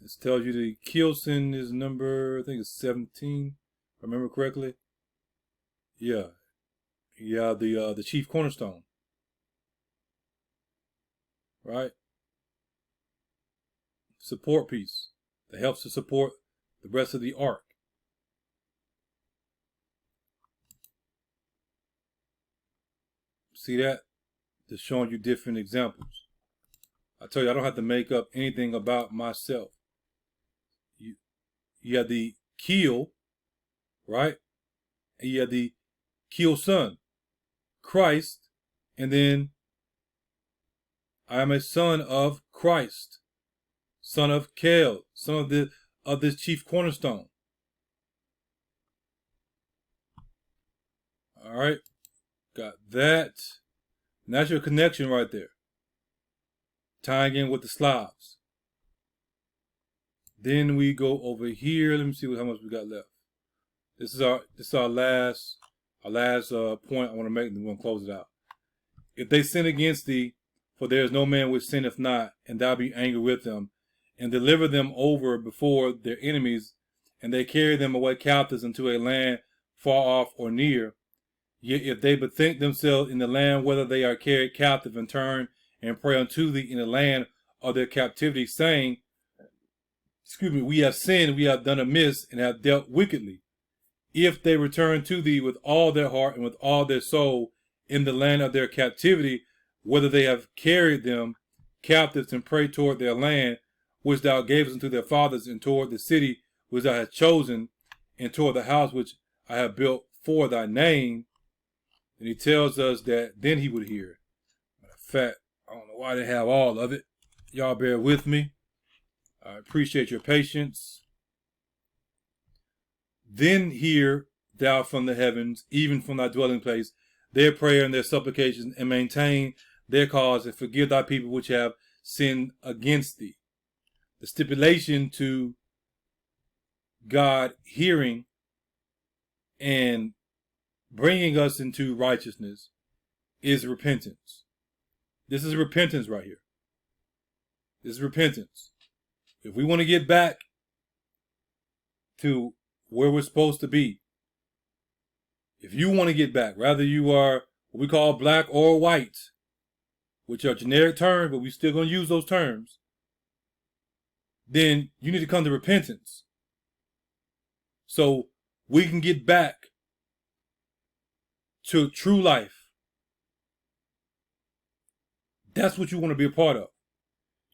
[SPEAKER 2] This tells you the kelson is number, I think it's 17, if I remember correctly. Yeah. Yeah, the chief cornerstone. Right? Support piece that helps to support the rest of the ark. See that? Just showing you different examples. I tell you, I don't have to make up anything about myself. You have the keel, right? And you have the kelson, Christ, and then I am a son of Christ, son of Kel, son of this chief cornerstone. All right, got that. And that's your connection right there. Tying in with the Slavs. Then we go over here. Let me see how much we got left. This is our last point I want to make, and we're going to close it out. If they sin against thee, for there is no man which sinneth not, and thou be angry with them, and deliver them over before their enemies, and they carry them away captives into a land far off or near. Yet if they bethink themselves in the land whither they are carried captive, and turn and pray unto thee in the land of their captivity, saying, we have sinned, we have done amiss, and have dealt wickedly. If they return to thee with all their heart and with all their soul in the land of their captivity, whether they have carried them captives, and pray toward their land, which thou gavest unto their fathers, and toward the city which thou hast chosen, and toward the house which I have built for thy name. And he tells us that then he would hear. Matter of fact, I don't know why they have all of it. Y'all bear with me. I appreciate your patience. Then hear thou from the heavens, even from thy dwelling place, their prayer and their supplications, and maintain their cause, and forgive thy people which have sinned against thee. The stipulation to God hearing and bringing us into righteousness is repentance. This is repentance right here. This is repentance. If we want to get back to where we're supposed to be, if you want to get back, rather you are what we call black or white, which are generic terms, but we're still going to use those terms, then you need to come to repentance so we can get back to true life. That's what you want to be a part of.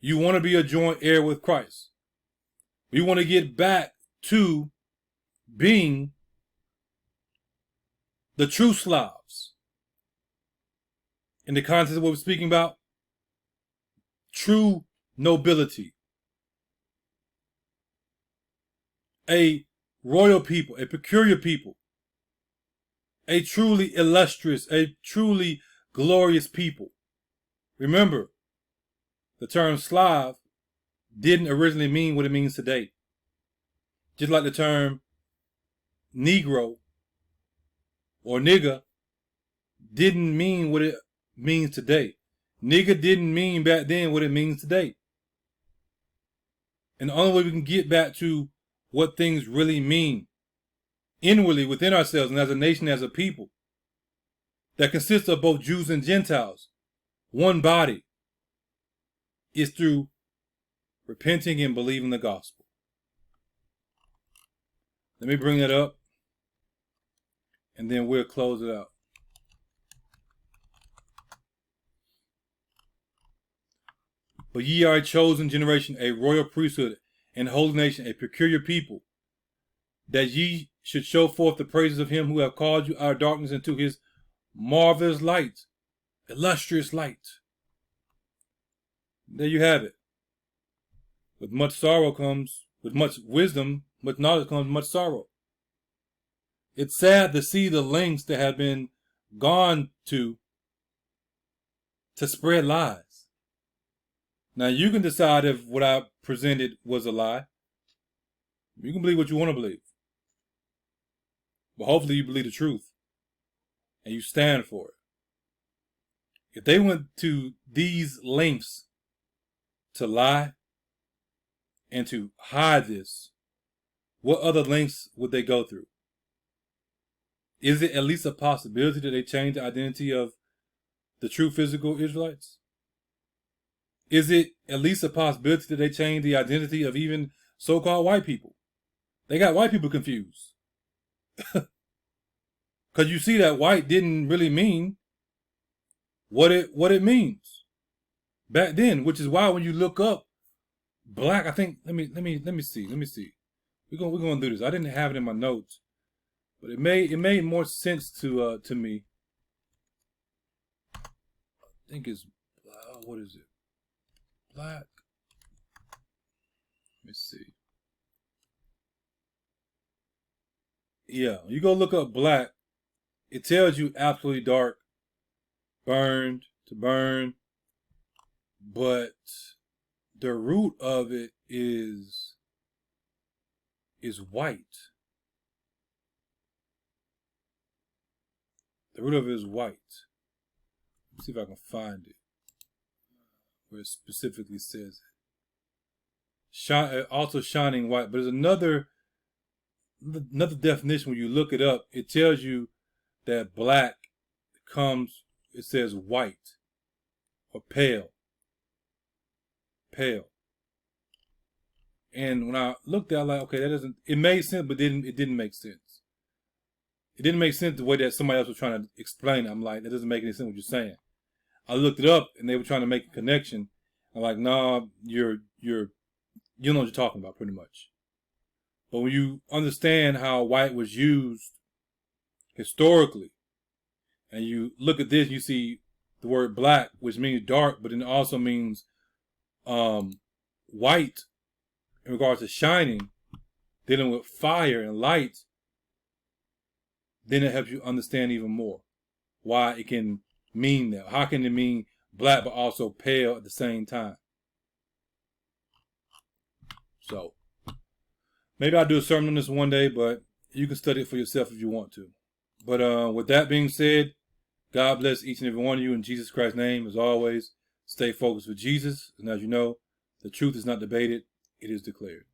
[SPEAKER 2] You want to be a joint heir with Christ. We want to get back to being the true Slavs. In the context of what we're speaking about, true nobility. A royal people, a peculiar people, a truly illustrious, a truly glorious people. Remember, the term Slav didn't originally mean what it means today. Just like the term Negro or nigger didn't mean what it means today. Nigger didn't mean back then what it means today. And the only way we can get back to what things really mean inwardly within ourselves and as a nation, as a people that consists of both Jews and Gentiles, one body, is through repenting and believing the gospel. Let me bring that up and then we'll close it out. But ye are a chosen generation, a royal priesthood, and holy nation, a peculiar people, that ye should show forth the praises of him who have called you out of darkness into his marvelous light, illustrious light. There you have it. With much sorrow comes, with much wisdom, much knowledge comes much sorrow. It's sad to see the lengths that have been gone to spread lies. Now you can decide if what I presented was a lie. You can believe what you want to believe. But hopefully you believe the truth and you stand for it. If they went to these lengths to lie and to hide this, what other lengths would they go through? Is it at least a possibility that they change the identity of the true physical Israelites? Is it at least a possibility that they change the identity of even so-called white people? They got white people confused. Because you see that white didn't really mean what it means back then, which is why when you look up black, I think let me see. We're gonna do this. I didn't have it in my notes, but it made more sense to me. I think it's what is it? Black. Let me see. Yeah, you go look up black. It tells you absolutely dark, burned to burn, but the root of it is white. The root of it is white. Let's see if I can find it where it specifically says it. Also shining white, but there's another definition. When you look it up, it tells you that black comes, it says white or pale. And when I looked at it, I'm like, okay, that doesn't, it made sense, but it didn't make sense. It didn't make sense the way that somebody else was trying to explain it. I'm like, that doesn't make any sense what you're saying. I looked it up and they were trying to make a connection. I'm like, nah, you know what you're talking about pretty much. But when you understand how white was used historically, and you look at this, you see the word black, which means dark, but it also means white in regards to shining, dealing with fire and light, then it helps you understand even more why it can mean that. How can it mean black but also pale at the same time? So, maybe I'll do a sermon on this one day, but you can study it for yourself if you want to. But with that being said, God bless each and every one of you in Jesus Christ's name. As always, stay focused with Jesus. And as you know, the truth is not debated, it is declared.